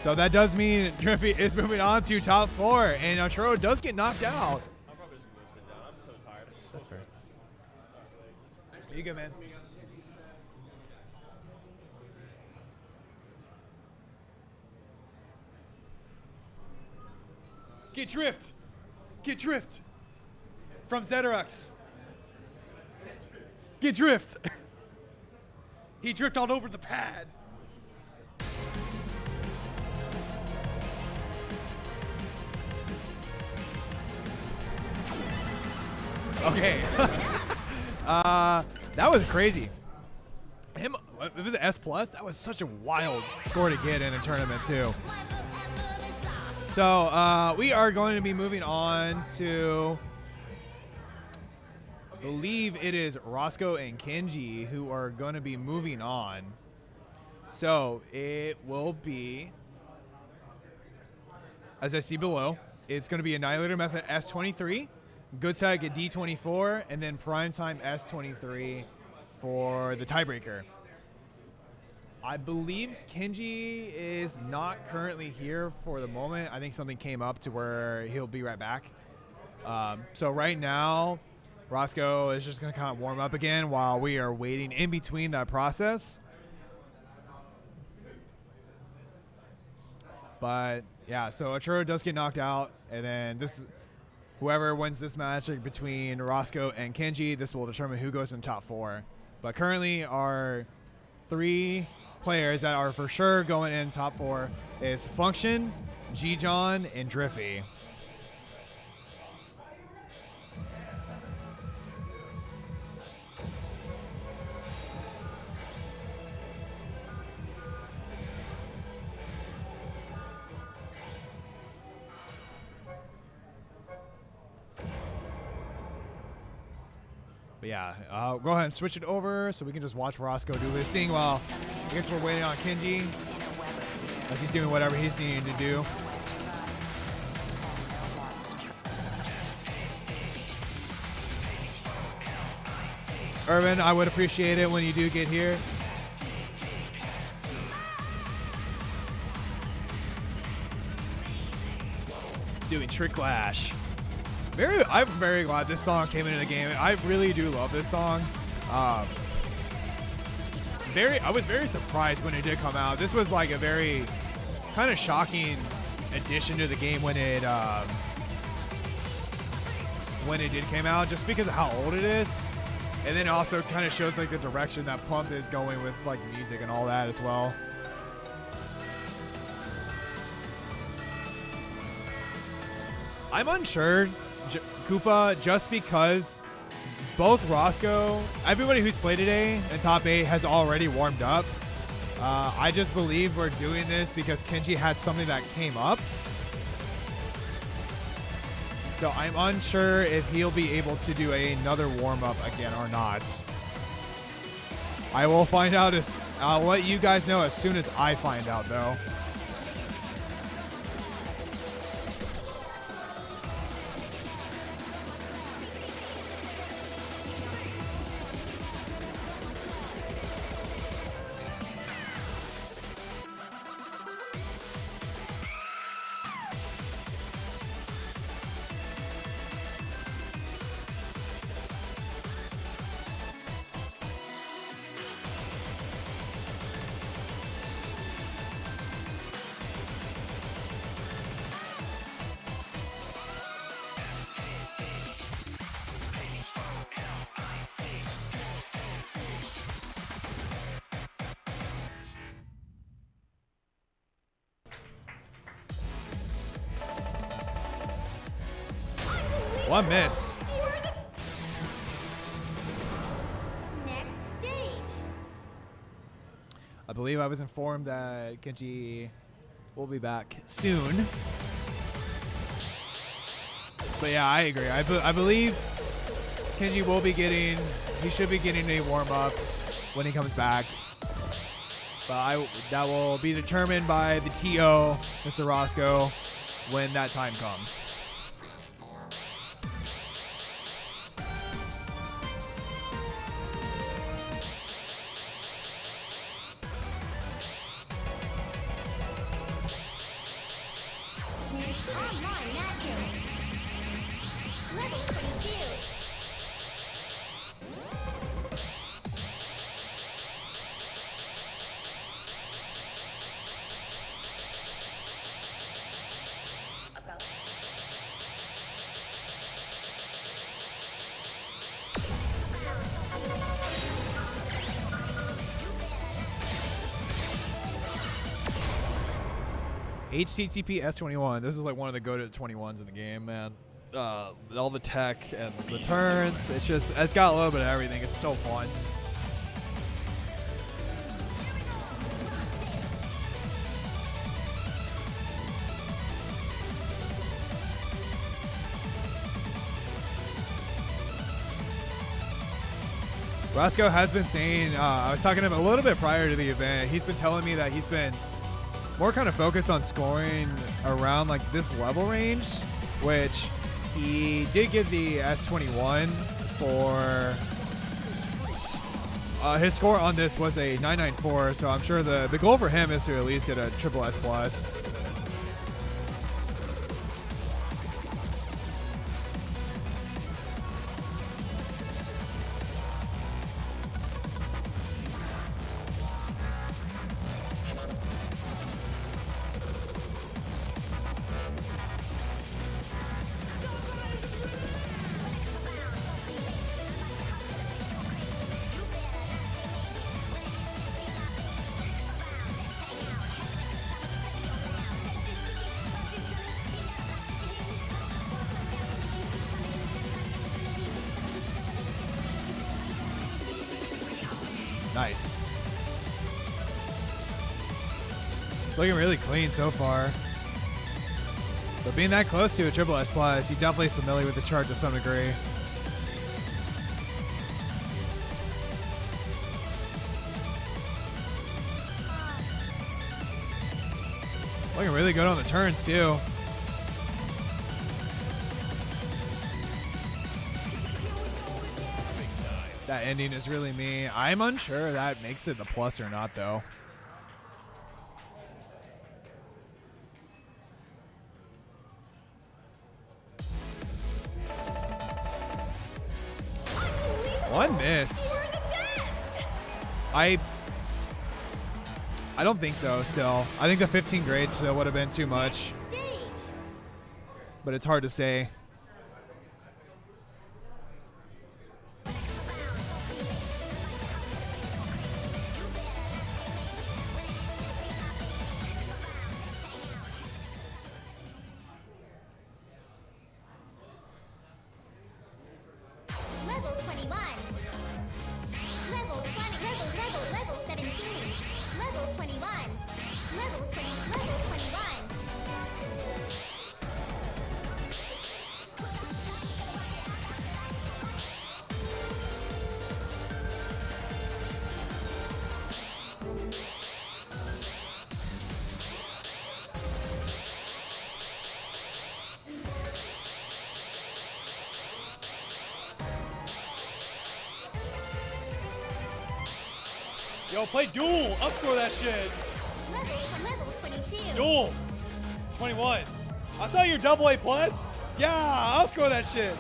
So that does mean Driffy is moving on to top 4, and Arturo does get knocked out. I'm probably just gonna go sit down. I'm so tired. That's fair. You good, man? Get drift. Get drift. From Zedorux. Get drift. He drift all over the pad. Okay. That was crazy. Him, it was an S plus. That was such a wild score to get in a tournament too. So we are going to be moving on to, I believe it is Roscoe and Kenji who are going to be moving on. So it will be, as I see below, it's going to be Annihilator Method S23, Good Tech at D24, and then Primetime S23 for the tiebreaker. I believe Kenji is not currently here for the moment. I think something came up to where he'll be right back. So right now, Roscoe is just going to kind of warm up again while we are waiting in between that process. But yeah, so Achuro does get knocked out, and then whoever wins this match between Roscoe and Kenji, this will determine who goes in the top 4. But currently, our 3 players that are for sure going in top 4 is Function, G-John, and Driffy. But yeah, go ahead and switch it over so we can just watch Roscoe do his thing while I guess we're waiting on Kenji as he's doing whatever he's needing to do. Irvin, I would appreciate it when you do get here. Doing Trick Clash. I'm very glad this song came into the game. I really do love this song. I was very surprised when it did come out. This was like a very kind of shocking addition to the game when it did came out, just because of how old it is, and then it also kind of shows like the direction that Pump is going with like music and all that as well. I'm unsure, Koopa, just because both Roscoe, everybody who's played today in top 8 has already warmed up. I just believe we're doing this because Kenji had something that came up. So I'm unsure if he'll be able to do another warm-up again or not. I will find out. I'll let you guys know as soon as I find out, though. One miss. Next stage. I believe I was informed that Kenji will be back soon. But yeah, I agree. I believe Kenji will be he should be getting a warm-up when he comes back. But that will be determined by the TO, Mr. Roscoe, when that time comes. Online matching. Level 22. HTTP S21. This is like one of the go-to 21s in the game, man. All the tech and the turns. It's got a little bit of everything. It's so fun. Roscoe has been saying, I was talking to him a little bit prior to the event. He's been telling me that he's been more kind of focused on scoring around like this level range, which he did give the S21 for his score on this was a 994. So I'm sure the goal for him is to at least get a triple S plus. Nice. Looking really clean so far. But being that close to a triple S plus, he definitely is familiar with the chart to some degree. Looking really good on the turns too. That ending is really me. I'm unsure that makes it the plus or not, though. One miss. I don't think so still. I think the 15 grades still would have been too much. But it's hard to say. Level 21. Level 20. Level 17. Level 21. Level 20. Level 21. Yo, play duel. Upscore that shit. Level 22. Duel. 21. I saw your double A plus. Yeah, I'll score that shit.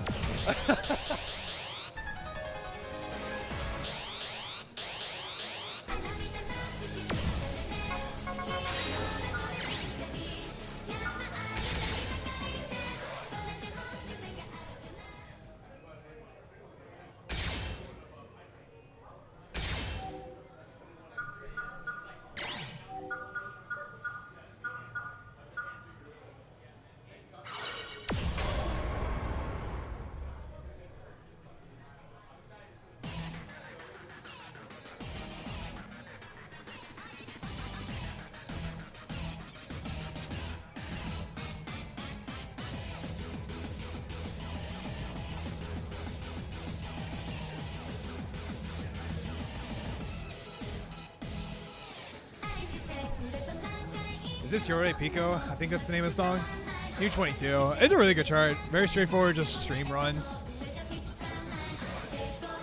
Is this Yore Pico? I think that's the name of the song. New 22. It's a really good chart. Very straightforward, just stream runs.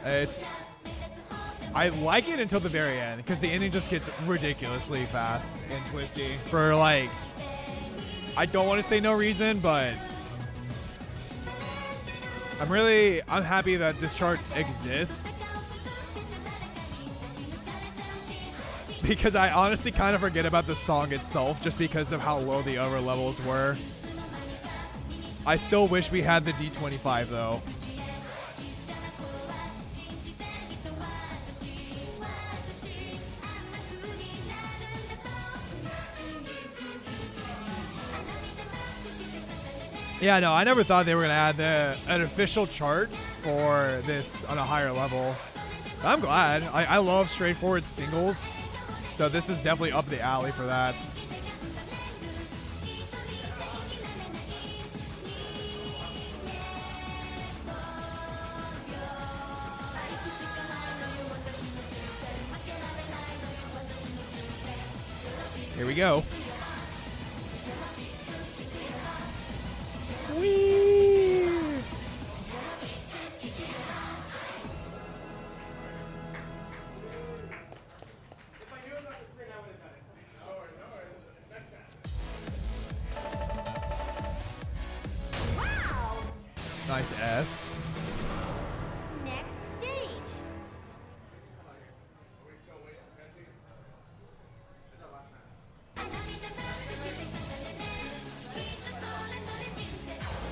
I like it until the very end because the ending just gets ridiculously fast and twisty for like, I don't want to say no reason, but I'm happy that this chart exists because I honestly kind of forget about the song itself just because of how low the other levels were. I still wish we had the D25 though. Yeah, no, I never thought they were going to add an official chart for this on a higher level. I'm glad. I love straightforward singles, so this is definitely up the alley for that. Here we go. Wow! Nice S. Next stage.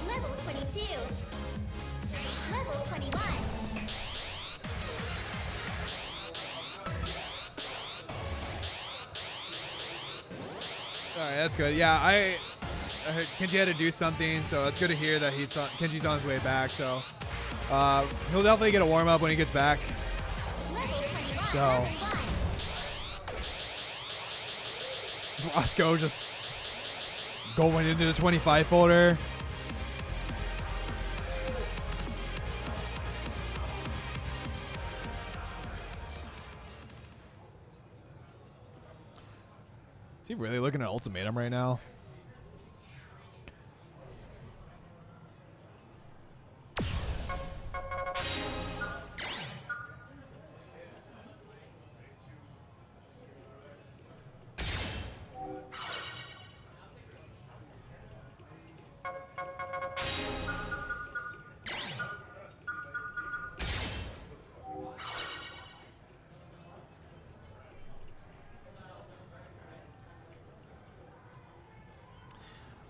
Level 22. Level 21. All right, that's good. Yeah, I heard Kenji had to do something, so it's good to hear that Kenji's on his way back. So he'll definitely get a warm up when he gets back. Level 21. So- Level 1. Roscoe just going into the 25 folder. Is he really looking at Ultimatum right now?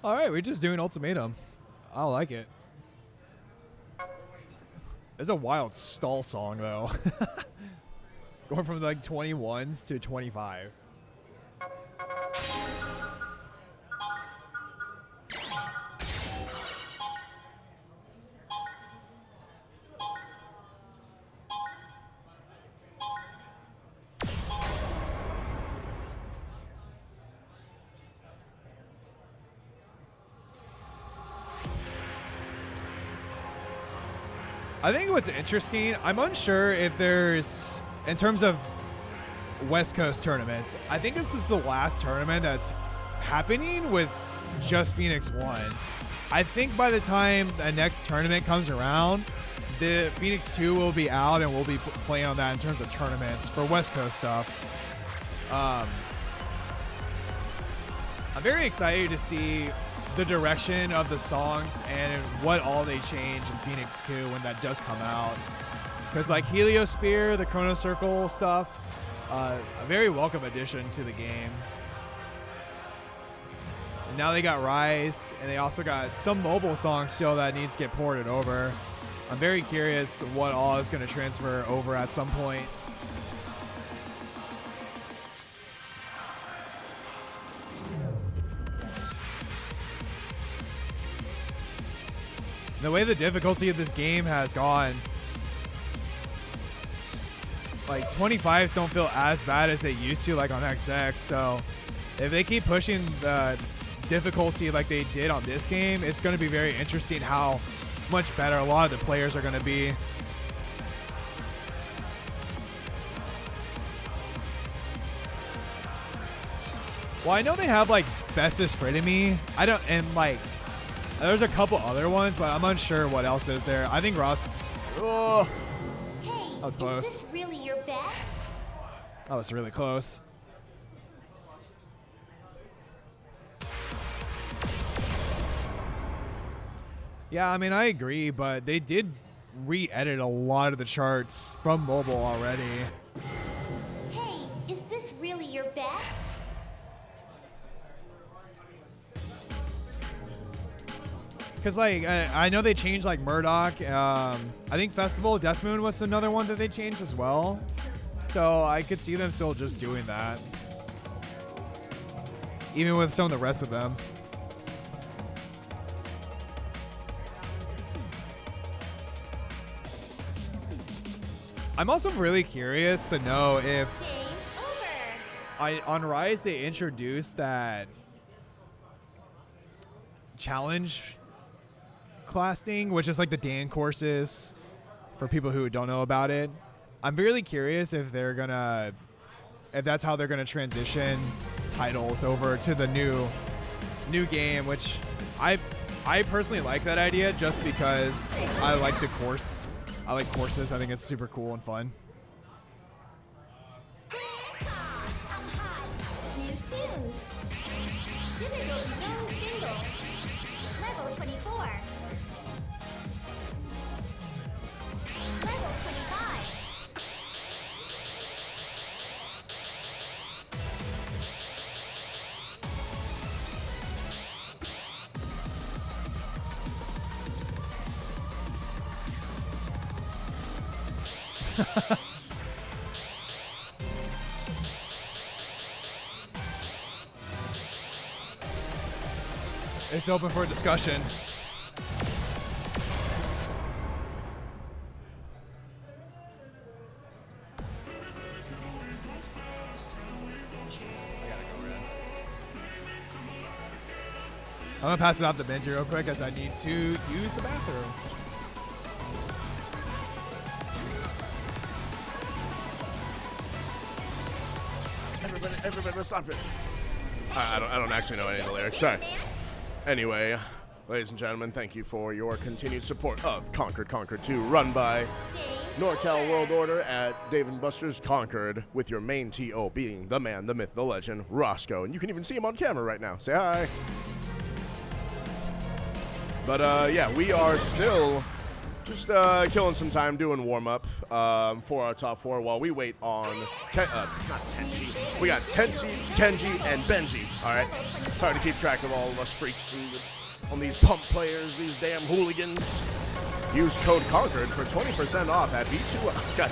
All right, we're just doing Ultimatum. I like it. It's a wild stall song, though. Going from like 21s to 25. I think what's interesting, I'm unsure if there's, in terms of West Coast tournaments, I think this is the last tournament that's happening with just Phoenix 1. I think by the time the next tournament comes around, the Phoenix 2 will be out and we'll be playing on that in terms of tournaments for West Coast stuff. I'm very excited to see the direction of the songs and what all they change in Phoenix 2 when that does come out. Because like Heliosphere, the Chrono Circle stuff, a very welcome addition to the game. And now they got Rise, and they also got some mobile songs still that needs to get ported over. I'm very curious what all is going to transfer over at some point. The way the difficulty of this game has gone, like 25s don't feel as bad as they used to, like on XX. So if they keep pushing the difficulty like they did on this game, it's going to be very interesting how much better a lot of the players are going to be. Well, I know they have like Bestest Frenemy. I don't, and like there's a couple other ones, but I'm unsure what else is there. I think Ross. Oh, Hey, that was close. is this really your best? That was really close. Yeah, I mean, I agree, but they did re-edit a lot of the charts from mobile already. Hey, is this really your best? Because, like, I know they changed, like, Murdoch. I think Festival of Death Moon was another one that they changed as well. So I could see them still just doing that. Even with some of the rest of them. I'm also really curious to know if Game over. on Rise they introduced that challenge class thing, which is like the Dan courses for people who don't know about it. I'm really curious if they're gonna, if that's how they're gonna transition titles over to the new game, which I personally like that idea just because I like the course. I like courses. I think it's super cool and fun. New tunes. Difficult zone single. Level 24. Level 25. It's open for discussion. I'm gonna pass it off to Benji real quick as I need to use the bathroom. Everybody, let's stop it. I don't actually know any of the lyrics. Sorry. Anyway, ladies and gentlemen, thank you for your continued support of Concord II, run by NorCal World Order at Dave & Buster's Concord, with your main TO being the man, the myth, the legend, Roscoe. And you can even see him on camera right now. Say hi. But yeah, we are still just killing some time doing warm-up for our top four while we wait on, not Tenji. We got Tenji, Kenji, and Benji, all right? It's hard to keep track of all of us freaks on these pump players, these damn hooligans. Use code Concord for 20% off at V2. God,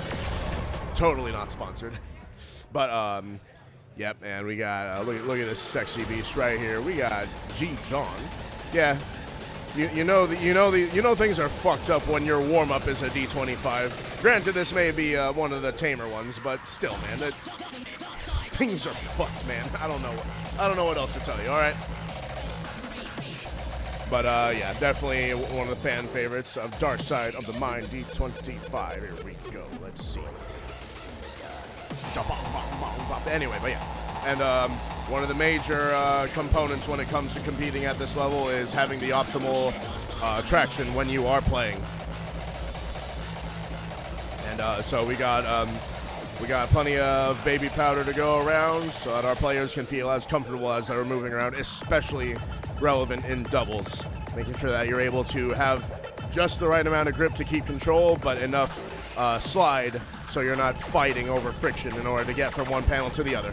totally not sponsored. But, yep, and we got, look at this sexy beast right here. We got G. John. Yeah. You know things are fucked up when your warm-up is a D25. Granted, this may be one of the tamer ones, but still, man, things are fucked, man. I don't know what else to tell you. All right. But yeah, definitely one of the fan favorites of Dark Side of the Mind D25. Here we go. Let's see. Anyway, but yeah. And one of the major components when it comes to competing at this level is having the optimal traction when you are playing. And so we got plenty of baby powder to go around so that our players can feel as comfortable as they're moving around, especially relevant in doubles. Making sure that you're able to have just the right amount of grip to keep control, but enough slide so you're not fighting over friction in order to get from one panel to the other.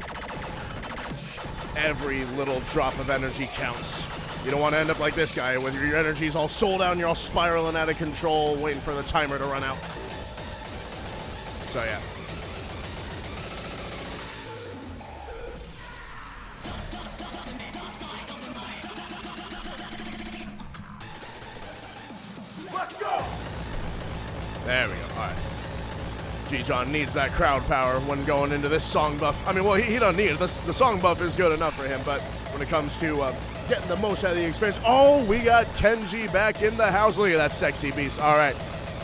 Every little drop of energy counts. You don't want to end up like this guy, where your energy's all sold out and you're all spiraling out of control, waiting for the timer to run out. So yeah. Let's go! There we go. All right. G-John needs that crowd power when going into this song buff. I mean, well, he don't need it. The song buff is good enough for him, but when it comes to getting the most out of the experience, oh, we got Kenji back in the house. Look at that sexy beast. All right,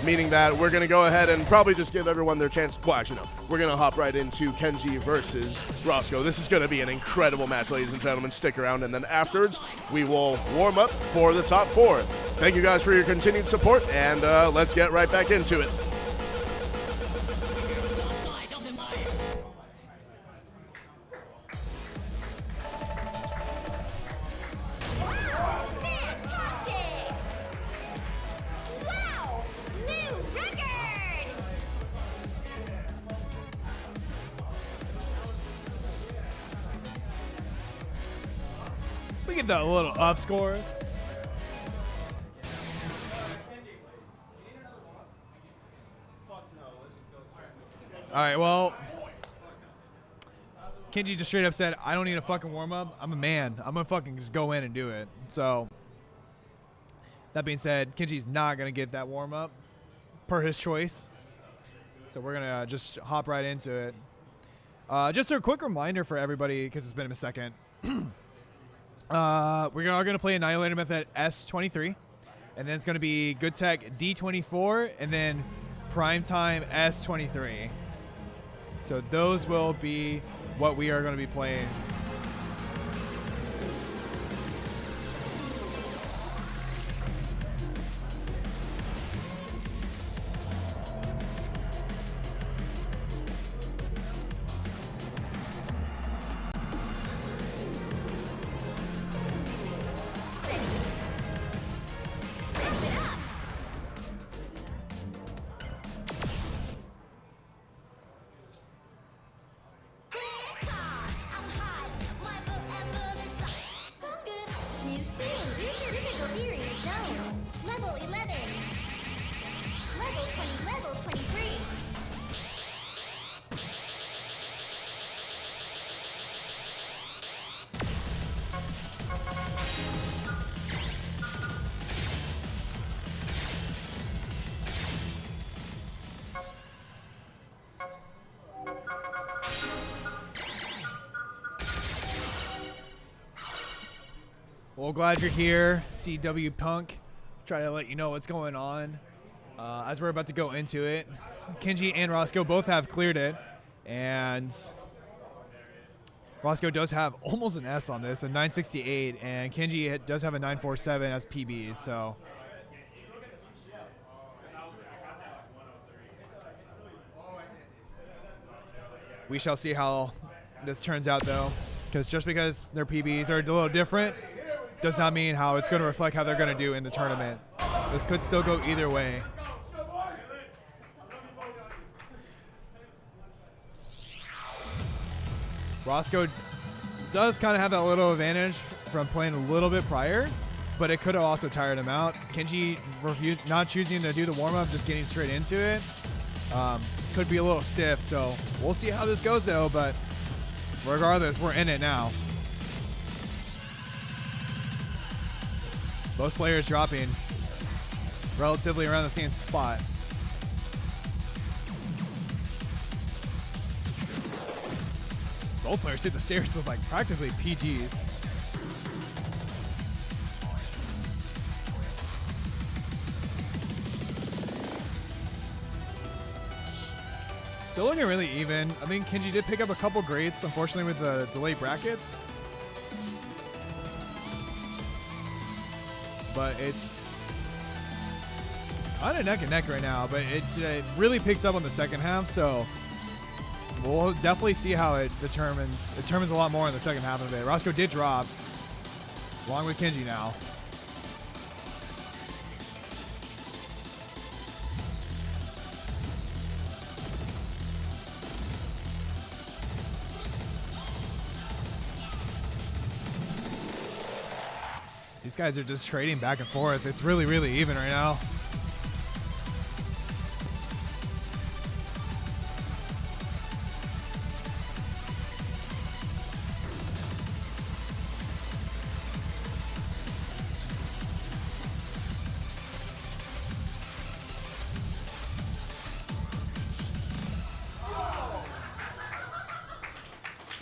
meaning that we're going to go ahead and probably just give everyone their chance. Well, actually, no. We're going to hop right into Kenji versus Roscoe. This is going to be an incredible match, ladies and gentlemen. Stick around, and then afterwards, we will warm up for the top four. Thank you guys for your continued support, and let's get right back into it. We get the little up scores. All right, well, Kenji just straight up said, I don't need a fucking warm-up. I'm a man. I'm going to fucking just go in and do it. So, that being said, Kenji's not going to get that warm-up per his choice. So we're going to just hop right into it. Just a quick reminder for everybody, because it's been a second. We are going to play Annihilator Method S23, and then it's going to be Good Tech D24, and then Primetime S23. So those will be what we are going to be playing Well, glad you're here, CW Punk. Try to let you know what's going on as we're about to go into it. Kenji and Roscoe both have cleared it, and Roscoe does have almost an S on this, a 968, and Kenji does have a 947 as PBs, so. We shall see how this turns out, though, because just because their PBs are a little different does not mean how it's going to reflect how they're going to do in the tournament. This could still go either way. Roscoe does kind of have that little advantage from playing a little bit prior, but it could have also tired him out. Kenji not choosing to do the warm-up, just getting straight into it. Could be a little stiff, so we'll see how this goes, though, but regardless, we're in it now. Both players dropping relatively around the same spot. Both players hit the stairs with like practically PGs. Still looking really even. I mean, Kenji did pick up a couple grades, unfortunately, with the delayed brackets. But it's kind of neck and neck right now, but it really picks up on the second half, so we'll definitely see how it determines. It determines a lot more in the second half of it. Roscoe did drop, along with Kenji now. These guys are just trading back and forth. It's really, really even right now.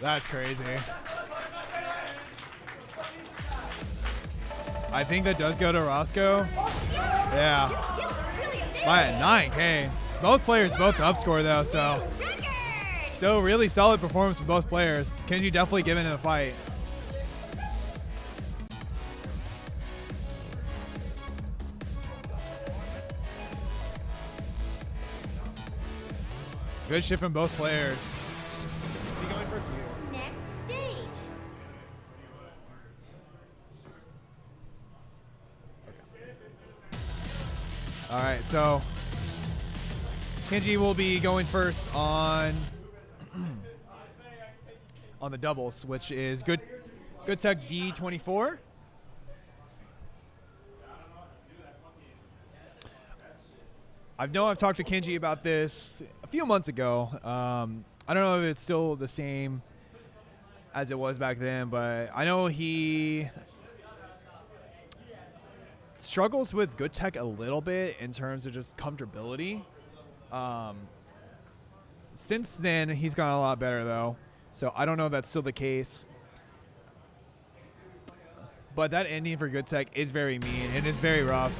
That's crazy. I think that does go to Roscoe. Yeah. By a 9K. Both players both up score though, so still really solid performance from both players. Kenji definitely giving it a fight. Good shit from both players. Is he going first? Next stage. All right, so Kenji will be going first on on the doubles, which is Good Tech D24. I've talked to Kenji about this a few months ago. I don't know if it's still the same as it was back then, but I know he struggles with Good Tech a little bit in terms of just comfortability. Since then, he's gotten a lot better, though. So I don't know if that's still the case. But that ending for Good Tech is very mean, and it's very rough.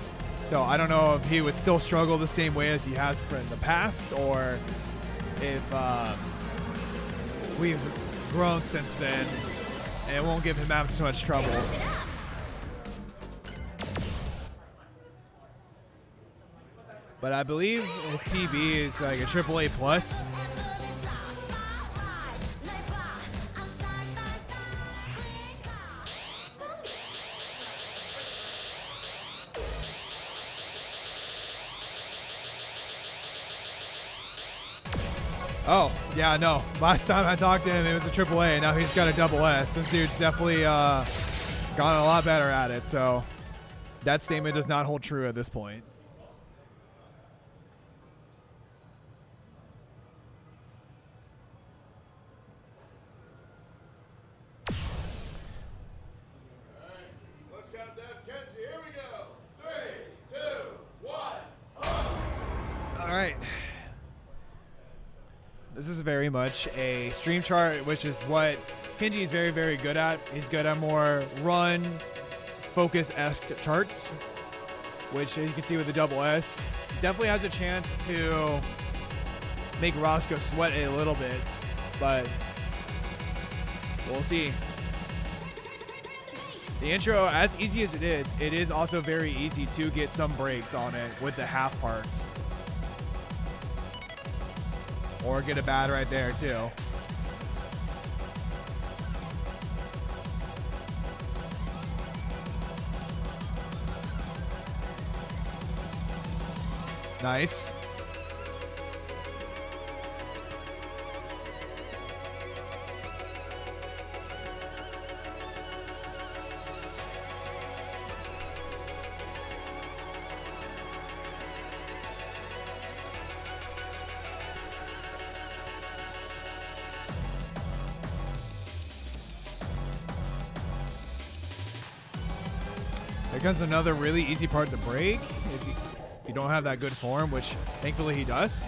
So I don't know if he would still struggle the same way as he has in the past, or if we've grown since then, and it won't give him as much trouble. But I believe his PB is like a AAA plus. Oh, yeah, no. Last time I talked to him, it was a AAA, and now he's got a double S. This dude's definitely gotten a lot better at it, so that statement does not hold true at this point. Let's count down Kenji. Here we go. 3, 2, 1. All right. This is very much a stream chart, which is what Kenji is very, very good at. He's good at more run, Focus-esque charts, which you can see with the double S, definitely has a chance to make Roscoe sweat a little bit, but we'll see. The intro, as easy as it is also very easy to get some breaks on it with the half parts. Or get a bad right there too. Nice. Here comes another really easy part to break. If you don't have that good form, which thankfully he does.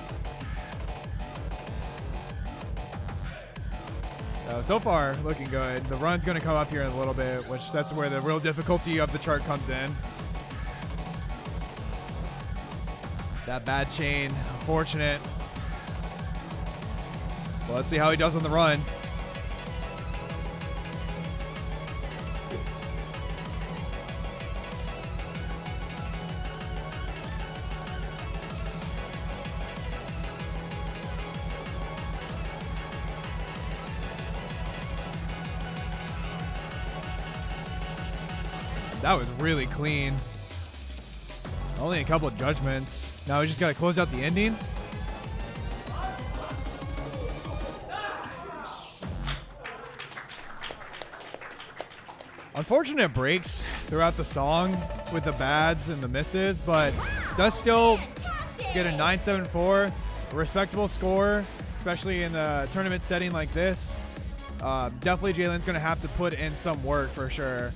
So far, looking good. The run's going to come up here in a little bit, which that's where the real difficulty of the chart comes in. That bad chain, unfortunate. Well, let's see how he does on the run. That was really clean. Only a couple of judgments. Now we just got to close out the ending. Unfortunate breaks throughout the song with the bads and the misses, but does still get a 9.74, a respectable score, especially in the tournament setting like this. Definitely Jalen's going to have to put in some work for sure.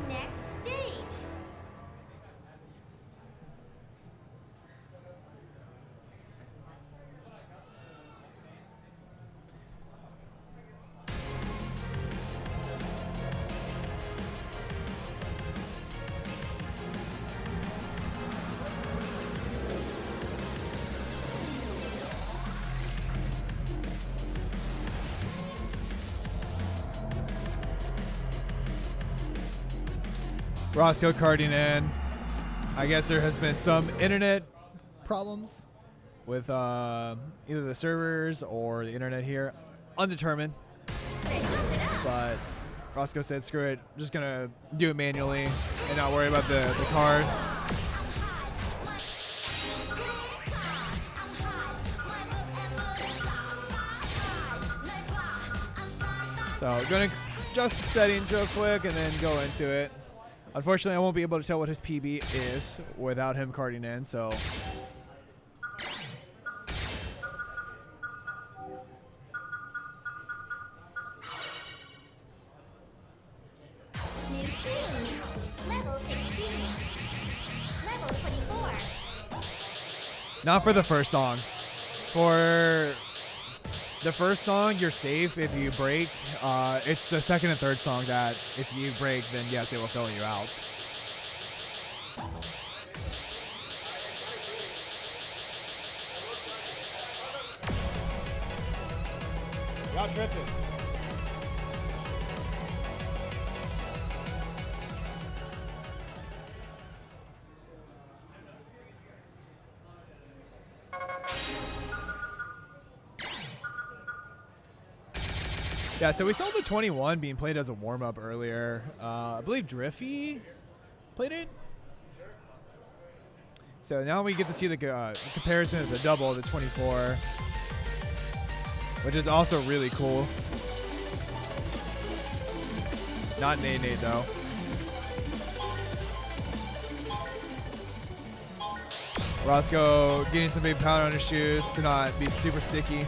Next stage. Roscoe carding in. I guess there has been some internet problems with either the servers or the internet here. Undetermined. But Roscoe said, screw it. I'm just going to do it manually and not worry about the card. So going to adjust the settings real quick and then go into it. Unfortunately, I won't be able to tell what his PB is without him carding in, so. New tunes. Level 16. Level 24. Not for the first song. For the first song, you're safe if you break. It's the second and third song that if you break, then yes, it will fill you out. Y'all tripping. Yeah, so we saw the 21 being played as a warm-up earlier. I believe Driffy played it. So now we get to see the comparison of the double, the 24, which is also really cool. Not Nate though. Roscoe getting some big powder on his shoes to not be super sticky.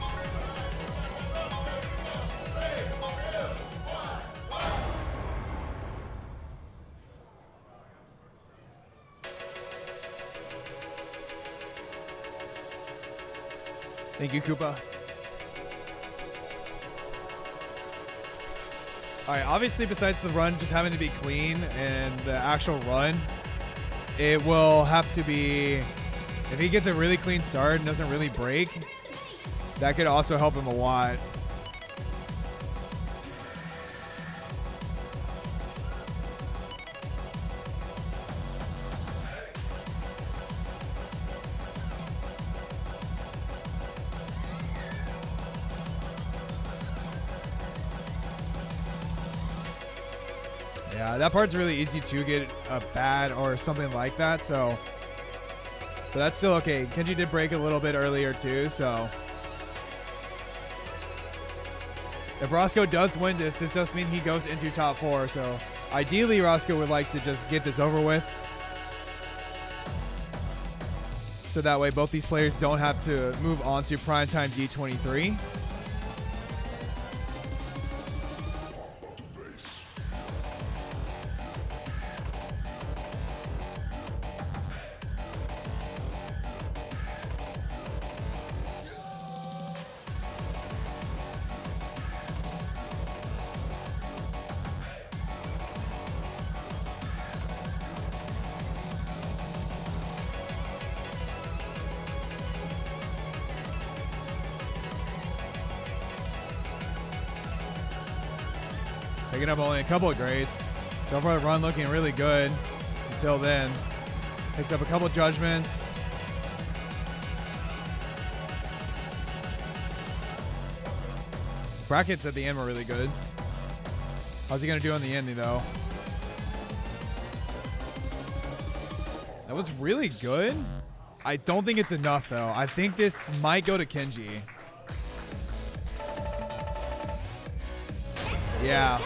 Thank you, Koopa. All right, obviously besides the run just having to be clean and the actual run, it will have to be, if he gets a really clean start and doesn't really break, that could also help him a lot. Yeah, that part's really easy to get a bad or something like that, so. But that's still okay. Kenji did break a little bit earlier too, so. If Roscoe does win this does mean he goes into top 4, so ideally Roscoe would like to just get this over with. So that way both these players don't have to move on to primetime D23. Picking up only a couple of grades. So far the run looking really good until then. Picked up a couple of judgments. Brackets at the end were really good. How's he gonna do in the ending though? That was really good. I don't think it's enough though. I think this might go to Kenji. Yeah.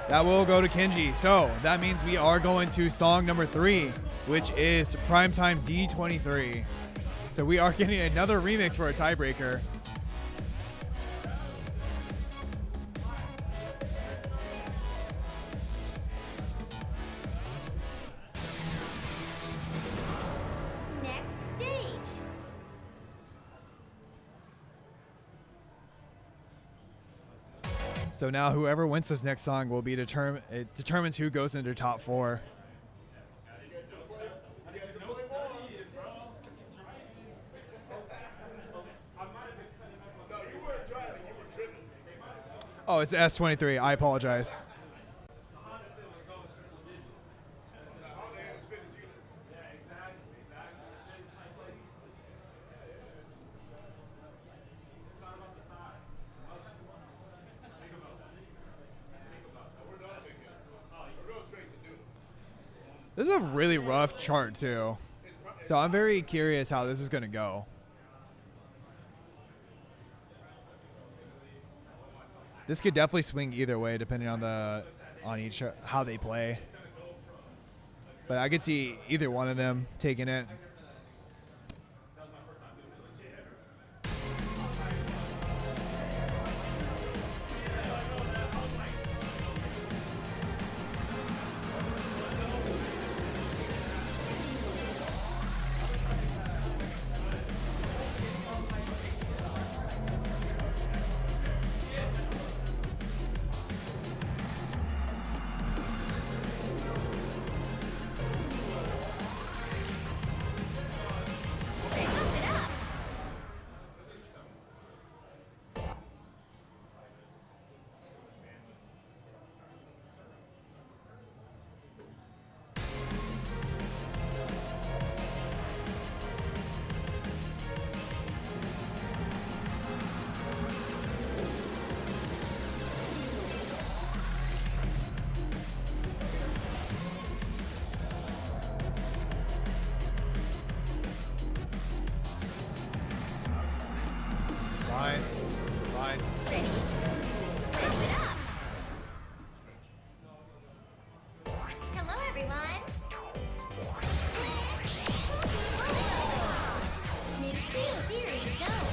That will go to Kenji. So that means we are going to song number 3, which is Primetime D23. So we are getting another remix for a tiebreaker. Next stage. So now whoever wins this next song will be it determines who goes into top 4. Oh, it's S23. I apologize. This is a really rough chart too. So I'm very curious how this is going to go. This could definitely swing either way depending on how they play. But I could see either one of them taking it. Fine. Fine. Ready? Wrap it up. Hello, everyone. New Team Series Zone.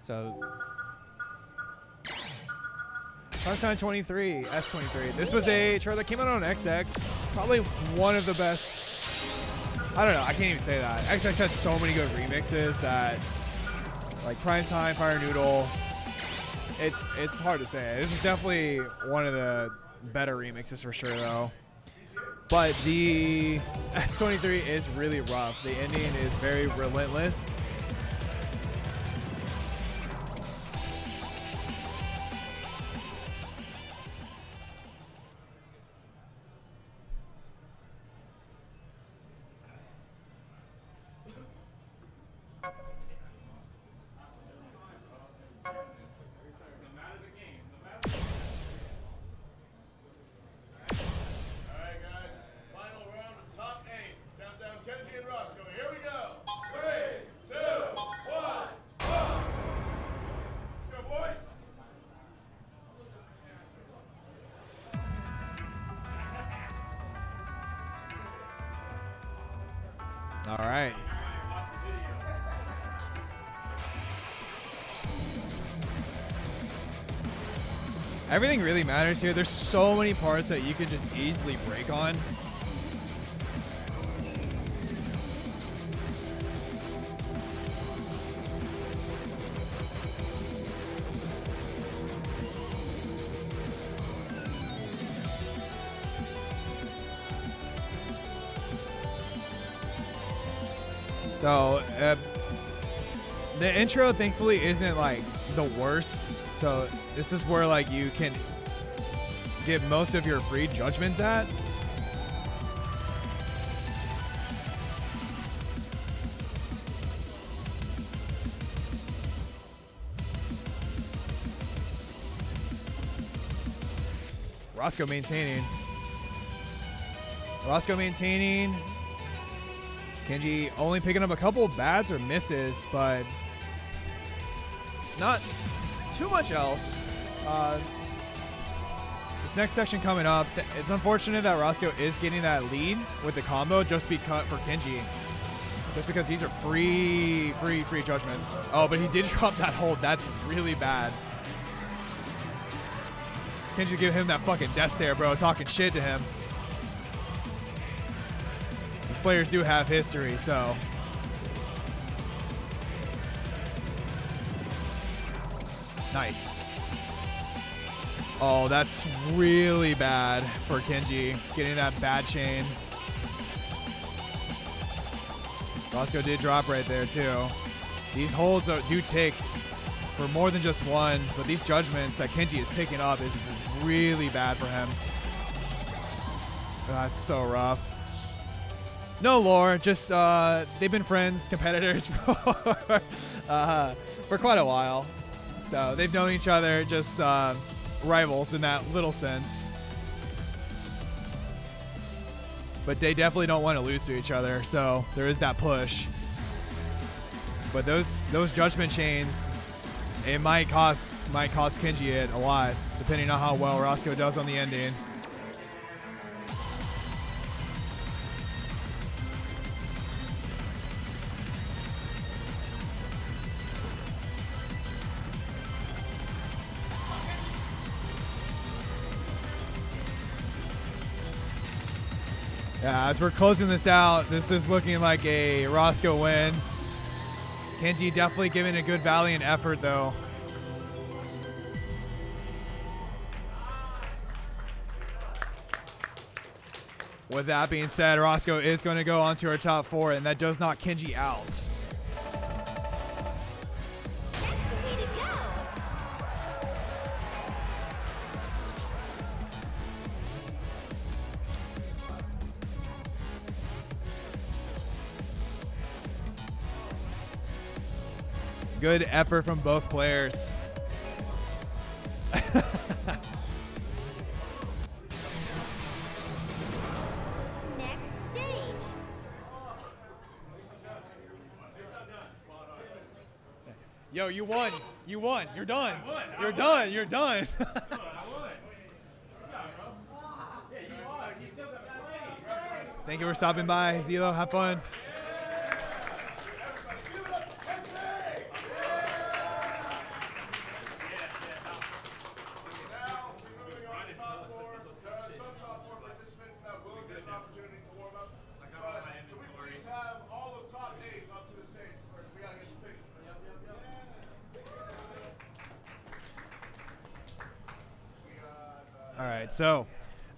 So, Sunshine 23, S23. This was a chart that came out on XX. Probably one of the best. I don't know. I can't even say that. XX had so many good remixes that, like Primetime, Fire Noodle. It's hard to say. This is definitely one of the better remixes for sure, though. But the S23 is really rough. The ending is very relentless. All right. Everything really matters here. There's so many parts that you can just easily break on. So the intro thankfully isn't like the worst. So this is where like you can get most of your free judgments at. Roscoe maintaining. Kenji only picking up a couple of bats or misses, but not too much else. This next section coming up, it's unfortunate that Roscoe is getting that lead with the combo just because for Kenji. Just because these are free judgments. Oh, but he did drop that hold. That's really bad. Kenji give him that fucking death stare, bro, talking shit to him. These players do have history, so. Nice. Oh, that's really bad for Kenji, getting that bad chain. Roscoe did drop right there, too. These holds do take for more than just one, but these judgments that Kenji is picking up is really bad for him. That's so rough. No lore, just they've been friends, competitors for quite a while. So they've known each other, just rivals in that little sense. But they definitely don't want to lose to each other, so there is that push. But those judgment chains, it might cost Kenji it a lot, depending on how well Roscoe does on the ending. Yeah, as we're closing this out, this is looking like a Roscoe win. Kenji definitely giving a good valiant effort, though. With that being said, Roscoe is going to go on to our top four, and that does knock Kenji out. That's the way to go. Good effort from both players. Next stage. Yo, you won. You won. You're done. You're done. You're done. Thank you for stopping by, Zelo. Have fun. right, so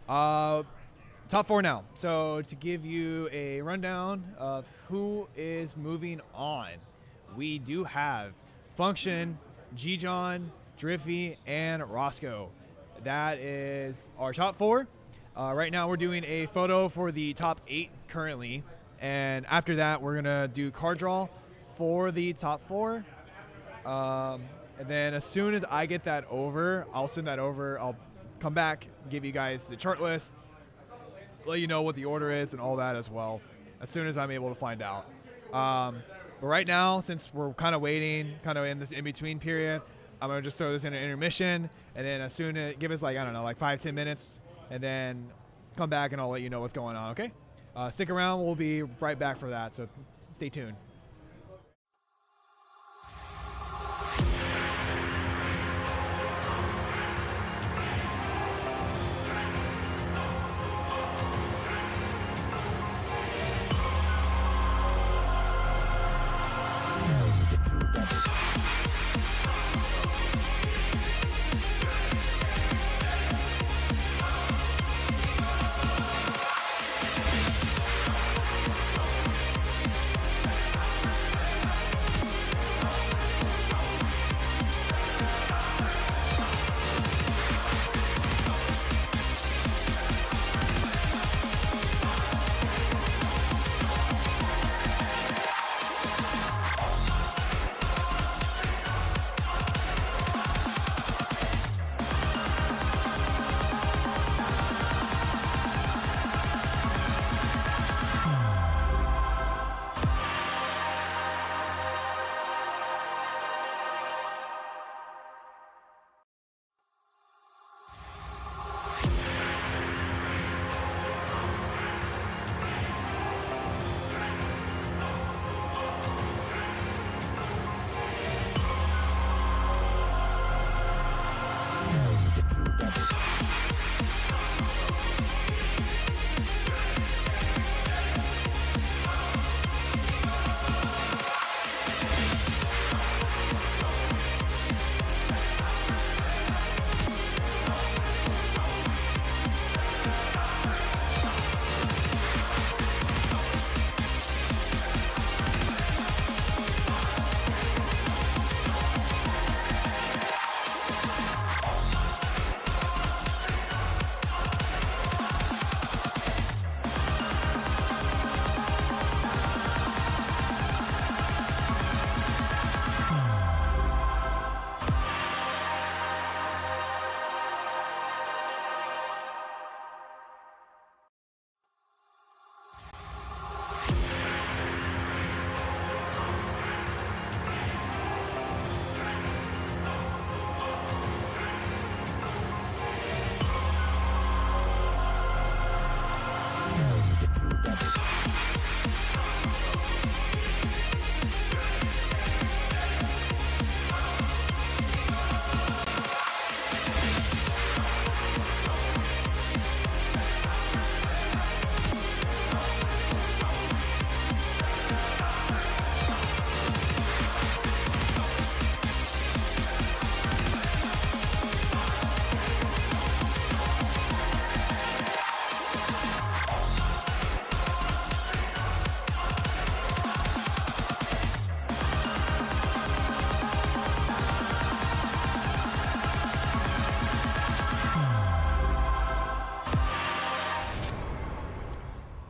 top 4 now. So to give you a rundown of who is moving on, we do have Function, G-John, Driffy, and Roscoe. That is our top 4. Right now we're doing a photo for the top 8 currently, and after that we're gonna do card draw for the top 4. And then as soon as I get that over, I'll send that over. I'll come back, give you guys the chart list, let you know what the order is and all that as well, as soon as I'm able to find out. But right now, since we're kind of waiting, kind of in this in-between period, I'm going to just throw this in an intermission, and then as soon as, give us like, I don't know, like 5-10 minutes, and then come back and I'll let you know what's going on, okay? Stick around, we'll be right back for that, so stay tuned.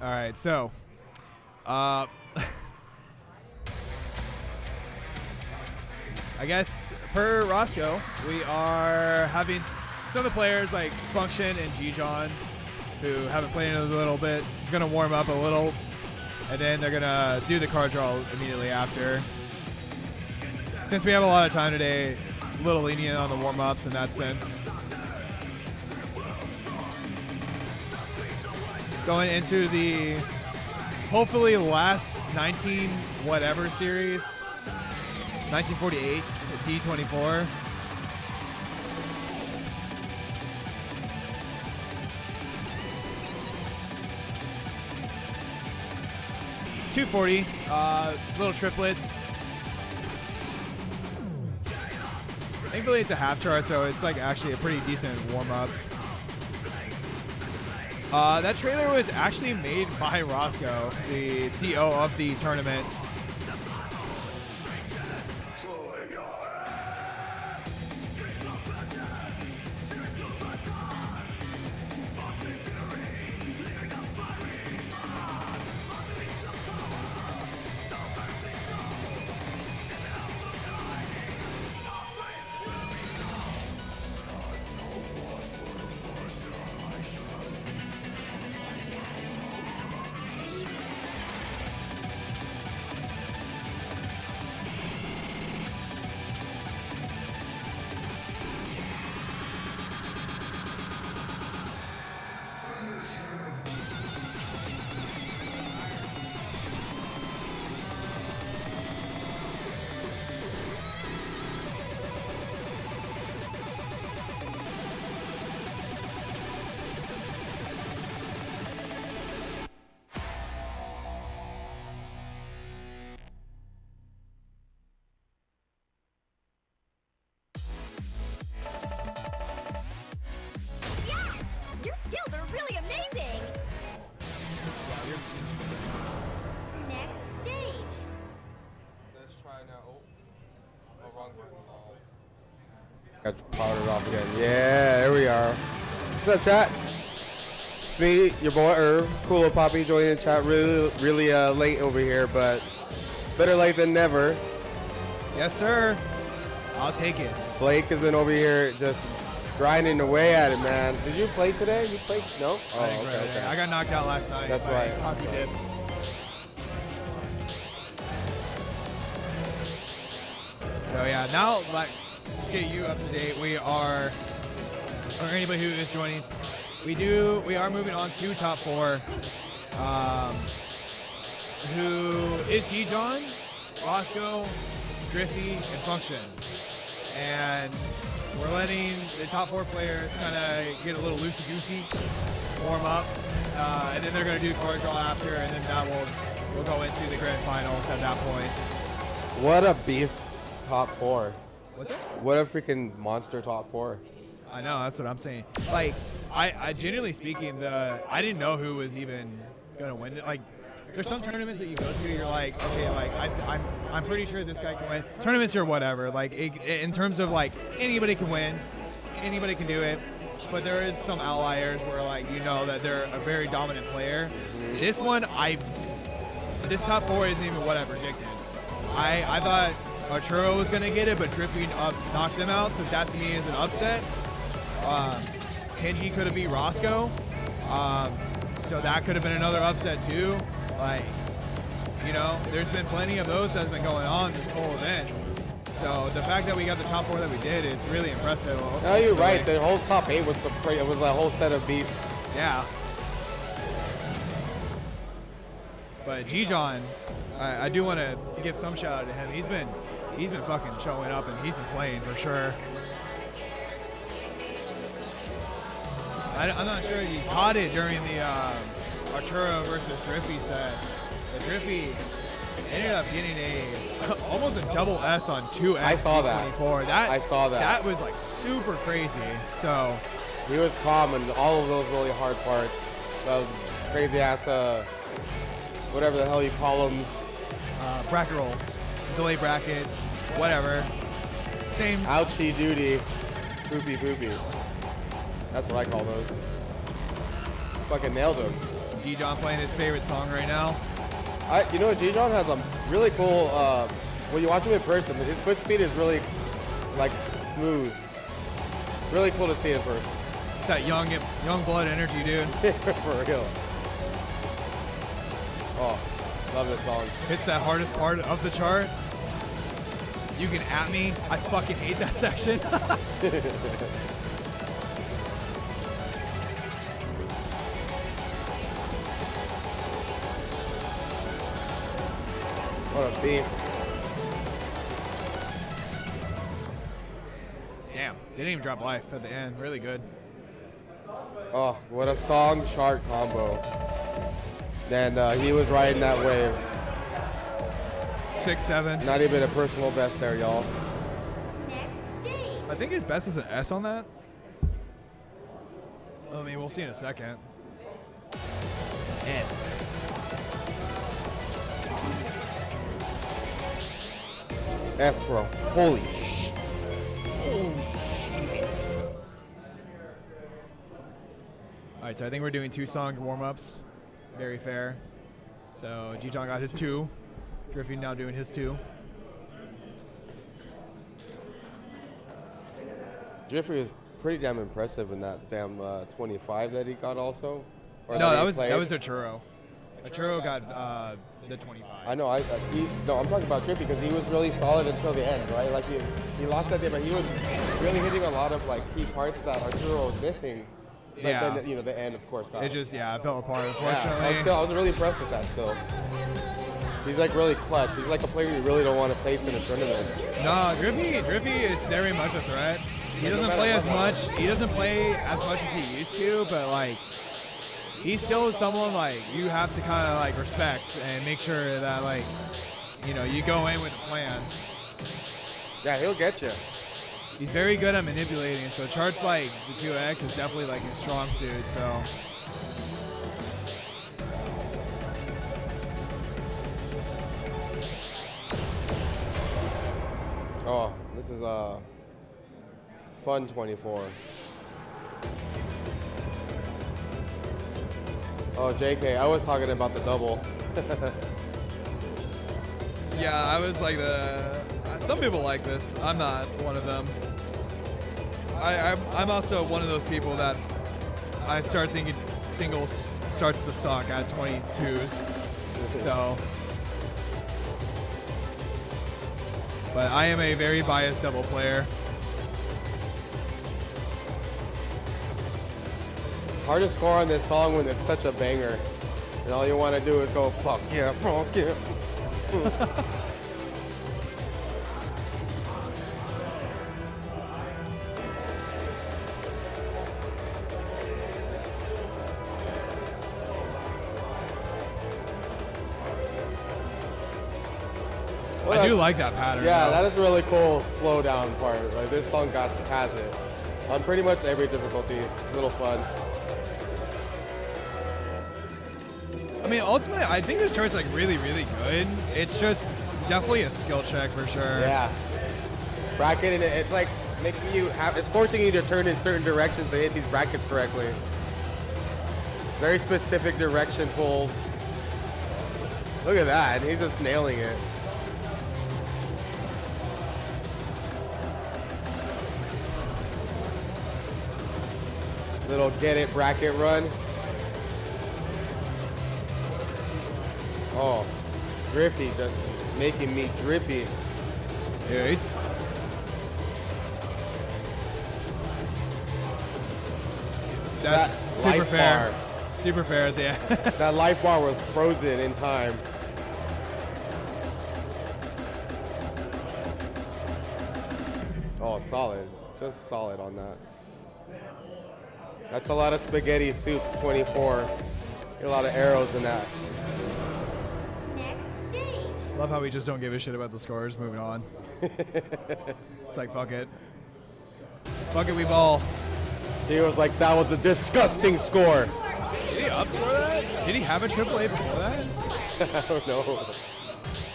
All right, so I guess per Roscoe, we are having some of the players like Function and G-John, who haven't played in a little bit, gonna warm up a little, and then they're gonna do the card draw immediately after. Since we have a lot of time today, it's a little lenient on the warm-ups in that sense. Going into the hopefully last 19 whatever series, 1948 D24. $240, little triplets. Thankfully it's a half chart, so it's like actually a pretty decent warm up. That trailer was actually made by Roscoe, the TO of the tournament. Yes! Your skills are really amazing! Next stage. Let's try now. Oh, wrong button. Got powdered off again. Yeah, there we are. What's up, chat? It's me, your boy Irv. Cool little Poppy joining the chat really late over here, but better late than never. Yes, sir. I'll take it. Blake has been over here just grinding away at it, man. Did you play today? You played? No? Oh, I didn't okay, grab it. okay. I got knocked out last night. That's by right. Hockey dip. So yeah, now like just get you up to date. We are, or anybody who is joining, we are moving on to top 4. Who is G-John, Roscoe, Griffey, and Function. And we're letting the top 4 players kind of get a little loosey-goosey, warm up, and then they're going to do card draw after, and then that we'll go into the grand finals at that point. What a beast top 4. What's that? What a freaking monster top 4. I know, that's what I'm saying. Like, I generally speaking, I didn't know who was even going to win it. Like, there's some tournaments that you go to, you're like, okay, like I'm pretty sure this guy can win. Tournaments or whatever, like in terms of like anybody can win, anybody can do it, but there is some outliers where like you know that they're a very dominant player. This one, this top 4 isn't even what I predicted. I thought Arturo was gonna get it, but Drippy knocked them out, so that to me is an upset. Kenji could have beat Roscoe, so that could have been another upset too. Like, you know, there's been plenty of those that's been going on this whole event. So the fact that we got the top 4 that we did is really impressive. No, you're right. The whole top 8 was it was a whole set of beasts. Yeah. But G-John, I do want to give some shout out to him. He's been fucking showing up and he's been playing for sure. I'm not sure if you caught it during the Arturo versus Driffy set. But Driffy ended up getting almost a double S on 2X. I saw that. I saw that. That was like super crazy. So he was calm in all of those really hard parts. Those crazy ass, whatever the hell you call them. Bracket rolls, delay brackets, whatever. Same. Ouchie duty, poopy. That's what I call those. Fucking nailed him. G-John playing his favorite song right now. You know what, G-John has a really cool, when you watch him in person, his foot speed is really, like, smooth. Really cool to see in person. It's that young blood energy, dude. For real. Oh, love this song. It's that hardest part of the chart. You can at me. I fucking hate that section. What a beast. Damn, didn't even drop life at the end. Really good. Oh, what a song chart combo. And he was riding that wave. 6-7. Not even a personal best there, y'all. Next stage. I think his best is an S on that. I mean, we'll see in a second. S. S bro. Holy sh. All right, so I think we're doing 2-song warm-ups. Very fair. So G-John got his 2. Driffy now doing his 2. Jeffrey was pretty damn impressive in that damn 25 that he got also. Or No, he that played. was Arturo. Arturo got the 25. I know. I'm talking about Drippy because he was really solid until the end, right? Like he lost that day, but he was really hitting a lot of like key parts that Arturo was missing. But Yeah. then the end, of course, got It him. just, it fell apart, Yeah, unfortunately. I was really impressed with that still. He's like really clutch. He's like a player you really don't want to face in a tournament. No, Driffy is very much a threat. He doesn't play as much. He doesn't play as much as he used to, but like, he still is someone like you have to kind of like respect and make sure that like, you go in with a plan. Yeah, he'll get you. He's very good at manipulating. So charts like the 2X is definitely like his strong suit. So. Oh, this is a fun 24. Oh, JK, I was talking about the double. Yeah, I was like some people like this. I'm not one of them. I'm also one of those people that I start thinking singles starts to suck at 22s. So, but I am a very biased double player. Hard to score on this song when it's such a banger. And all you want to do is go, fuck yeah, fuck yeah. I do like that pattern. Yeah, though. that is a really cool slow down part. Like this song has it on pretty much every difficulty. A little fun. I mean, ultimately, I think this chart's like really, really good. It's just definitely a skill check for sure. Yeah. Bracketing it, it's like making it's forcing you to turn in certain directions to hit these brackets correctly. Very specific direction pull. Look at that, he's just nailing it. Little get it bracket run. Oh, Drippy just making me drippy. Yeah, that's That super life fair. bar. Super fair at the end. That life bar was frozen in time. Oh, solid. Just solid on that. That's a lot of spaghetti soup, 24. A lot of arrows in that. Next stage. Love how we just don't give a shit about the scores. Moving on. It's like, fuck it. Fuck it, we ball. He was like, that was a disgusting score. Did he upscore that? Did he have a AAA before that? I don't know.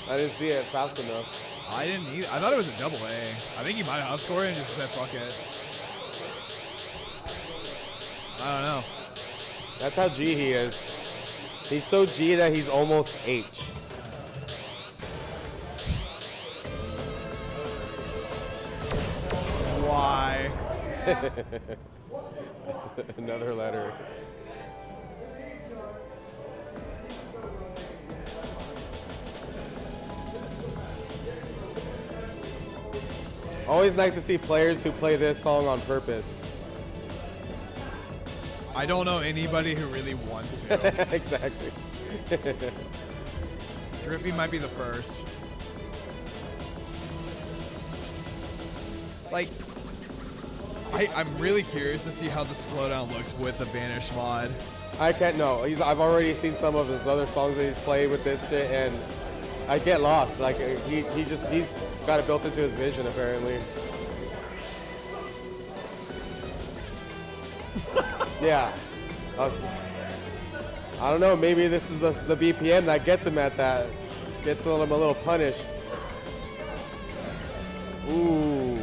I didn't see it fast enough. I didn't either. I thought it was a AA. I think he might have outscored it and just said, fuck it. I don't know. That's how G he is. He's so G that he's almost H. Why? Another letter. Always nice to see players who play this song on purpose. I don't know anybody who really wants to. Exactly. Drippy might be the first. Like, I'm really curious to see how the slowdown looks with the Vanish mod. I can't know. I've already seen some of his other songs that he's played with this shit, and I get lost. Like he's got it built into his vision apparently. Yeah. I don't know. Maybe this is the BPM that gets him at that. Gets him a little punished. Ooh.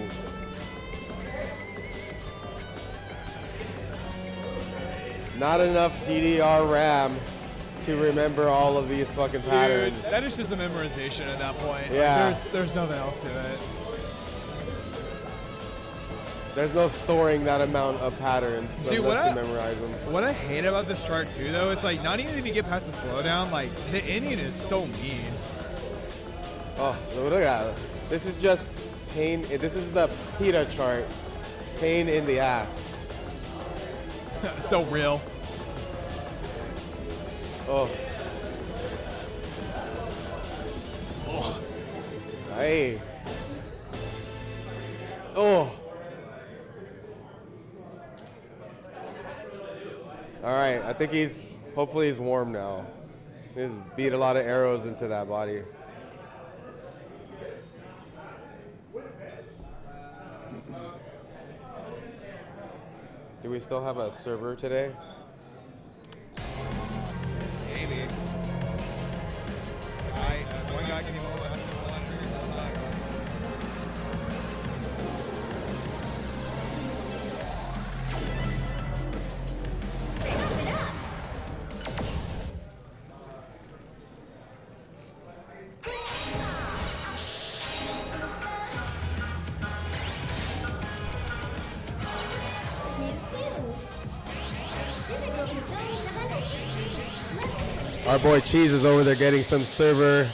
Not enough DDR RAM to remember all of these fucking patterns. Dude, that is just a memorization at that point. Yeah. Like, there's nothing else to it. There's no storing that amount of patterns Dude, unless you memorize them. What I hate about this chart too, though, it's like not even if you get past the slowdown, like the Indian is so mean. Oh, look at that. This is just pain. This is the PETA chart. Pain in the ass. So real. Oh. Oh. Hey. Oh. All right, I think hopefully he's warm now. He's beat a lot of arrows into that body. Do we still have a server today? Maybe. One guy can even hold 100. Our boy Cheese is over there getting some service.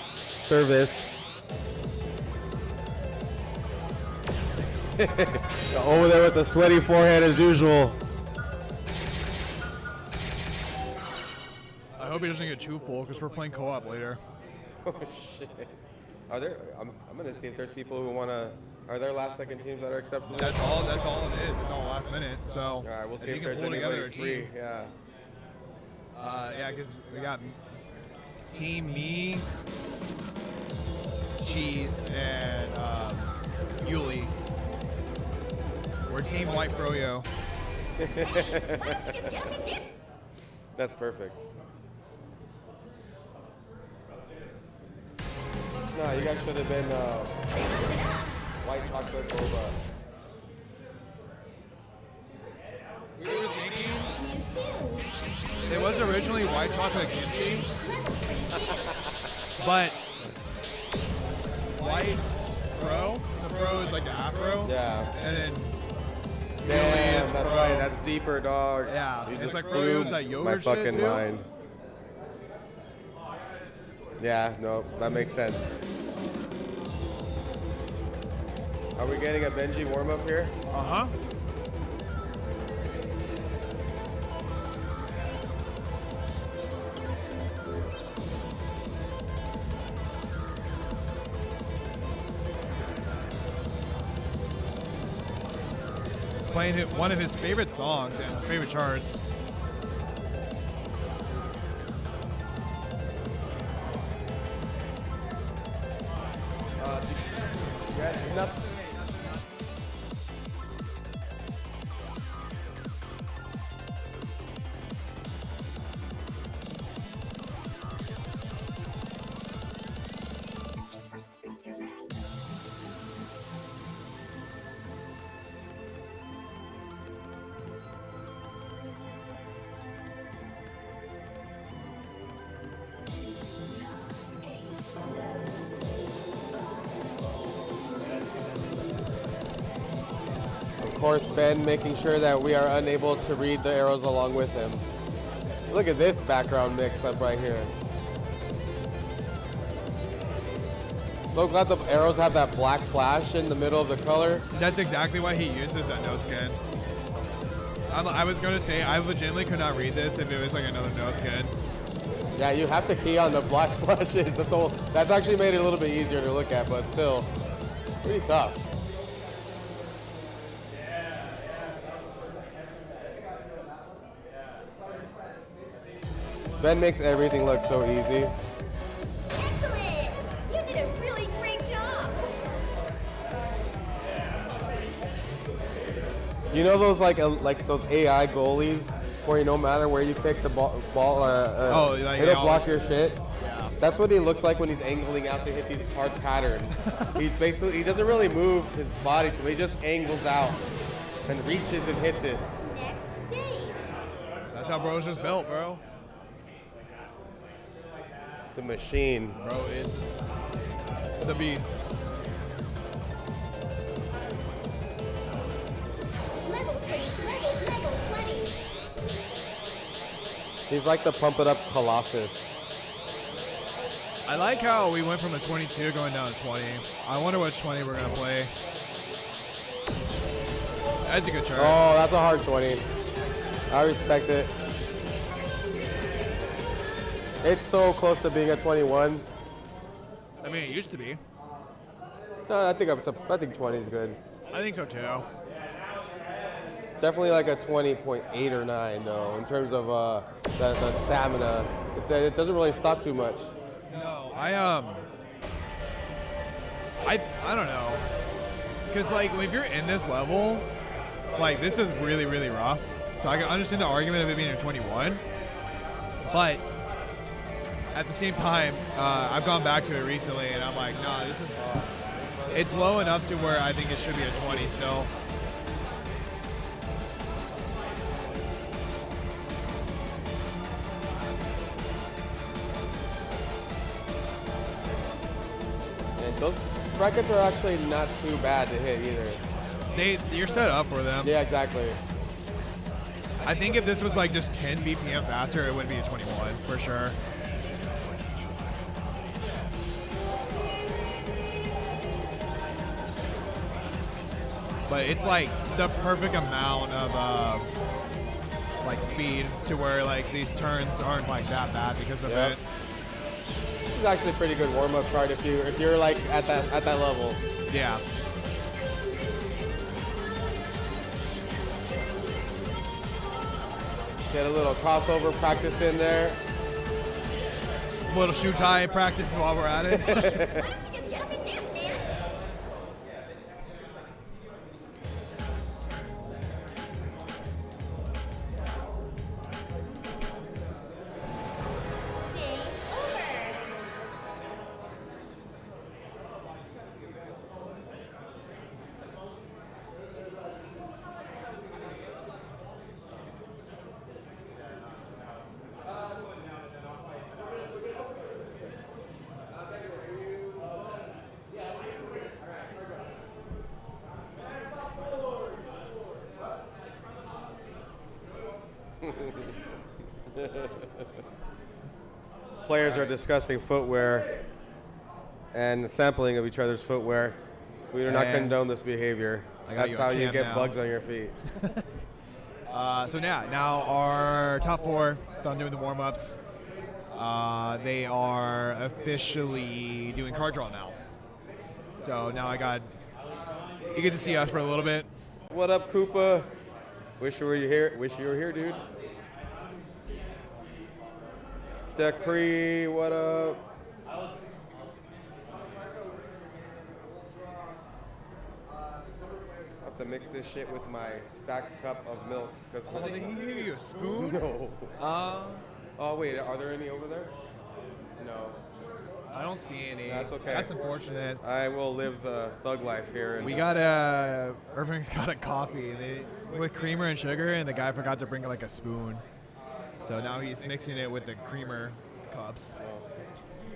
Over there with the sweaty forehead as usual. I hope he doesn't get too full because we're playing co-op later. Oh shit. Are there? I'm gonna see if there's people who wanna. Are there last second teams that are accepted? That's all it is. It's all last minute. So All right, we'll see you if can there's pull together anybody a free. team. Yeah. Yeah, because we got Team Me, Cheese, and Yuli. We're Team White Froyo. That's perfect. No, you guys should have been white chocolate boba. We were thinking it was originally white chocolate kimchi, but white fro. The fro is like the afro. Yeah. And then Damn, is that's fro. right. That's deeper, dog. Yeah, You it's just like blew Froyo's that my yogurt shit, fucking too. mind. Yeah, no, that makes sense. Are we getting a Benji warm up here? Uh-huh. Playing one of his favorite songs and his favorite charts. Of course, Ben making sure that we are unable to read the arrows along with him. Look at this background mix up right here. So glad the arrows have that black flash in the middle of the color. That's exactly why he uses that no skin. I was going to say, I legitimately could not read this if it was like another no skin. Yeah, you have to key on the black flashes. That's actually made it a little bit easier to look at, but still, pretty tough. Ben makes everything look so easy. Excellent! You did a really great job! You know those like those AI goalies where no matter where you pick the ball like it'll all- block your shit. Yeah. That's what he looks like when he's angling out to hit these hard patterns. he doesn't really move his body to it. He just angles out and reaches and hits it. Next stage. That's how bro's just built, bro. It's a machine. Bro is the beast. Level 20. Level 20. He's like the pump it up Colossus. I like how we went from a 22 going down to 20. I wonder which 20 we're gonna play. That's a good chart. Oh, that's a hard 20. I respect it. It's so close to being a 21. I mean, it used to be. I think 20 is good. I think so too. Definitely like a 20.8 or 9 though, in terms of the stamina. It doesn't really stop too much. No, I don't know, cause like if you're in this level, like this is really really rough. So I can understand the argument of it being a 21, but at the same time, I've gone back to it recently and I'm like, nah, it's low enough to where I think it should be a 20 still. And those brackets are actually not too bad to hit either. You're set up for them. Yeah, exactly. I think if this was like just 10 BPM faster, it would be a 21 for sure. But it's like the perfect amount of like speed to where like these turns aren't like that bad because of Yep. it. This is actually a pretty good warm-up chart if you're like at that level. Yeah. Get a little crossover practice in there. Little shoe tie practice while we're at it. Why don't you just get up and dance, man? Game over. Players are discussing footwear and sampling of each other's footwear. We do not And condone this behavior. I got That's you how on you cam get now. bugs on your feet. So now our top four, done doing the warm-ups. They are officially doing card draw now. So now you get to see us for a little bit. What up, Koopa? Wish you were here. Wish you were here, dude. Decree, what up? I have to mix this shit with my stacked cup of milks. Oh, they can give you a spoon? No. Oh, wait, are there any over there? No. I don't see any. That's okay. That's unfortunate. I will live the thug life here. And We got Irving got a coffee with creamer and sugar, and the guy forgot to bring like a spoon. So now he's mixing it with the creamer cups.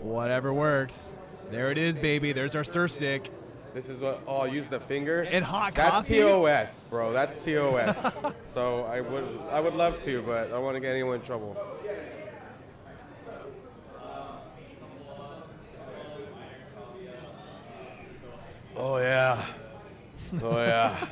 Whatever works. There it is, baby. There's our stir stick. This is what. Oh, use the finger. And hot That's coffee? TOS, bro. That's TOS. So I would love to, but I don't want to get anyone in trouble. Oh yeah. Oh yeah.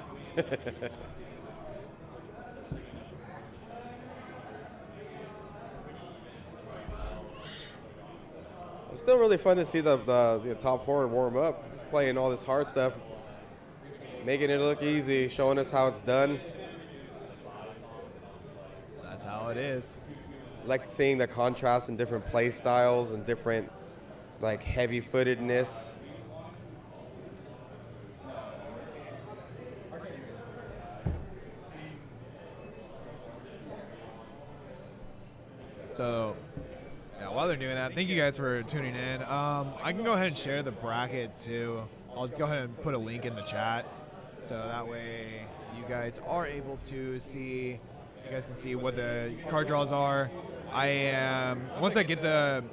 It's still really fun to see the top four warm up, just playing all this hard stuff, making it look easy, showing us how it's done. That's how it is. Like seeing the contrast in different play styles and different like heavy footedness. So, yeah, while they're doing that, thank you guys for tuning in. I can go ahead and share the bracket too. I'll go ahead and put a link in the chat, so that way you guys are able to see. You guys can see what the card draws are. Once I get the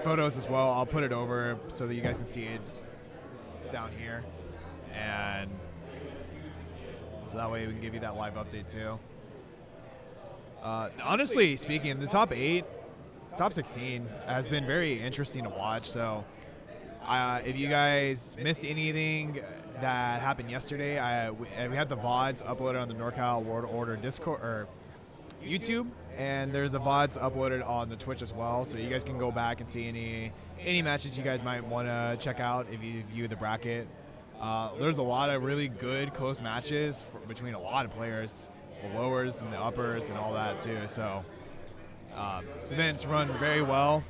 photos as well, I'll put it over so that you guys can see it down here, and so that way we can give you that live update too. Honestly speaking, the top 8, top 16 has been very interesting to watch. So if you guys missed anything that happened yesterday, we had the VODs uploaded on the NorCal World Order Discord or YouTube, and there's the VODs uploaded on the Twitch as well. So you guys can go back and see any matches you guys might want to check out if you view the bracket. There's a lot of really good close matches between a lot of players, the lowers and the uppers and all that too. So this event's run very well.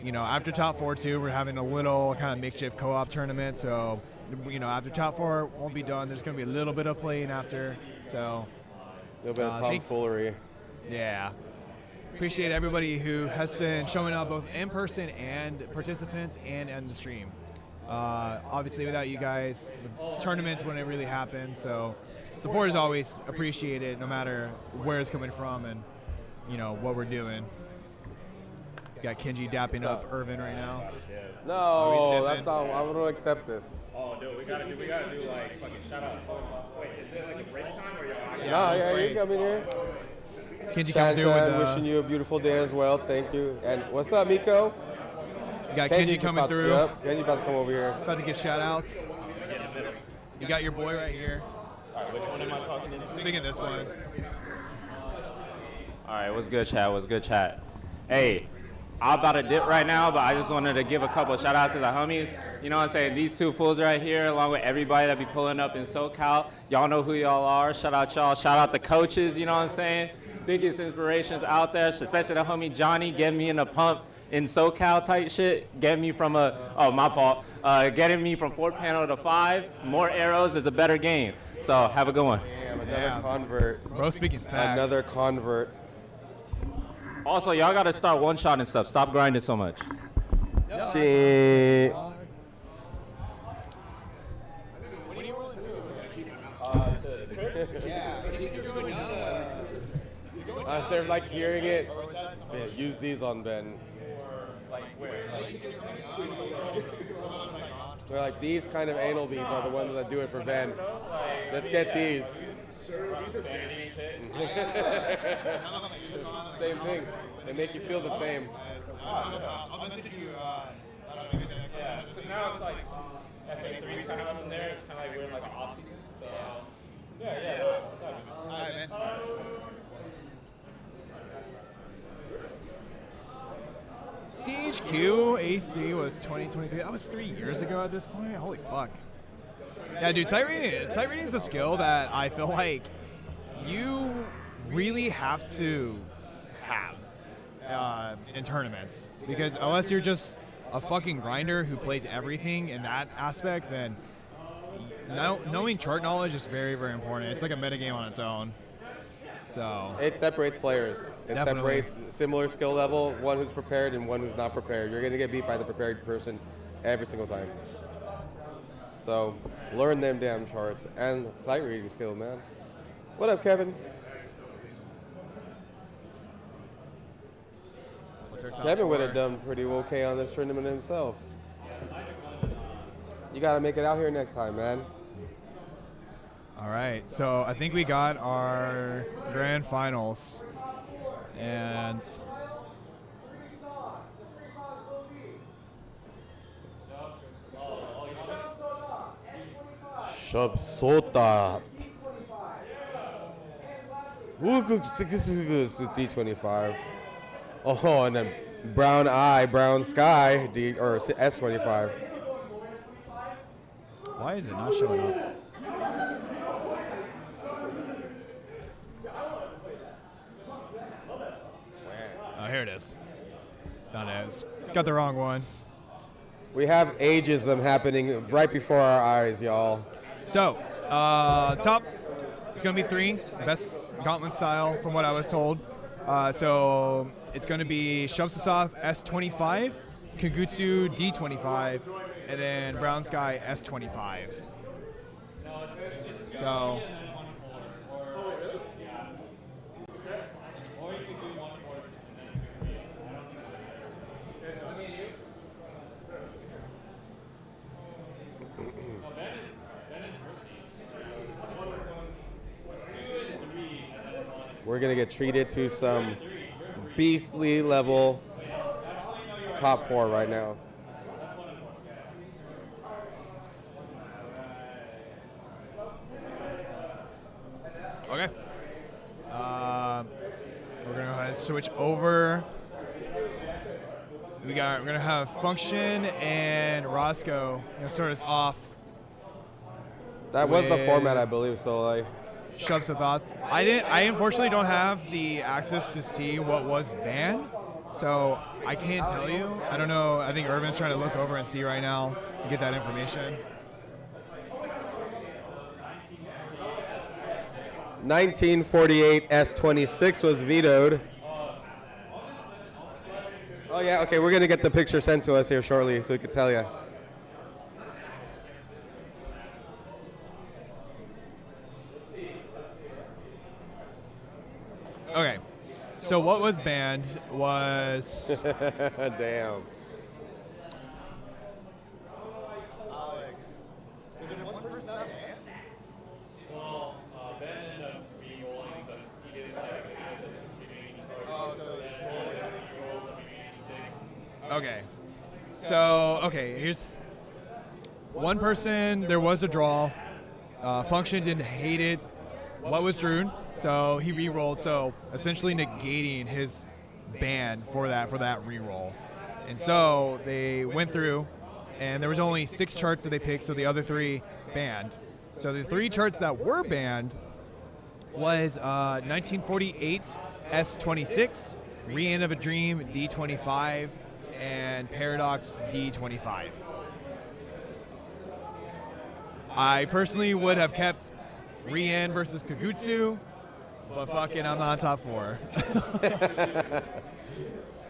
You know, after top 4 too, we're having a little kind of makeshift co-op tournament. So, you know, after top 4 won't be done. There's going to be a little bit of playing after. So, a little bit of tomfoolery. Yeah. Appreciate everybody who has been showing up both in person and participants and on the stream. Obviously, without you guys, tournaments wouldn't really happen. So, support is always appreciated, no matter where it's coming from and, you know, what we're doing. Got Kenji dapping up Irvin right now. No, that's not. I wouldn't accept this. Oh, dude, we gotta do like fucking shout out. Wait, is it like a break time or y'all? Yeah, you coming here. Kenji coming through with wishing you a beautiful day as well. Thank you. And what's up, Miko? You got Kenji coming through. Yep, Kenji about to come over here. About to get shout outs. You got your boy right here. Alright, which one am I talking into? Speaking of this one. Alright, what's good, chat? What's good, chat? Hey, I'm about to dip right now, but I just wanted to give a couple of shout outs to the homies. You know what I'm saying? These two fools right here, along with everybody that be pulling up in SoCal. Y'all know who y'all are. Shout out y'all. Shout out the coaches, you know what I'm saying? Biggest inspirations out there, especially the homie Johnny, getting me in the pump in SoCal type shit. Getting me from my fault. Getting me from 4 panel to 5. More arrows is a better game. So have a good one. Damn, another convert. Bro, speaking facts. Another convert. Also, y'all gotta start one shot and stuff. Stop grinding so much. If they're like hearing it, yeah, use these on Ben. They're like, these kind of anal beads are the ones that do it for Ben. Let's get these. Same thing. They make you feel the same. I'll message you. Now it's like FA3's kind of up in there. It's kind of like we're in like an off season. So yeah. All right, man. CHQ AC was 2023. That was 3 years ago at this point. Holy fuck. Yeah, dude, sight reading is a skill that I feel like you really have to have in tournaments, because unless you're just a fucking grinder who plays everything in that aspect, then knowing chart knowledge is very, very important. It's like a metagame on its own. So it separates players. It Definitely. separates similar skill level, one who's prepared and one who's not prepared. You're gonna get beat by the prepared person every single time. So learn them damn charts and sight reading skill, man. What up, Kevin? Kevin would have done pretty okay on this tournament himself. You gotta make it out here next time, man. All right, so I think we got our grand finals, and Shabsota. D25. Oh, and then brown eye, brown sky, S25. why is it not showing up? Oh, here it is. Found it. Got the wrong one. We have ageism happening right before our eyes, y'all. So, top, it's going to be 3, best gauntlet style from what I was told. So, it's going to be Shubsasoft S25, Kagutsu D25, and then Brown Sky S25. So. We're gonna get treated to some beastly level top 4 right now. Okay. We're gonna go ahead and switch over. We're gonna have Function and Roscoe gonna start us off. That was the with format, I believe. So like, Shubsasoft. I unfortunately don't have the access to see what was banned, so I can't tell you. I don't know. I think Irvin's trying to look over and see right now and get that information. 1948 S26 was vetoed. Oh yeah, okay, we're gonna get the picture sent to us here shortly so we can tell you. Okay, so what was banned was Damn. okay. So here's one person. There was a draw. Function didn't hate it. What was Drew? So he re-rolled, so essentially negating his ban for that re-roll. And so they went through, and there was only 6 charts that they picked, so the other 3 banned. So the 3 charts that were banned was 1948 S26, Re-End of a Dream D25, and Paradox D25. I personally would have kept Re-End versus Kagutsu, but fucking I'm not top 4.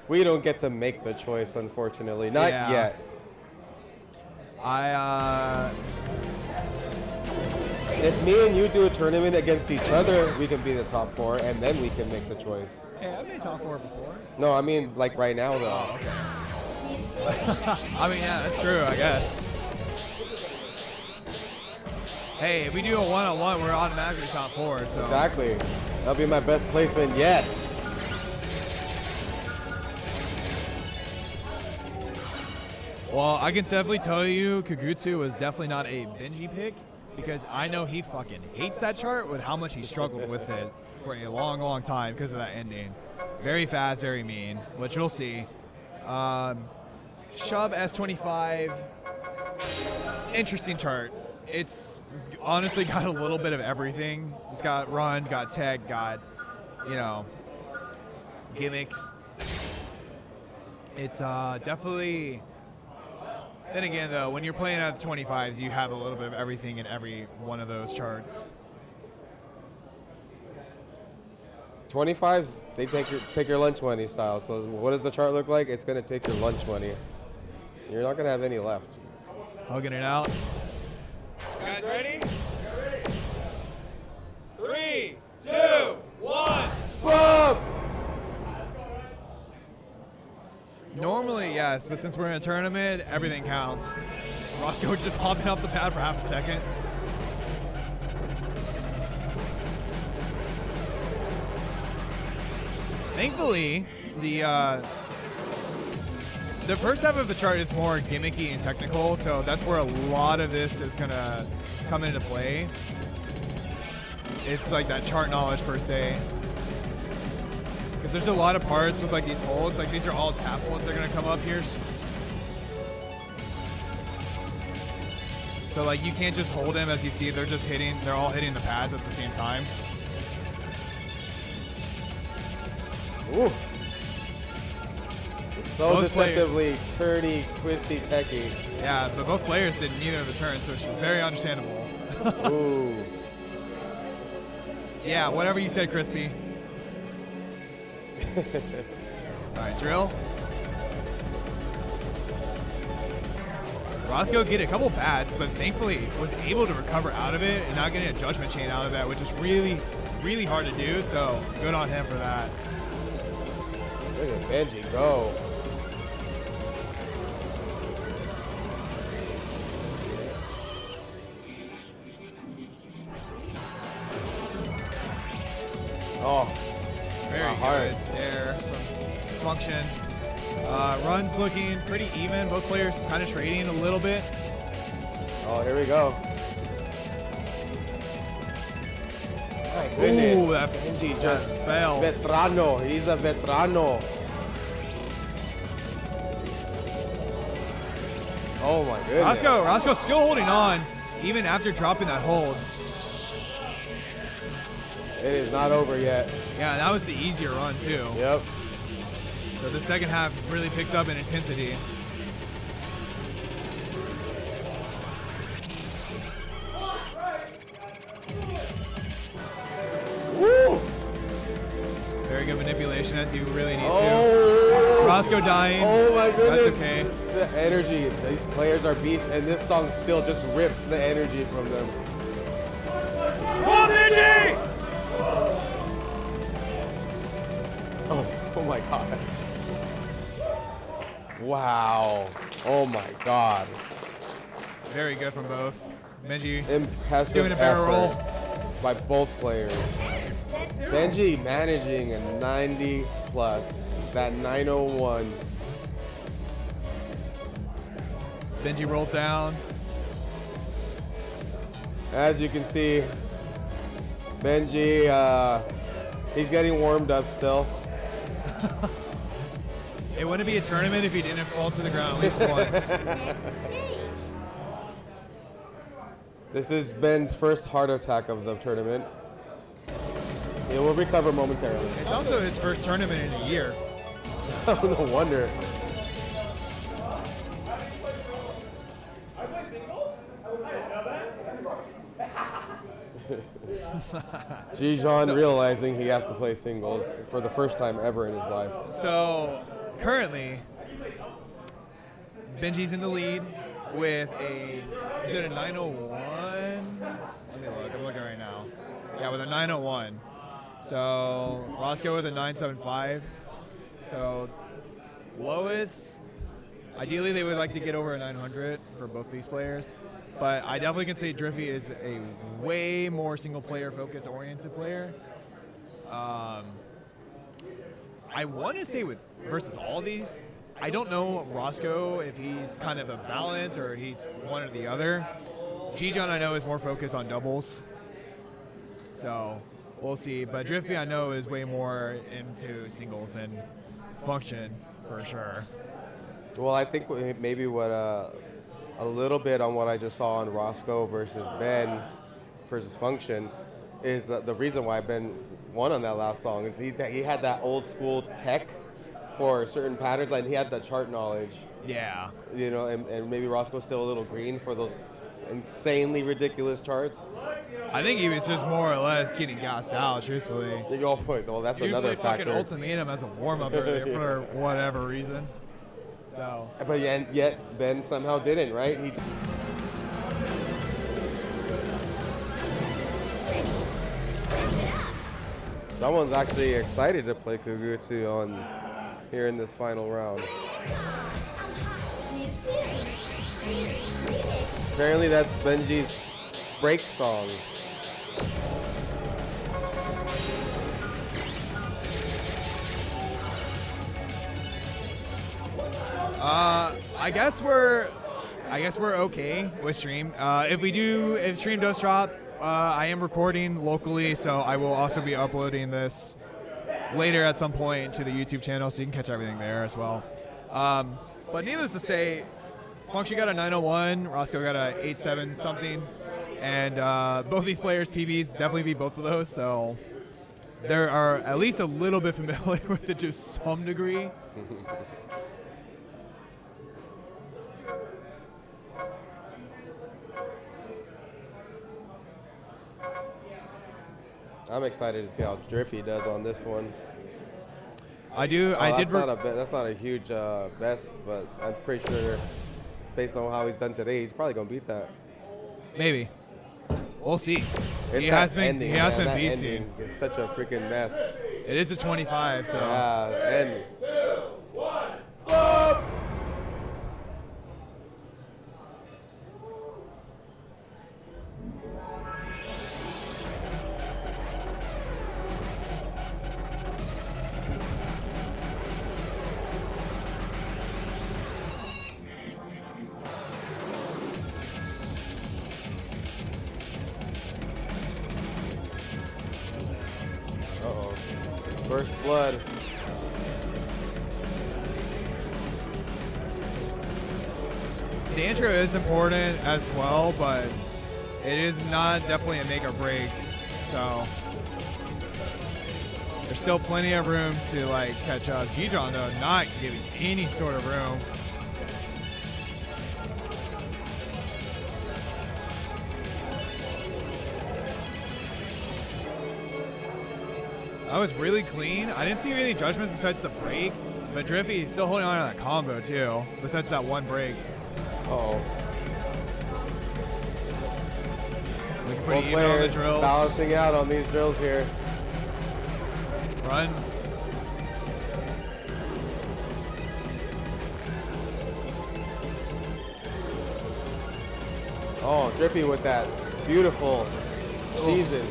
We don't get to make the choice, unfortunately. Not Yeah. yet. If me and you do a tournament against each other, we can be the top 4, and then we can make the choice. Hey, I've been top 4 before. No, I mean like right now though. Oh, okay. I mean, yeah, that's true, I guess. Hey, if we do a one-on-one, we're automatically top 4, so. Exactly. That'll be my best placement yet. Well, I can definitely tell you Kagutsu was definitely not a Benji pick, because I know he fucking hates that chart with how much he struggled with it for a long, long time because of that ending. Very fast, very mean, which we'll see. Shub S25, interesting chart. It's honestly got a little bit of everything. It's got run, got tech, got, gimmicks. It's definitely... Then again, though, when you're playing at the 25s, you have a little bit of everything in every one of those charts. 25s, they take your lunch money style. So what does the chart look like? It's gonna take your lunch money. You're not gonna have any left. Hugging it out. You guys ready? 3, 2, 1. Boom! Normally, yes, but since we're in a tournament, everything counts. Roscoe just hopping off the pad for half a second. Thankfully, the first half of the chart is more gimmicky and technical, so that's where a lot of this is gonna come into play. It's like that chart knowledge per se. Because there's a lot of parts with like these holds, like these are all tap holds that are gonna come up here. So like you can't just hold them, as you see, they're all hitting the pads at the same time. Ooh. So Both deceptively turny, twisty, techy. Yeah, but both players did neither of the turns, so it's very understandable. Ooh. Yeah, whatever you said, Crispy. All right, drill. Roscoe get a couple bats, but thankfully was able to recover out of it and not getting a judgment chain out of that, which is really, really hard to do. So good on him for that. Look at Benji go. Oh, Very hard. good there from Function. Runs looking pretty even. Both players kind of trading a little bit. Oh, here we go. My goodness. Ooh, that Benji just fell. veterano. He's a veterano. Oh my goodness. Roscoe still holding on even after dropping that hold. It is not over yet. Yeah, that was the easier run too. Yep. So the second half really picks up in intensity. Woo! Very good manipulation as you really need to. Oh! Roscoe dying. Oh my goodness. That's okay. The energy. These players are beasts, and this song still just rips the energy from them. Oh, Benji! Oh my god. Wow. Oh my god. Very good from both. Benji Impressive doing a barrel roll. effort by both players. That's Benji managing a 90 plus, that 901. Benji rolled down. As you can see, Benji, he's getting warmed up still. It wouldn't be a tournament if he didn't fall to the ground at least once. next stage. This is Ben's first heart attack of the tournament. He will recover momentarily. It's also his first tournament in a year. No wonder. Jijan realizing he has to play singles for the first time ever in his life. So currently, Benji's in the lead with is it a 901? Let me look, I'm looking right now. Yeah, with a 901. So Roscoe with a 975. So lowest, ideally they would like to get over a 900 for both these players. But I definitely can say Driffy is a way more single player focus oriented player. I want to say versus all these, I don't know Roscoe if he's kind of a balance or he's one or the other. G-John I know is more focused on doubles. So we'll see. But Driffy I know is way more into singles and Function for sure. Well, I think maybe what a little bit on what I just saw on Roscoe versus Ben versus Function is the reason why Ben won on that last song is he had that old school tech for certain patterns, and he had that chart knowledge. Yeah. You know, and maybe Roscoe's still a little green for those insanely ridiculous charts. I think he was just more or less getting gassed out, truthfully. Well, that's Dude another played fucking factor. Ultimatum as a warm-up earlier for whatever reason. So. But yet Ben somehow didn't, right? He. Someone's actually excited to play Kugutsu on here in this final round. New tunes. Series remix. Apparently that's Benji's break song. I guess we're okay with stream. If stream does drop, I am recording locally, so I will also be uploading this later at some point to the YouTube channel, so you can catch everything there as well. But needless to say, Function got a 901, Roscoe got a 87 something, and both these players PBs definitely beat both of those, so they are at least a little bit familiar with it to some degree. I'm excited to see how Driffy does on this one. I do. Oh, I that's did. not a that's not a huge best, but I'm pretty sure, based on how he's done today, he's probably gonna beat that. Maybe. We'll see. It's He that has been. ending, He has man. been That beasting. ending is such a freaking mess. It is a 25. So. Yeah, and uh-oh. First blood. The intro is important as well, but it is not definitely a make or break. So there's still plenty of room to like catch up. G-John though not giving any sort of room. That was really clean. I didn't see any judgments besides the break, but Drippy is still holding on to that combo too, besides that one break. Uh-oh. Looking Both pretty even on the players drills. balancing out on these drills here. Run. Oh, Drippy with that beautiful cheesing.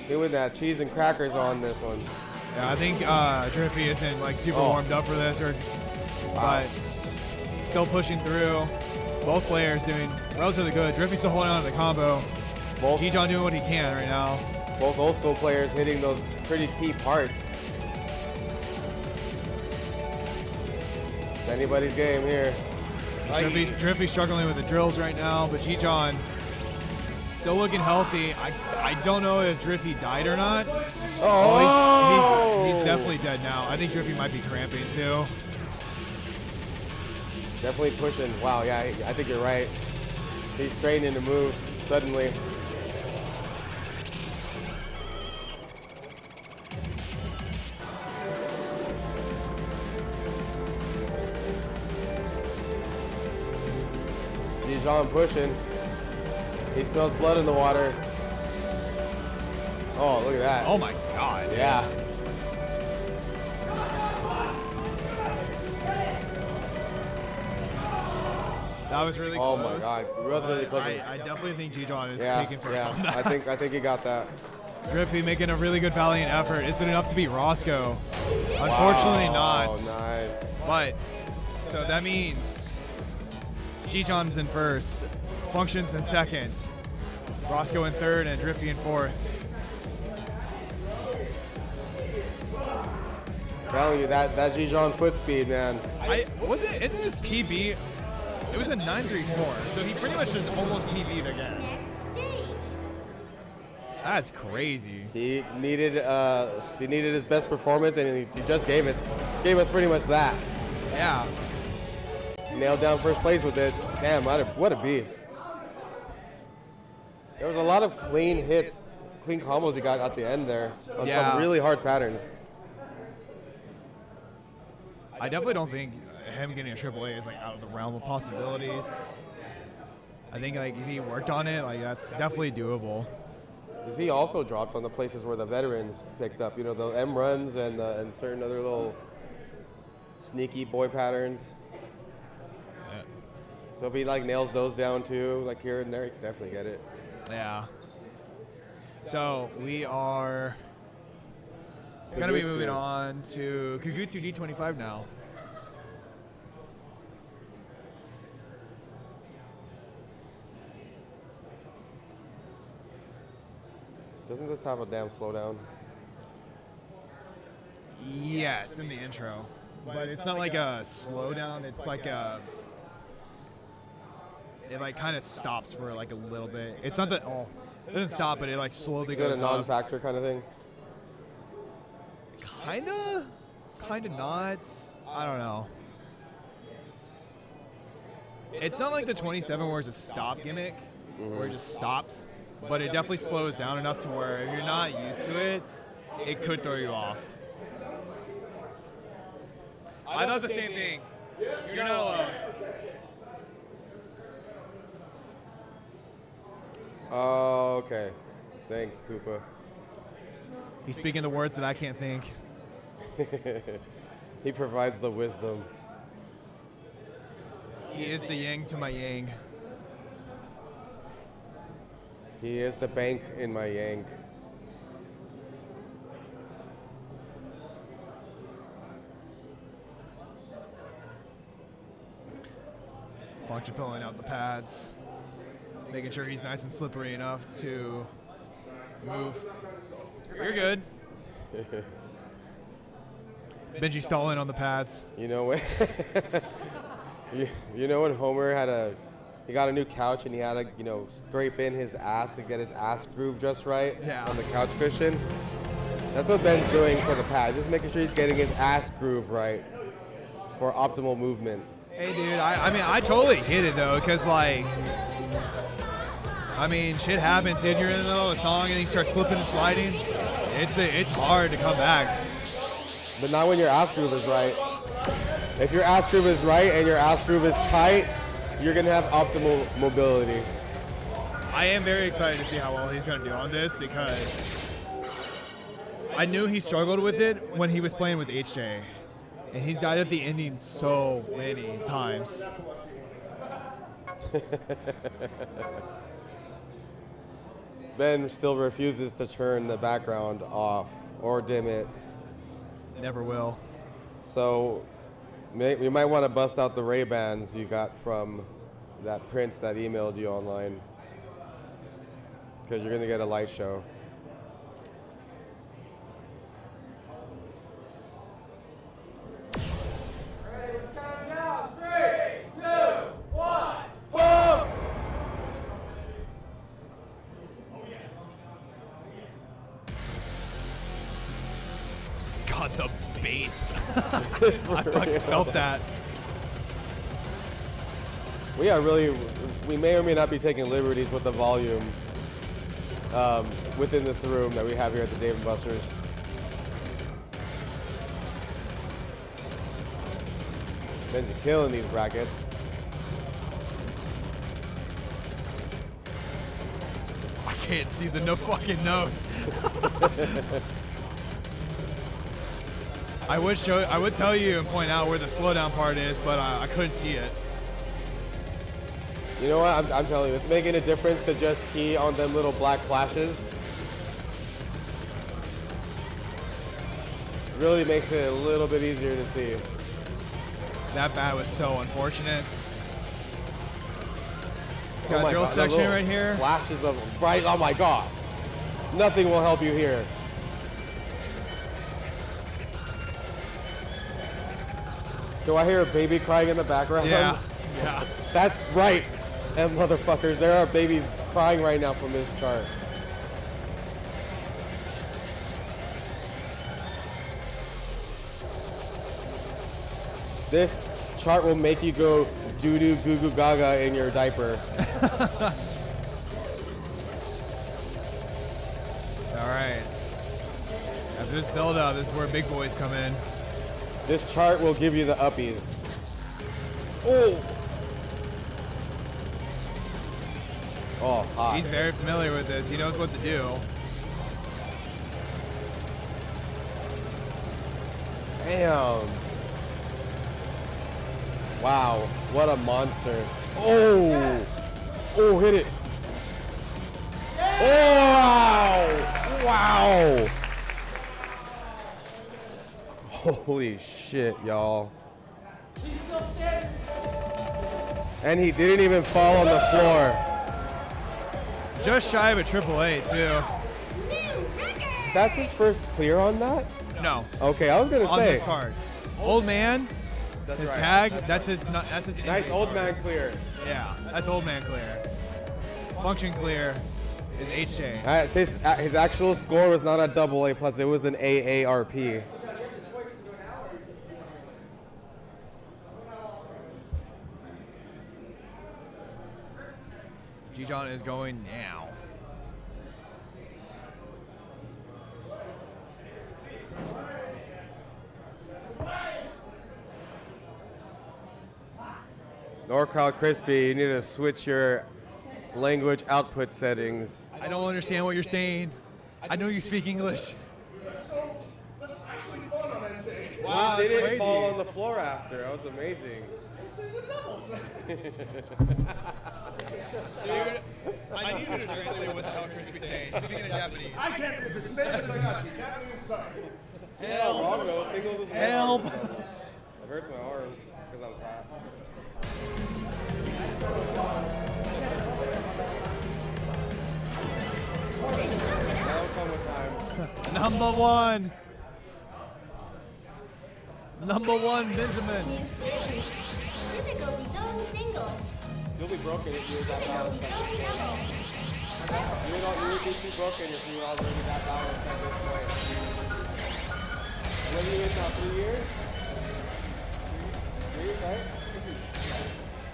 Doing that cheese and crackers on this one. Yeah, I think Drippy isn't like super Oh. warmed up for this, but still pushing through. Both players doing relatively good. Drippy still holding on to the combo. Both, G-John doing what he can right now. both old school players hitting those pretty key parts. It's anybody's game here. Drippy struggling with the drills right now, but G-John still looking healthy. I don't know if Drippy died or not. Oh, he's definitely dead now. I think Drippy might be cramping too. Definitely pushing. Wow, yeah, I think you're right. He's straining to move suddenly. Dijon pushing. He smells blood in the water. Oh, look at that. Oh my God. Yeah. That was really Oh close. my God. It was really close. I definitely think G-John is Yeah, taking first on yeah. that. I think he got that. Drippy making a really good valiant effort. Is it enough to beat Roscoe? Unfortunately Wow, not. Nice. But, so that means G-John's in first, Function's in second, Roscoe in third, and Drippy in fourth. Telling you that Dijon foot speed, man. Isn't this PB? It was a 934, so he pretty much just almost PB'd again. Next stage. That's crazy. He needed his best performance, and he just gave us pretty much that. Yeah. Nailed down first place with it. Damn, what a beast. There was a lot of clean hits, clean combos he got at the end there on Yeah. some really hard patterns. I definitely don't think him getting a AAA is like out of the realm of possibilities. I think like if he worked on it, like that's definitely doable. He also dropped on the places where the veterans picked up, you know, the M runs and certain other little sneaky boy patterns. Yeah. So if he like nails those down too, like here and there, he can definitely get it. Yeah. So we are going to be Kagutsu. moving on to Kagutsu D25 now. Doesn't this have a damn slowdown? Yes, in the intro. But it's not like a slowdown, it's like a... It like kind of stops for like a little bit. It's not that, it doesn't stop, but it like slowly Is it a goes up. non-factor kind of thing? Kinda not. I don't know. It's not like the 27 where it's a stop gimmick, where it just stops, but it definitely slows down enough to where if you're not used to it, it could throw you off. I thought the same thing. You're not alone. Oh, okay. Thanks, Koopa. He's speaking the words that I can't think. He provides the wisdom. He is the yang to my yang. He is the bank in my yank. Function filling out the pads, making sure he's nice and slippery enough to move. You're good. Benji stalling on the pads. You know when you know when Homer he got a new couch and he had to, scrape in his ass to get his ass groove just right on the couch cushion? That's what Ben's doing for the pad, just making sure he's getting his ass groove right for optimal movement. Hey, dude, I totally get it, though, because, shit happens, dude. You're in the middle of a song and you start slipping and sliding. It's hard to come back. But not when your ass groove is right. If your ass groove is right and your ass groove is tight, you're going to have optimal mobility. I am very excited to see how well he's going to do on this because I knew he struggled with it when he was playing with HJ. And he's died at the ending so many times. Ben still refuses to turn the background off or dim it. Never will. So we might want to bust out the Ray-Bans you got from that prince that emailed you online, because you're going to get a light show. God, the bass. I fucking felt that. We may or may not be taking liberties with the volume within this room that we have here at the Dave & Buster's. Then you're killing these brackets. I can't see the no fucking notes. I would tell you and point out where the slowdown part is, but I couldn't see it. You know what? I'm telling you, it's making a difference to just key on them little black flashes. Really makes it a little bit easier to see. That bat was so unfortunate. Oh Got my a drill God, section little right here. Flashes of bright. Oh my God! Nothing will help you here. Do I hear a baby crying in the background? Yeah. That's right. And motherfuckers, there are babies crying right now from this chart. This chart will make you go doo-doo goo-goo gaga in your diaper. All right. After this build-up, this is where big boys come in. This chart will give you the uppies. Oh! Oh, hot. He's very familiar with this. He knows what to do. Damn. Wow, what a monster. Oh! Oh, hit it. Oh! Wow! Holy shit, y'all. And he didn't even fall on the floor. Just shy of a AAA, too. That's his first clear on that? No. Okay, I was gonna On say. this card. Old man, That's his right. tag, that's his Nice old man clear. Yeah, that's old man clear. Function clear is HJ. His actual score was not a AA+, it was an AARP. G-John is going now. NorCal Crispy, you need to switch your language output settings. I don't understand what you're saying. I know you speak English. Wow, They that's didn't crazy. fall on the floor after. That was amazing. Dude, I need you to translate what the hell Crispy's saying. He's speaking in Japanese. I can't. If it's Spanish, I got you. Japanese, sorry. Wrong though. Singles is Help. It hurts my arms because I'm fat. That'll come with time. Number one. Number one, Benjamin. New teams. Difficulty zone single. You'll be broken if you were that balanced. Difficulty zone double. You would be too broken if you were already that balanced at this point. What are you in now? 3 years? 3 years, right?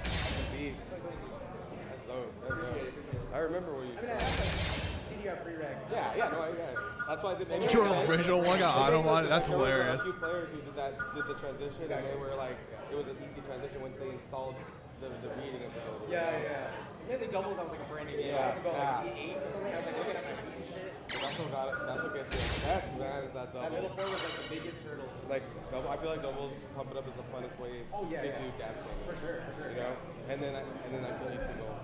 That's a beast. That's dope. That's dope. I remember where you. Yeah, no, that's why I did. Your original one got auto on it. That's There was hilarious. a few players who did the transition, and they were like, it was an easy transition once they installed the reading of the over. Yeah. The doubles, I was like a brand new game. I had to go like D8 or something. I was like looking at my feet and shit. That's what gets you obsessed, man. Is that double? That middle four was like the biggest hurdle. Like double, I feel like doubles pump it up is the funnest way to do dance gaming. For sure. You know, and then I feel like single,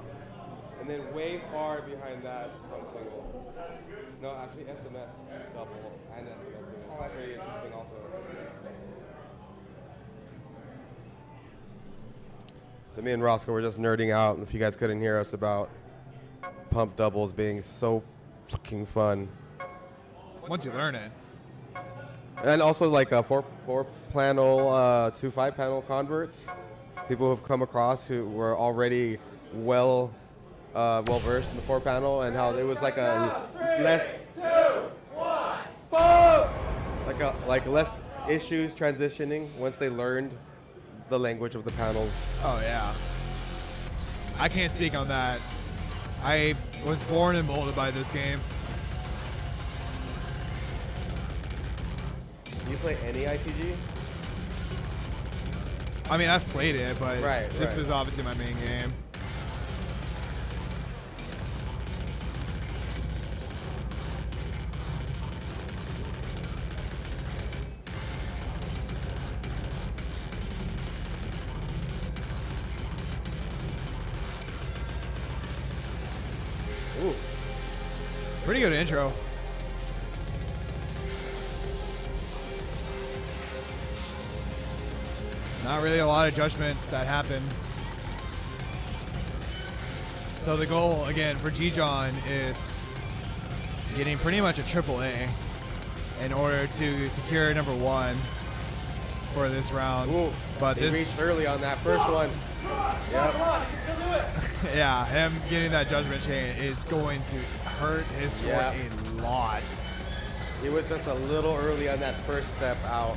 and then way far behind that comes single. No, actually SMS double and SMS single. That's very interesting also. So me and Roscoe were just nerding out, if you guys couldn't hear us, about pump doubles being so fucking fun. Once you learn it. And also like four panel to 5 panel converts. People who've come across who were already well versed in the 4 panel, and how it was like a less like less issues transitioning once they learned the language of the panels. Oh, yeah. I can't speak on that. I was born and molded by this game. Do you play any ITG? I mean, I've played it, but this right. is obviously my main game. Ooh. Pretty good intro. Not really a lot of judgments that happen. So the goal, again, for G-John is getting pretty much a AAA in order to secure number 1 for this round. Ooh. But They this, reached early on that first one. Yep. yeah, him getting that judgment chain is going to hurt his score a lot. He was just a little early on that first step out.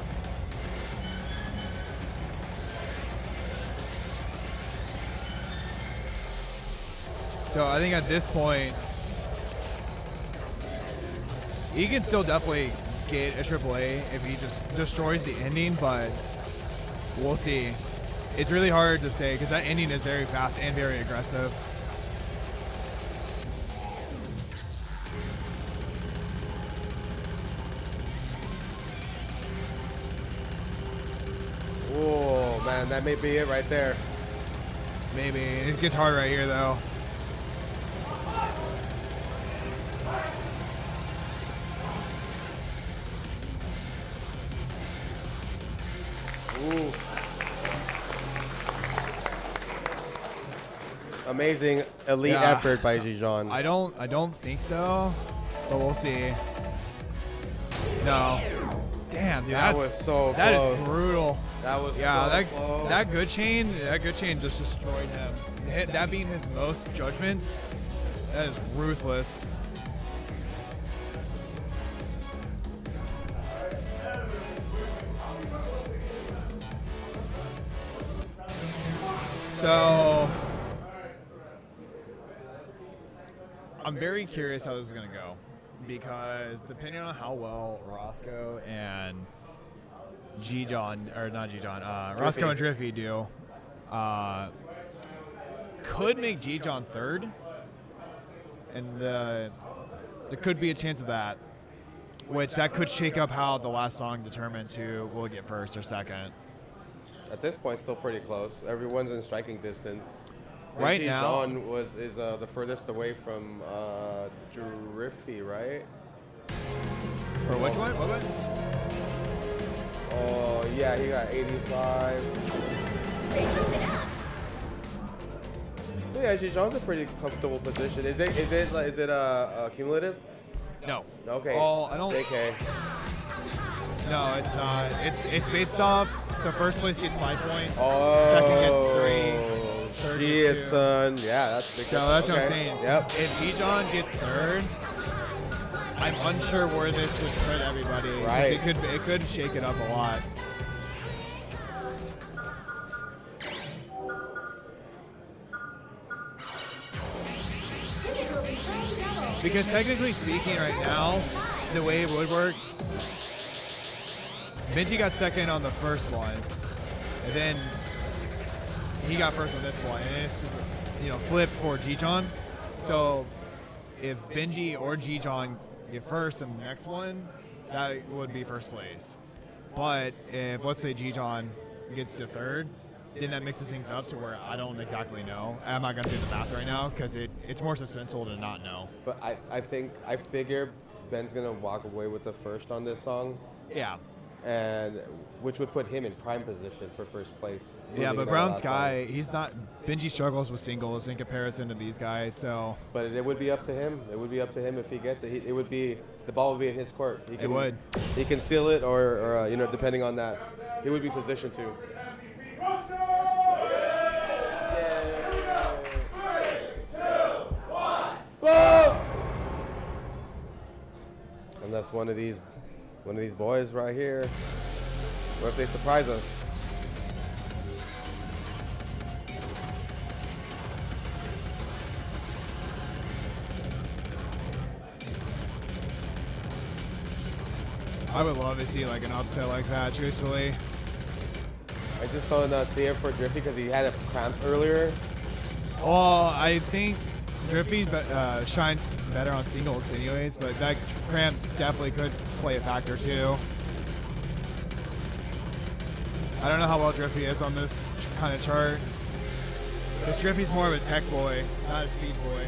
So I think at this point, he can still definitely get a AAA if he just destroys the ending, but we'll see. It's really hard to say because that ending is very fast and very aggressive. Oh man, that may be it right there. Maybe. It gets hard right here though. Ooh. Amazing elite Yeah. effort by Gijon. I don't think so, but we'll see. No. Damn, dude, That that's, was so that close. is brutal. That was Yeah, so close. that good chain just destroyed him. That being his most judgments, that is ruthless. So I'm very curious how this is gonna go, because depending on how well Roscoe and Roscoe and Driffy do, could make G-John third, and there could be a chance of that, which that could shake up how the last song determines who will get first or second. At this point, still pretty close. Everyone's in striking distance. Right now, Jean is the furthest away from Driffy, right? For which one? What one? Oh yeah, he got 85. Yeah, Jean's a pretty comfortable position. Is it cumulative? No. Okay. Oh, I don't. JK. No, it's not. It's based off. So first place gets 5 points. Oh. Second gets 3. Third Shit, gets 2. son. Yeah, that's a big. So that's what I'm saying. Yep. If G-John gets third, I'm unsure where this would put everybody. 'Cause Right. It could shake it up a lot. Tickets will be sold double. Because technically speaking, right now, the way it would work, Benji got second on the first one, and then he got first on this one, and it's flip for G-John. So if Benji or G-John get first in the next one, that would be first place. But if let's say G-John gets to third, then that mixes things up to where I don't exactly know. I'm not gonna do the math right now because it's more suspenseful to not know. But I figure Ben's gonna walk away with the first on this song, Yeah. and which would put him in prime position for first place. Yeah, moving but into Brown the last Sky, song. he's not. Benji struggles with singles in comparison to these guys, so But it would be up to him. It would be up to him if he gets it. It would be the ball would be in his court. He it would. He can seal it, or depending on that, he would be positioned to. Unless one of these boys right here, what if they surprise us? I would love to see like an upset like that, truthfully. I just don't see it for Driffy because he had cramps earlier. Well, I think Drippy shines better on singles anyways, but that cramp definitely could play a factor too. I don't know how well Drippy is on this kind of chart. Because Drippy's more of a tech boy, not a speed boy.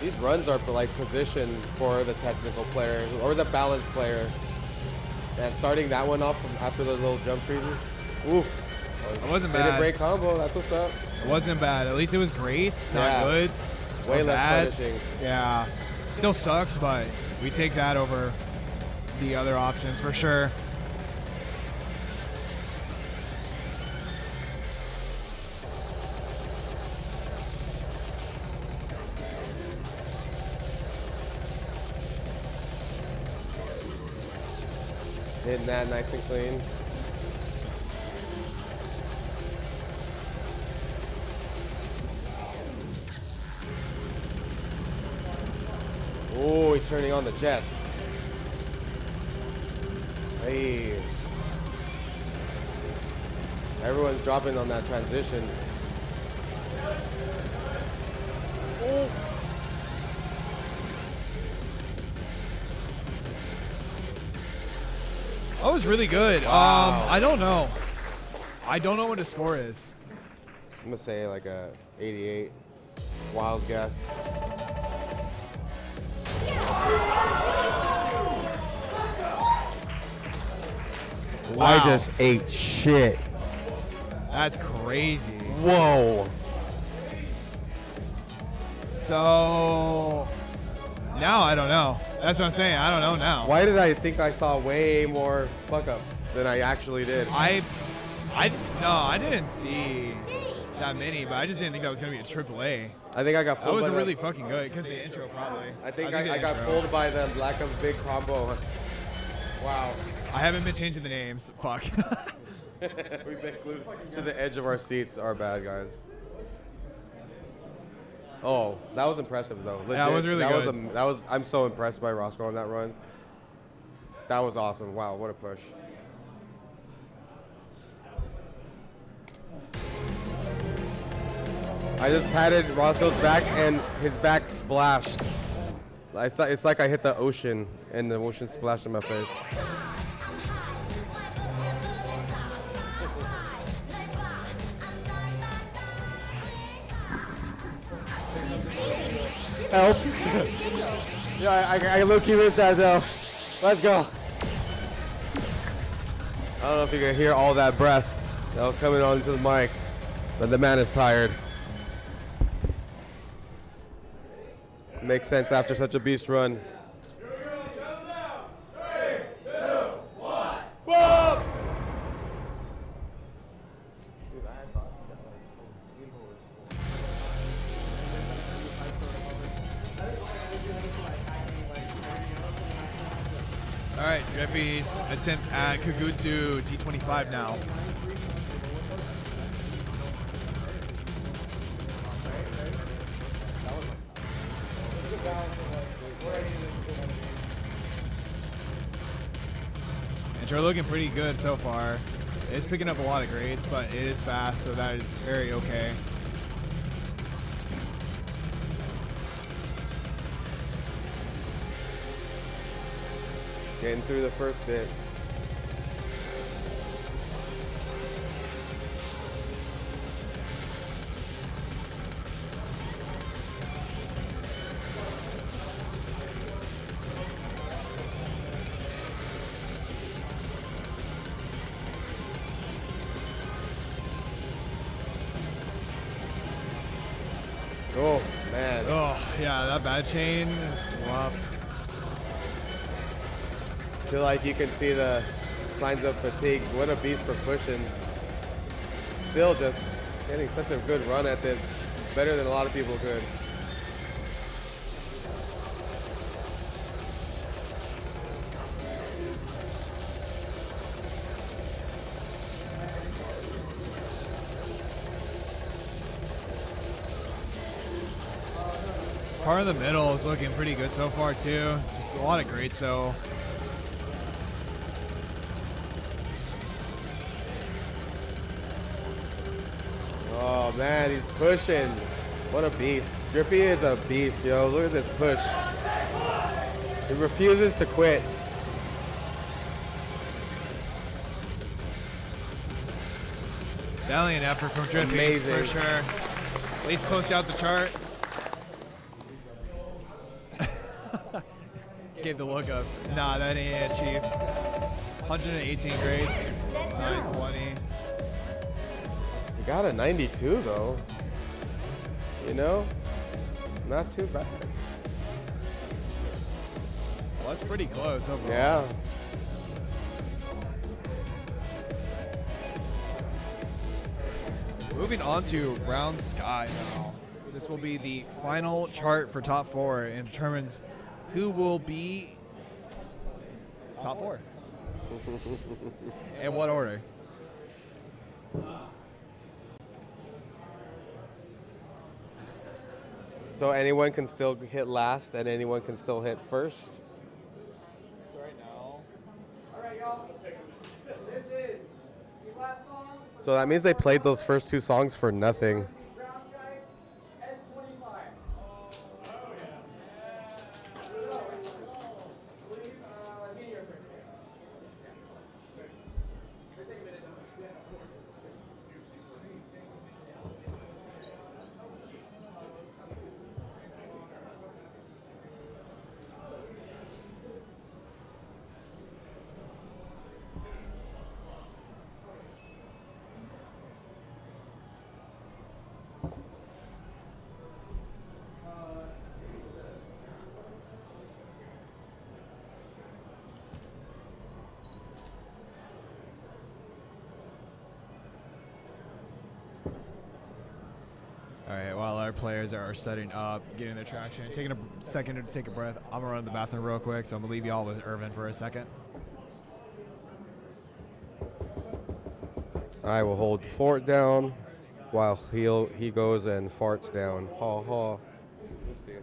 These runs are like positioned for the technical player or the balanced player. And starting that one off from after those little jump freezes. Ooh. It wasn't They did bad. break combo, that's what's up. It wasn't bad. At least it was great. Not Yeah. goods. Way or less bads. punishing. Yeah. Still sucks, but we take that over the other options for sure. Hitting that nice and clean. Oh, he's turning on the jets. Hey. Everyone's dropping on that transition. Oh. That was really good. Wow. I don't know. I don't know what the score is. I'm gonna say like a 88. Wild guess. Wow. I just ate shit. That's crazy. Whoa. So now I don't know. That's what I'm saying. I don't know now. Why did I think I saw way more fuck ups than I actually did? I didn't see that many, but I just didn't think that was gonna be a AAA. I think I got That fooled. was by really the, fucking good because the intro probably. I think the I got intro. fooled by the lack of big combo. Wow. I haven't been changing the names. Fuck. We've been glued to the edge of our seats. Our bad, guys. Oh, that was impressive though. Legit. Yeah, it was really good. That was. I'm so impressed by Roscoe on that run. That was awesome. Wow, what a push. I just patted Roscoe's back and his back splashed. It's like I hit the ocean and the ocean splashed in my face. Help. Yeah, I low-key ripped that though. Let's go. I don't know if you can hear all that breath that was coming onto the mic, but the man is tired. Makes sense after such a beast run. All right, Drippy's attempt at Kagutsu D25 now. And you're looking pretty good so far. It's picking up a lot of grades, but it is fast, so that is very okay. Getting through the first bit. Oh, man. Oh, yeah, that bad chain is rough. I feel like you can see the signs of fatigue. What a beast for pushing. Still just getting such a good run at this. Better than a lot of people could. Part of the middle is looking pretty good so far too. Just a lot of great so. Oh man, he's pushing. What a beast. Drippy is a beast, yo. Look at this push. He refuses to quit. Valiant effort from Drippy, Amazing. for sure. At least closed out the chart. Gave the look of, nah, that ain't it, Chief. 118 grades, 920. He got a 92 though. You know? Not too bad. Well, that's pretty close overall. Yeah. Moving on to Round Sky now. This will be the final chart for top four and determines who will be top four. In what order? So anyone can still hit last and anyone can still hit first? So right now, Alright, y'all. This is the last song. So that means they played those first two songs for nothing. Brown Sky S25. all right, while our players are setting up, getting their traction, taking a second to take a breath, I'm gonna run to the bathroom real quick, so I'm gonna leave y'all with Irvin for a second. I will hold the fort down. while he goes and farts down. Ha ha. Oopsie.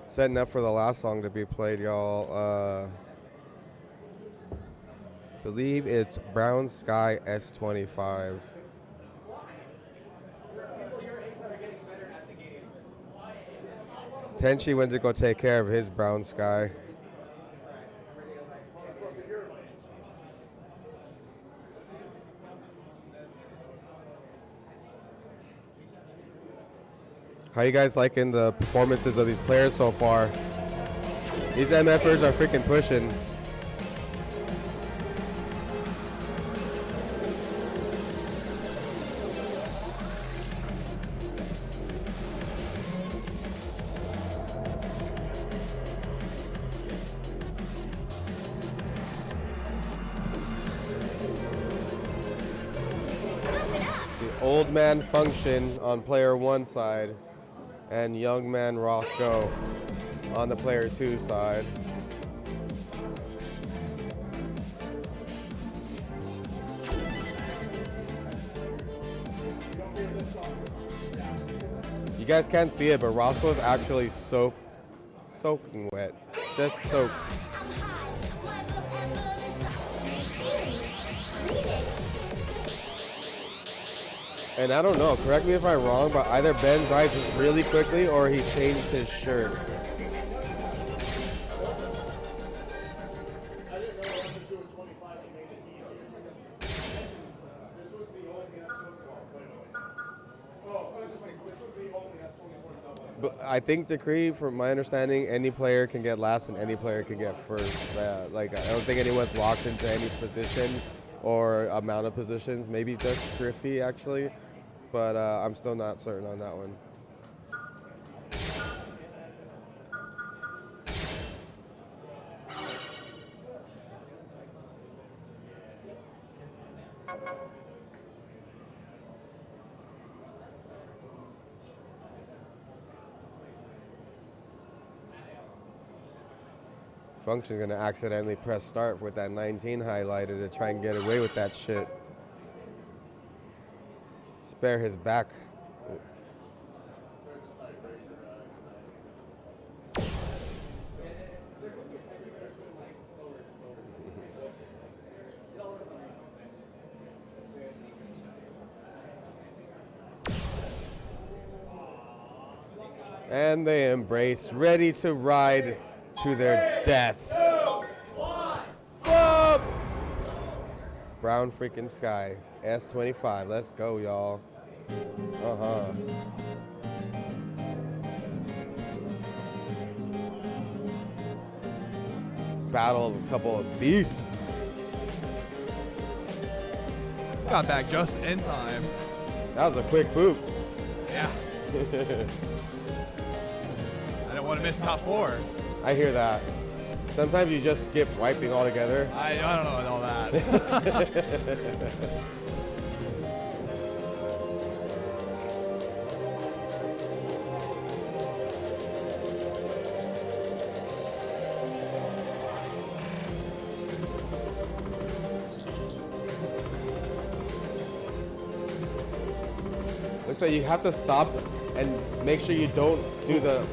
Setting up for the last song to be played, y'all. Believe it's Brown Sky S25. Tenchi went to go take care of his Brown Sky. How you guys liking the performances of these players so far? These MFers are freaking pushing. The old man Function on player 1 side and young man Roscoe on the player 2 side. You guys can't see it, but Roscoe's actually soaking wet. Just soaked. And I don't know, correct me if I'm wrong, but either Ben drives really quickly or he changed his shirt. But I think Decree, from my understanding, any player can get last and any player can get first. Like, I don't think anyone's locked into any position or amount of positions. Maybe just Griffey, actually. But I'm still not certain on that one. Function's gonna accidentally press start with that 19 highlighted to try and get away with that shit. Spare his back. And they embrace, ready to ride to their death. Whoa! Brown freaking sky. S25. Let's go, y'all. Uh-huh. Battle of a couple of beasts. Got back just in time. That was a quick boop. Yeah. I don't want to miss top 4. I hear that. Sometimes you just skip wiping altogether. I don't know about all that. Looks like you have to stop and make sure you don't do the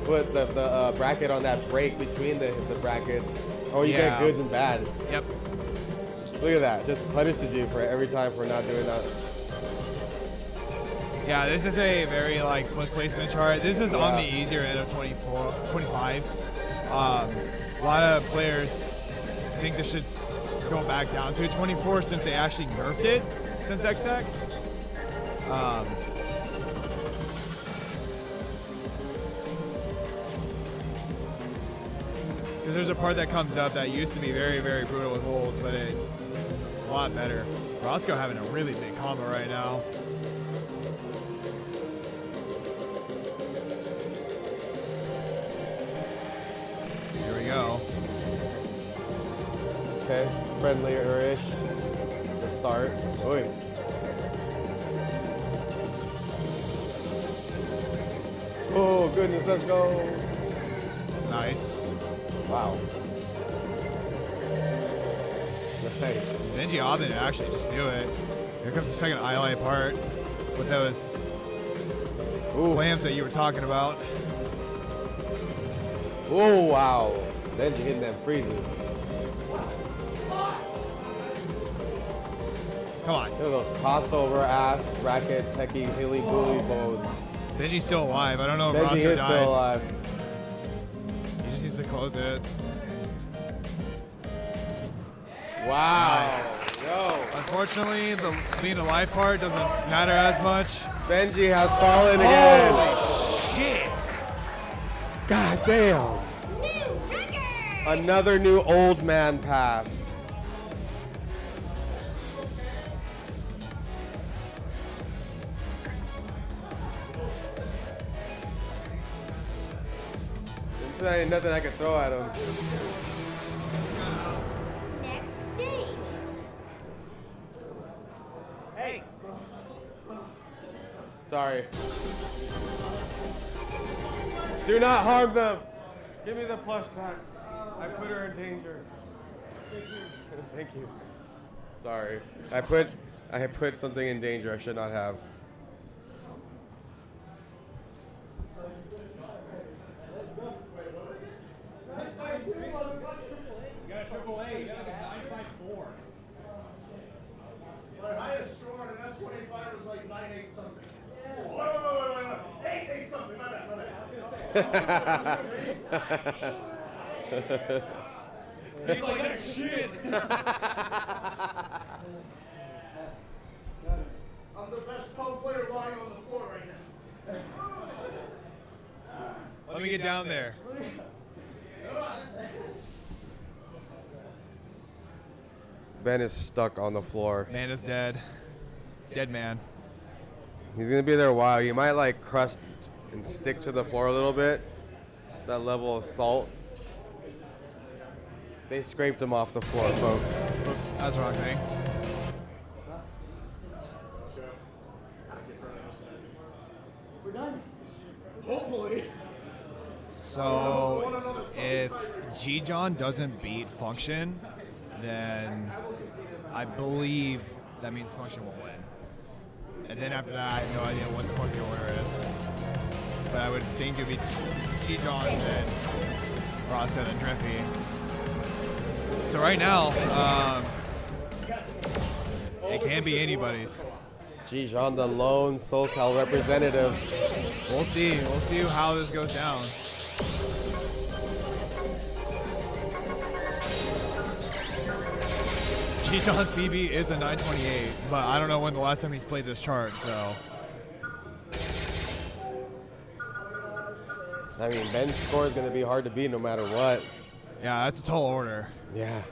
bracket on that break between the brackets, or you get goods and bads. Yep. Look at that. Just punishes you for every time for not doing that. Yeah, this is a very quick placement chart. This is on the easier end of 25s. A lot of players think this should go back down to a 24 since they actually nerfed it since XX. Because there's a part that comes up that used to be very, very brutal with holds, but it's a lot better. Roscoe having a really big combo right now. Here we go. Okay, friendlier-ish to start. Oi. Oh, goodness, let's go. Nice. Wow. Nice. Benji Obbin actually just do it. Here comes the second highlight part with those lambs that you were talking about. Oh, wow. Benji hitting them freezes. Come on. Look at those crossover ass racket techie hilly bully bows. Benji's still alive. I don't know if Benji Roscoe is died. still alive. He just needs to close it. Wow. Nice. Yo. Unfortunately, the being alive part doesn't matter as much. Benji has fallen again. Holy shit! God damn. New record! Another new old man pass. There ain't nothing I can throw at him. Next stage. Hey. Sorry. Do not harm them. Give me the plush back. I put her in danger. Thank you. Sorry. I put something in danger I should not have. You got a triple A. You got like a 9.54. My highest score on an S25 was like 9.8 something. Wait. 8.8 something. My bad. He's like, that's shit. I'm the best pole player lying on the floor right now. Let me get down there. Ben is stuck on the floor. Man is dead. Dead man. He's gonna be there a while. You might like crust and stick to the floor a little bit. That level of salt. They scraped him off the floor, folks. That's the wrong thing. We're done. Hopefully. So if G-John doesn't beat Function, then I believe that means Function will win. And then after that, I have no idea what the fuck the order is. But I would think it'd be G-John, then Roscoe, then Drippy. So right now, it can be anybody's. G-John, the lone SoCal representative. We'll see. We'll see how this goes down. G-John's PB is a 928, but I don't know when the last time he's played this chart, so. I mean, Ben's score is going to be hard to beat no matter what. Yeah, that's a tall order. Yeah.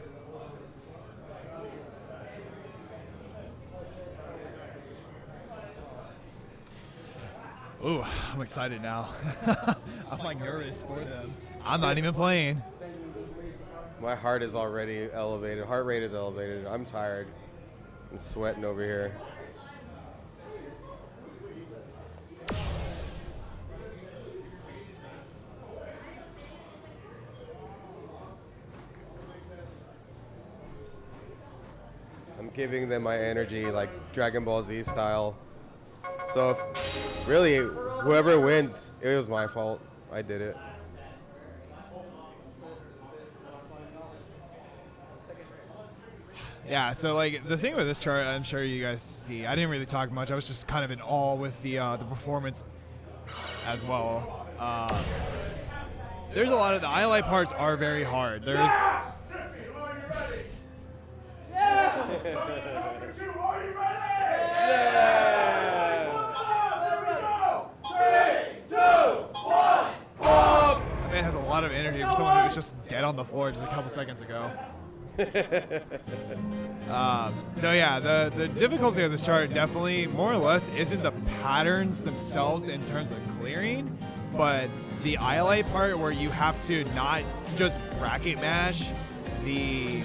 Ooh, I'm excited now. I'm like nervous for them. I'm not even playing. My heart is already elevated. Heart rate is elevated. I'm tired. I'm sweating over here. I'm giving them my energy like Dragon Ball Z style. So if, really, whoever wins, it was my fault. I did it. Yeah, so like the thing with this chart, I'm sure you guys see, I didn't really talk much. I was just kind of in awe with the performance as well. There's a lot of the highlight parts are very hard. There's Concord II, are you ready? man has a lot of energy for someone who was just dead on the floor just a couple seconds ago. So yeah, the difficulty of this chart definitely more or less isn't the patterns themselves in terms of clearing, but the highlight part where you have to not just bracket mash the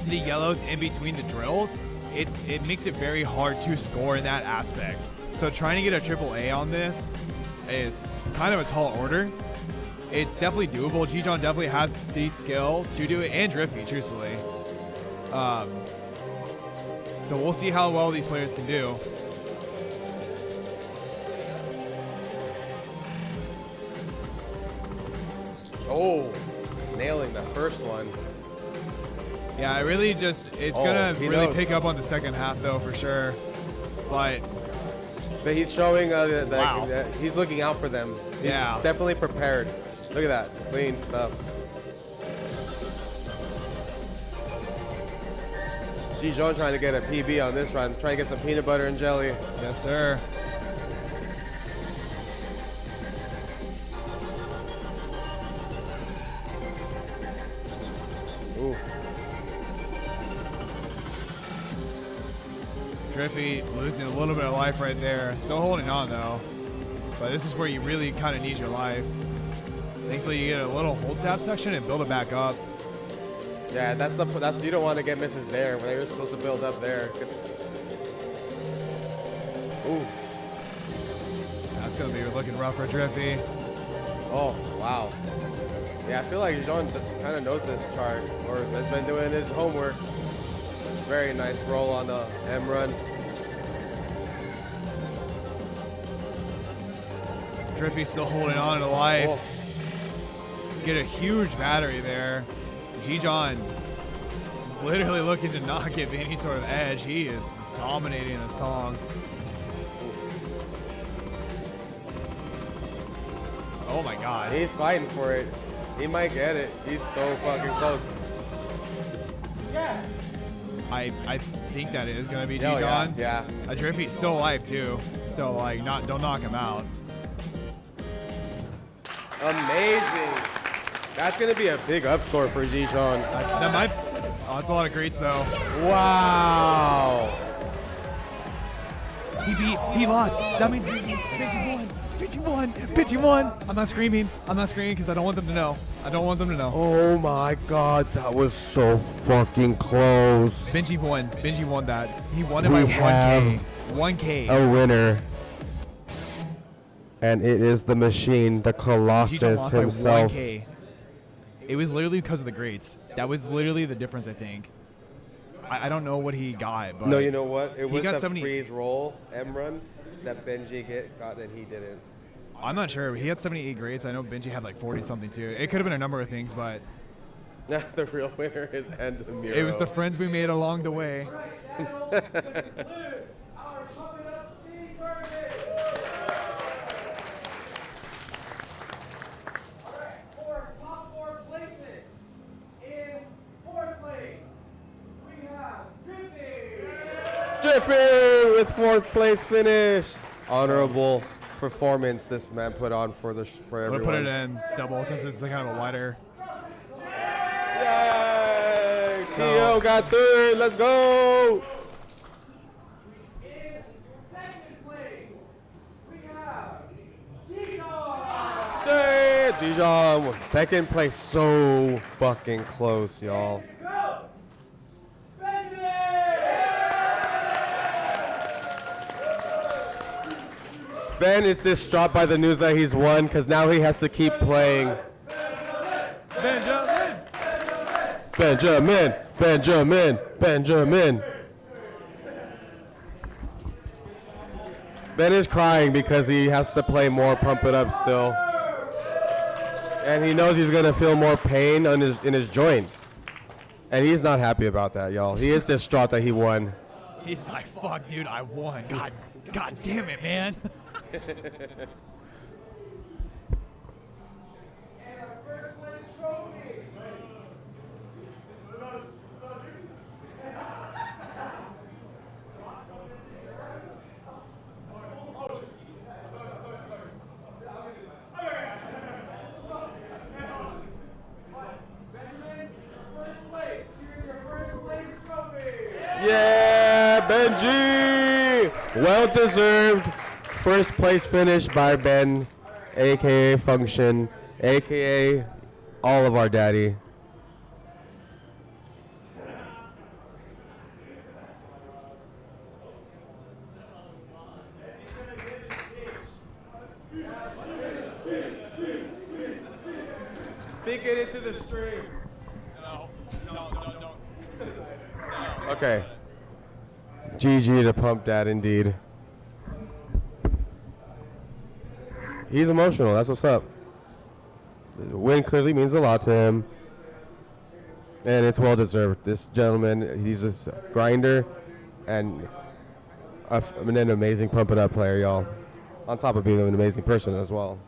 yellows in between the drills. It makes it very hard to score in that aspect. So trying to get a triple A on this is kind of a tall order. It's definitely doable. G-John definitely has the skill to do it, and Driffy, truthfully. So we'll see how well these players can do. Oh, nailing the first one. Yeah, it's Oh, gonna he really knows. pick up on the second half though for sure. But But he's showing Wow. that he's looking out for them. He's Yeah. definitely prepared. Look at that, clean stuff. Jijon trying to get a PB on this run, trying to get some peanut butter and jelly. yes, sir. Ooh. Driffy losing a little bit of life right there. Still holding on though. But this is where you really kind of need your life. Thankfully, you get a little hold tap section and build it back up. Yeah, that's you don't want to get misses there when you're supposed to build up there. Ooh. That's gonna be looking rough for Driffy. Oh, wow. Yeah, I feel like Jean kind of knows this chart or has been doing his homework. Very nice roll on the M run. Driffy still holding on to life. Oh, Get a huge battery there. Jijon literally looking to not give any sort of edge. He is dominating the song. Oh my God. he's fighting for it. He might get it. He's so fucking close. I think that is gonna be Oh, Jijon. yeah. Driffy's still alive too. So like don't knock him out. Amazing. That's going to be a big up score for Jijon. That might that's a lot of greats though. Wow. He lost. That means Benji won. I'm not screaming because I don't want them to know. Oh my God, that was so fucking close. Benji won that. He won it We by have 1K. A winner. And it is the machine, the Jijon Colossus lost by himself. 1K. It was literally because of the greats. That was literally the difference, I think. I don't know what he got, but No, you know what? It he was got the 70 freeze roll M run that Benji got and he didn't. I'm not sure. He had 78 greats. I know Benji had like 40 something too. It could have been a number of things, but The real winner is End Miro. it was the friends we made along the way. For top 4 places, in 4th place, we have Drippy. Jiffy with 4th place finish. Honorable performance this man put on for We'll everyone. put it in double since it's kind of a wider. Yay! T.O. got 3rd. Let's go. In 2nd place, we have Jijon. Yay! Jijon, 2nd place. So fucking close, y'all. Go! Benji! Ben is distraught by the news that he's won because now he has to keep playing. Benjamin! Benjamin. Ben is crying because he has to play more Pump It Up still. And he knows he's going to feel more pain in his joints. And he's not happy about that, y'all. He is distraught that he won. He's like, fuck, dude, I won. God damn it, man. And our 1st place trophy. Benjamin, 1st place. Here's your 1st place trophy. Yeah, Benji! Well deserved. 1st place finish by Ben, aka Function, aka all of our daddy. Speak it into the stream. No, don't. Okay. GG to Pump Dad, indeed. He's emotional. That's what's up. The win clearly means a lot to him. And it's well deserved. This gentleman, he's just a grinder and an amazing Pump It Up player, y'all. On top of being an amazing person as well.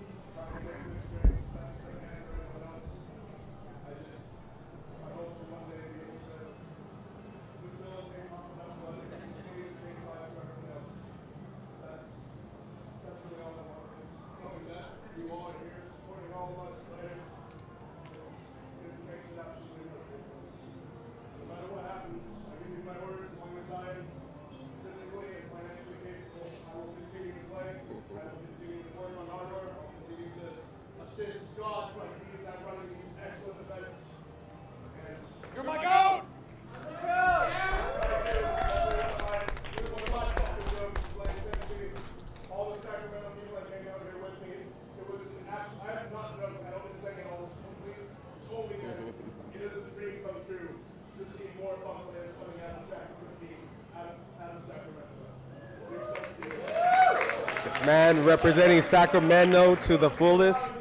You're my goat! All the Sacramento people that came out here with me, it was an absolute, I have not joking, I don't been saying it all, totally good. It is a dream come true to see more fun players coming out of Sacramento. This man representing Sacramento to the fullest.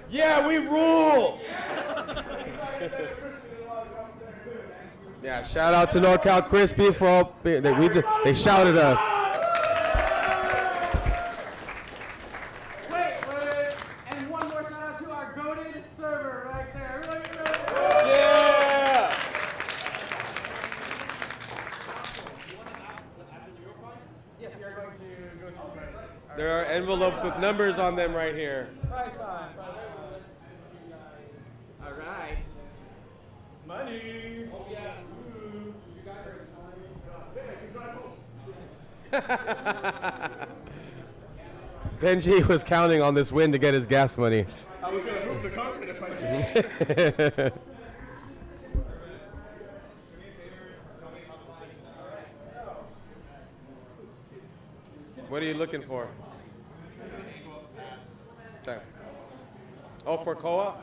Yeah, we rule! Yeah, shout out to NorCal Crispy for all, they shouted us. Wait, and one more shout out to our goated server right there. Everybody give it up. Yeah! Yes, we are going to go through the prize. There are envelopes with numbers on them right here. Prize time. All right. Money. Oh, yes. You guys are Benji was counting on this win to get his gas money. I was going to move the concrete if I could. What are you looking for? Okay. Oh, for co-op?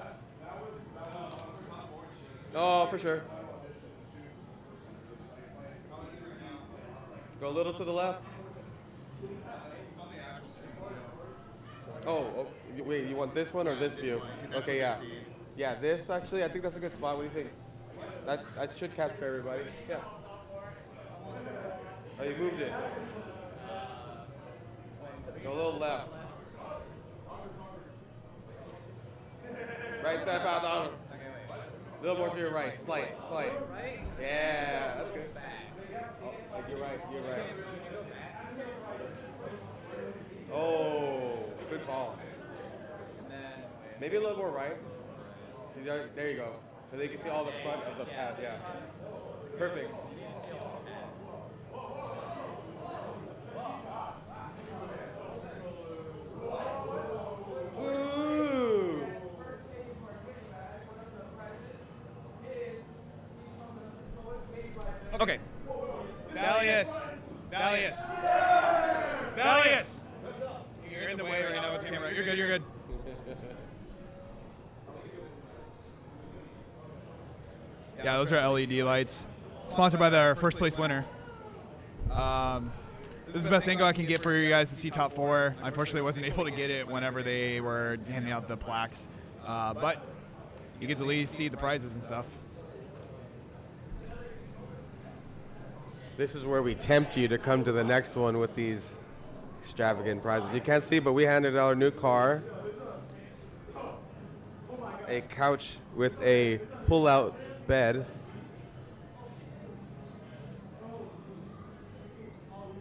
Oh, for sure. Go a little to the left. Oh, wait, you want this one or this view? Okay, yeah. Yeah, this actually, I think that's a good spot. What do you think? That should capture everybody. Yeah. Oh, you moved it. Go a little left. Right there, about down. A little more to your right. Slight. Yeah, that's good. Oh, you're right. Oh, good call. Maybe a little more right. There you go. So they can see all the front of the path, yeah. Perfect. Ooh. Okay. Valius. You're in the way right now with the camera. You're good. Yeah, those are LED lights. Sponsored by our first place winner. This is the best angle I can get for you guys to see top four. Unfortunately, I wasn't able to get it whenever they were handing out the plaques. But you get to at least see the prizes and stuff. This is where we tempt you to come to the next one with these extravagant prizes. You can't see, but we handed out a new car, a couch with a pull-out bed,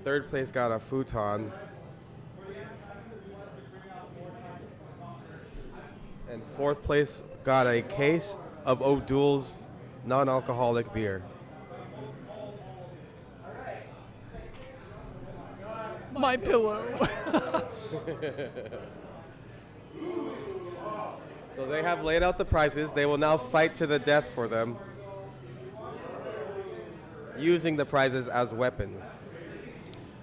third place got a futon, and fourth place got a case of O'Doul's non-alcoholic beer. My pillow. So they have laid out the prizes. They will now fight to the death for them, using the prizes as weapons.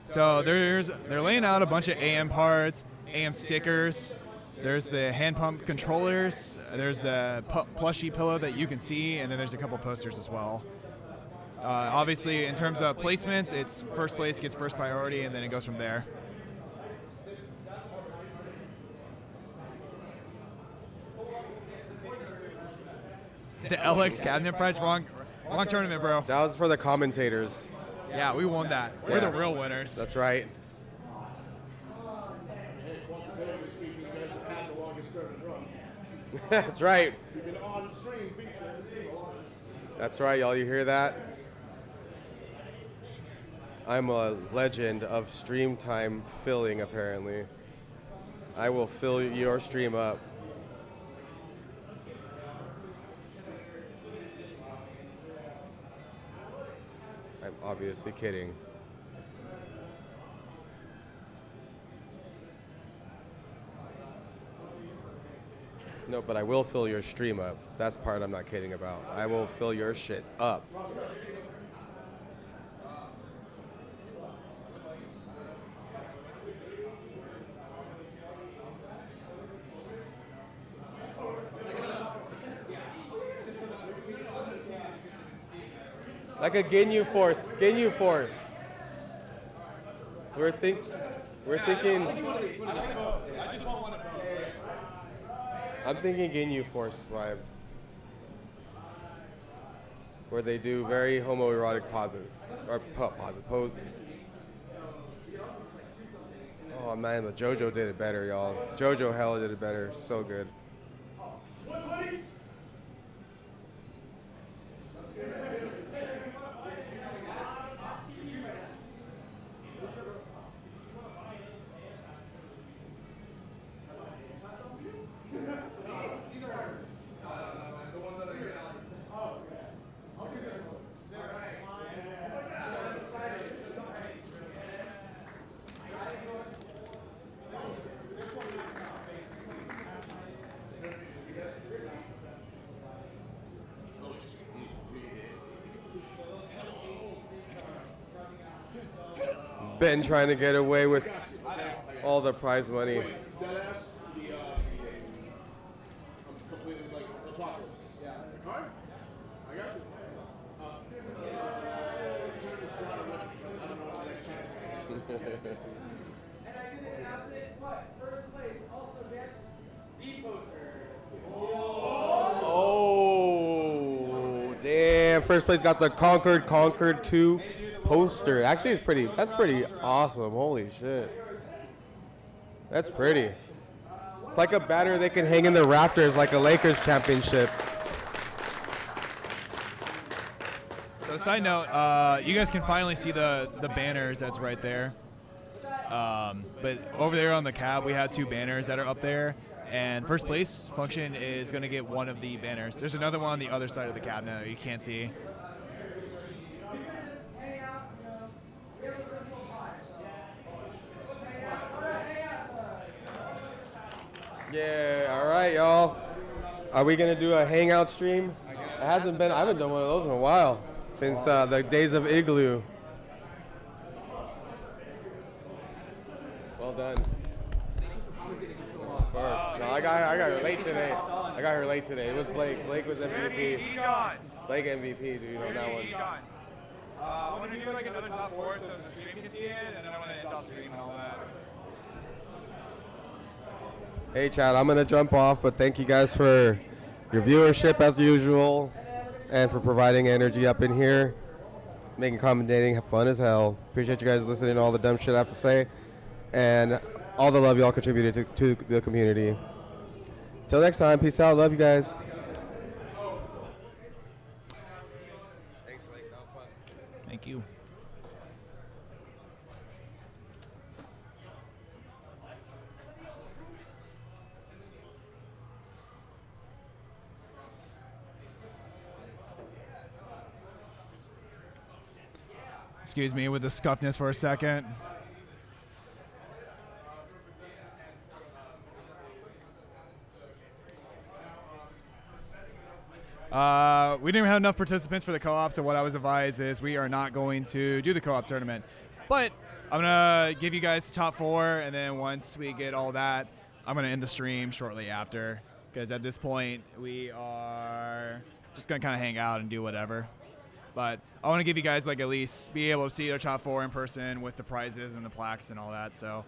So they're laying out a bunch of AM parts, AM stickers. There's the hand pump controllers. There's the plushy pillow that you can see, and then there's a couple posters as well. Obviously, in terms of placements, it's first place gets first priority, and then it goes from there. The LX cabinet price, wrong tournament, bro. That was for the commentators. Yeah, we won that. We're the real winners. That's right. Quantitatively speaking, you guys have had the longest tournament run. That's right. You've been on stream featuring the longest. That's right, y'all. You hear that? I'm a legend of stream time filling, apparently. I will fill your stream up. I'm obviously kidding. No, but I will fill your stream up. That's the part I'm not kidding about. I will fill your shit up. Like a Ginyu Force. Ginyu Force. We're thinking. I'm thinking Ginyu Force vibe. Where they do very homoerotic pauses. Or poses. Oh man, the JoJo did it better, y'all. JoJo hell did it better. So good. Ben trying to get away with all the prize money. Deadass, I'm completely like apocalypse. Yeah. The card? I got you. Should've just brought it with me. I don't know what the next chance is. And I didn't announce it, but first place also gets the poster. Oh, damn. First place got the Concord II poster. Actually, that's pretty awesome. Holy shit. That's pretty. It's like a banner they can hang in the rafters like a Lakers championship. So side note, you guys can finally see the banners that's right there. But over there on the cab, we have two banners that are up there. And first place function is going to get one of the banners. There's another one on the other side of the cab now you can't see. Yeah, all right, y'all. Are we gonna do a hangout stream? It hasn't been. I haven't done one of those in a while since the days of Igloo. Well done. First. No, I got her late today. It was Blake. Blake was MVP. Blake MVP, dude, on that one. I want to do like another top four so the stream can see it, and then I want to end off stream and all that. Hey, Chad, I'm going to jump off, but thank you guys for your viewership as usual and for providing energy up in here, making commentating fun as hell. Appreciate you guys listening to all the dumb shit I have to say and all the love y'all contributed to the community. Till next time, peace out. Love you guys. Thanks, Blake. That was fun. Thank you. Excuse me with the scuffness for a second. We didn't have enough participants for the co-op, so what I was advised is we are not going to do the co-op tournament. But I'm going to give you guys the top 4, and then once we get all that, I'm going to end the stream shortly after, because at this point, we are just going to kind of hang out and do whatever. But I want to give you guys, like, at least be able to see their top 4 in person with the prizes and the plaques and all that, so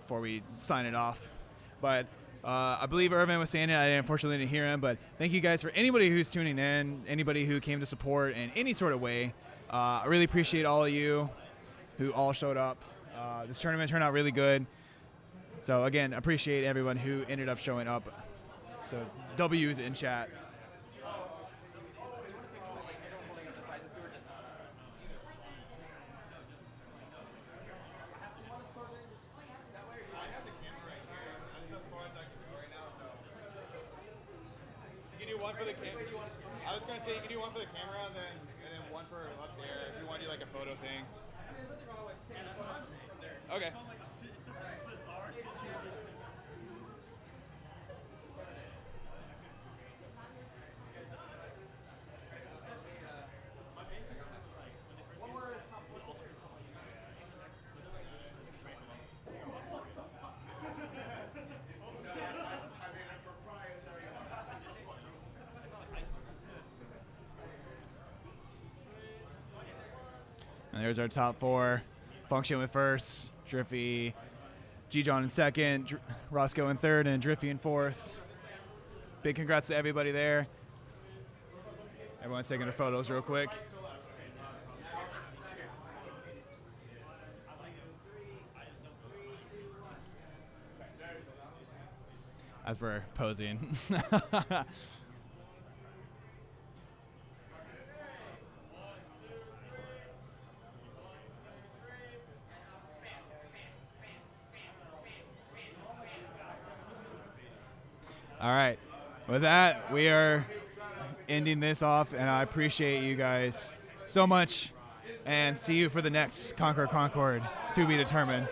before we sign it off. But I believe Irvin was saying it. I unfortunately didn't hear him, but thank you guys for anybody who's tuning in, anybody who came to support in any sort of way. I really appreciate all of you who all showed up. This tournament turned out really good. So again, appreciate everyone who ended up showing up. So W's in chat. One for the camera. I was gonna say you can do one for the camera and then one for up there if you want to do like a photo thing. Okay. And there's our top 4. Function with first, Driffy, G-John in second, Roscoe in third, and Driffy in fourth. Big congrats to everybody there. Everyone's taking their photos real quick. As we're posing. All right. With that, we are ending this off, and I appreciate you guys so much, and see you for the next Concord to be determined.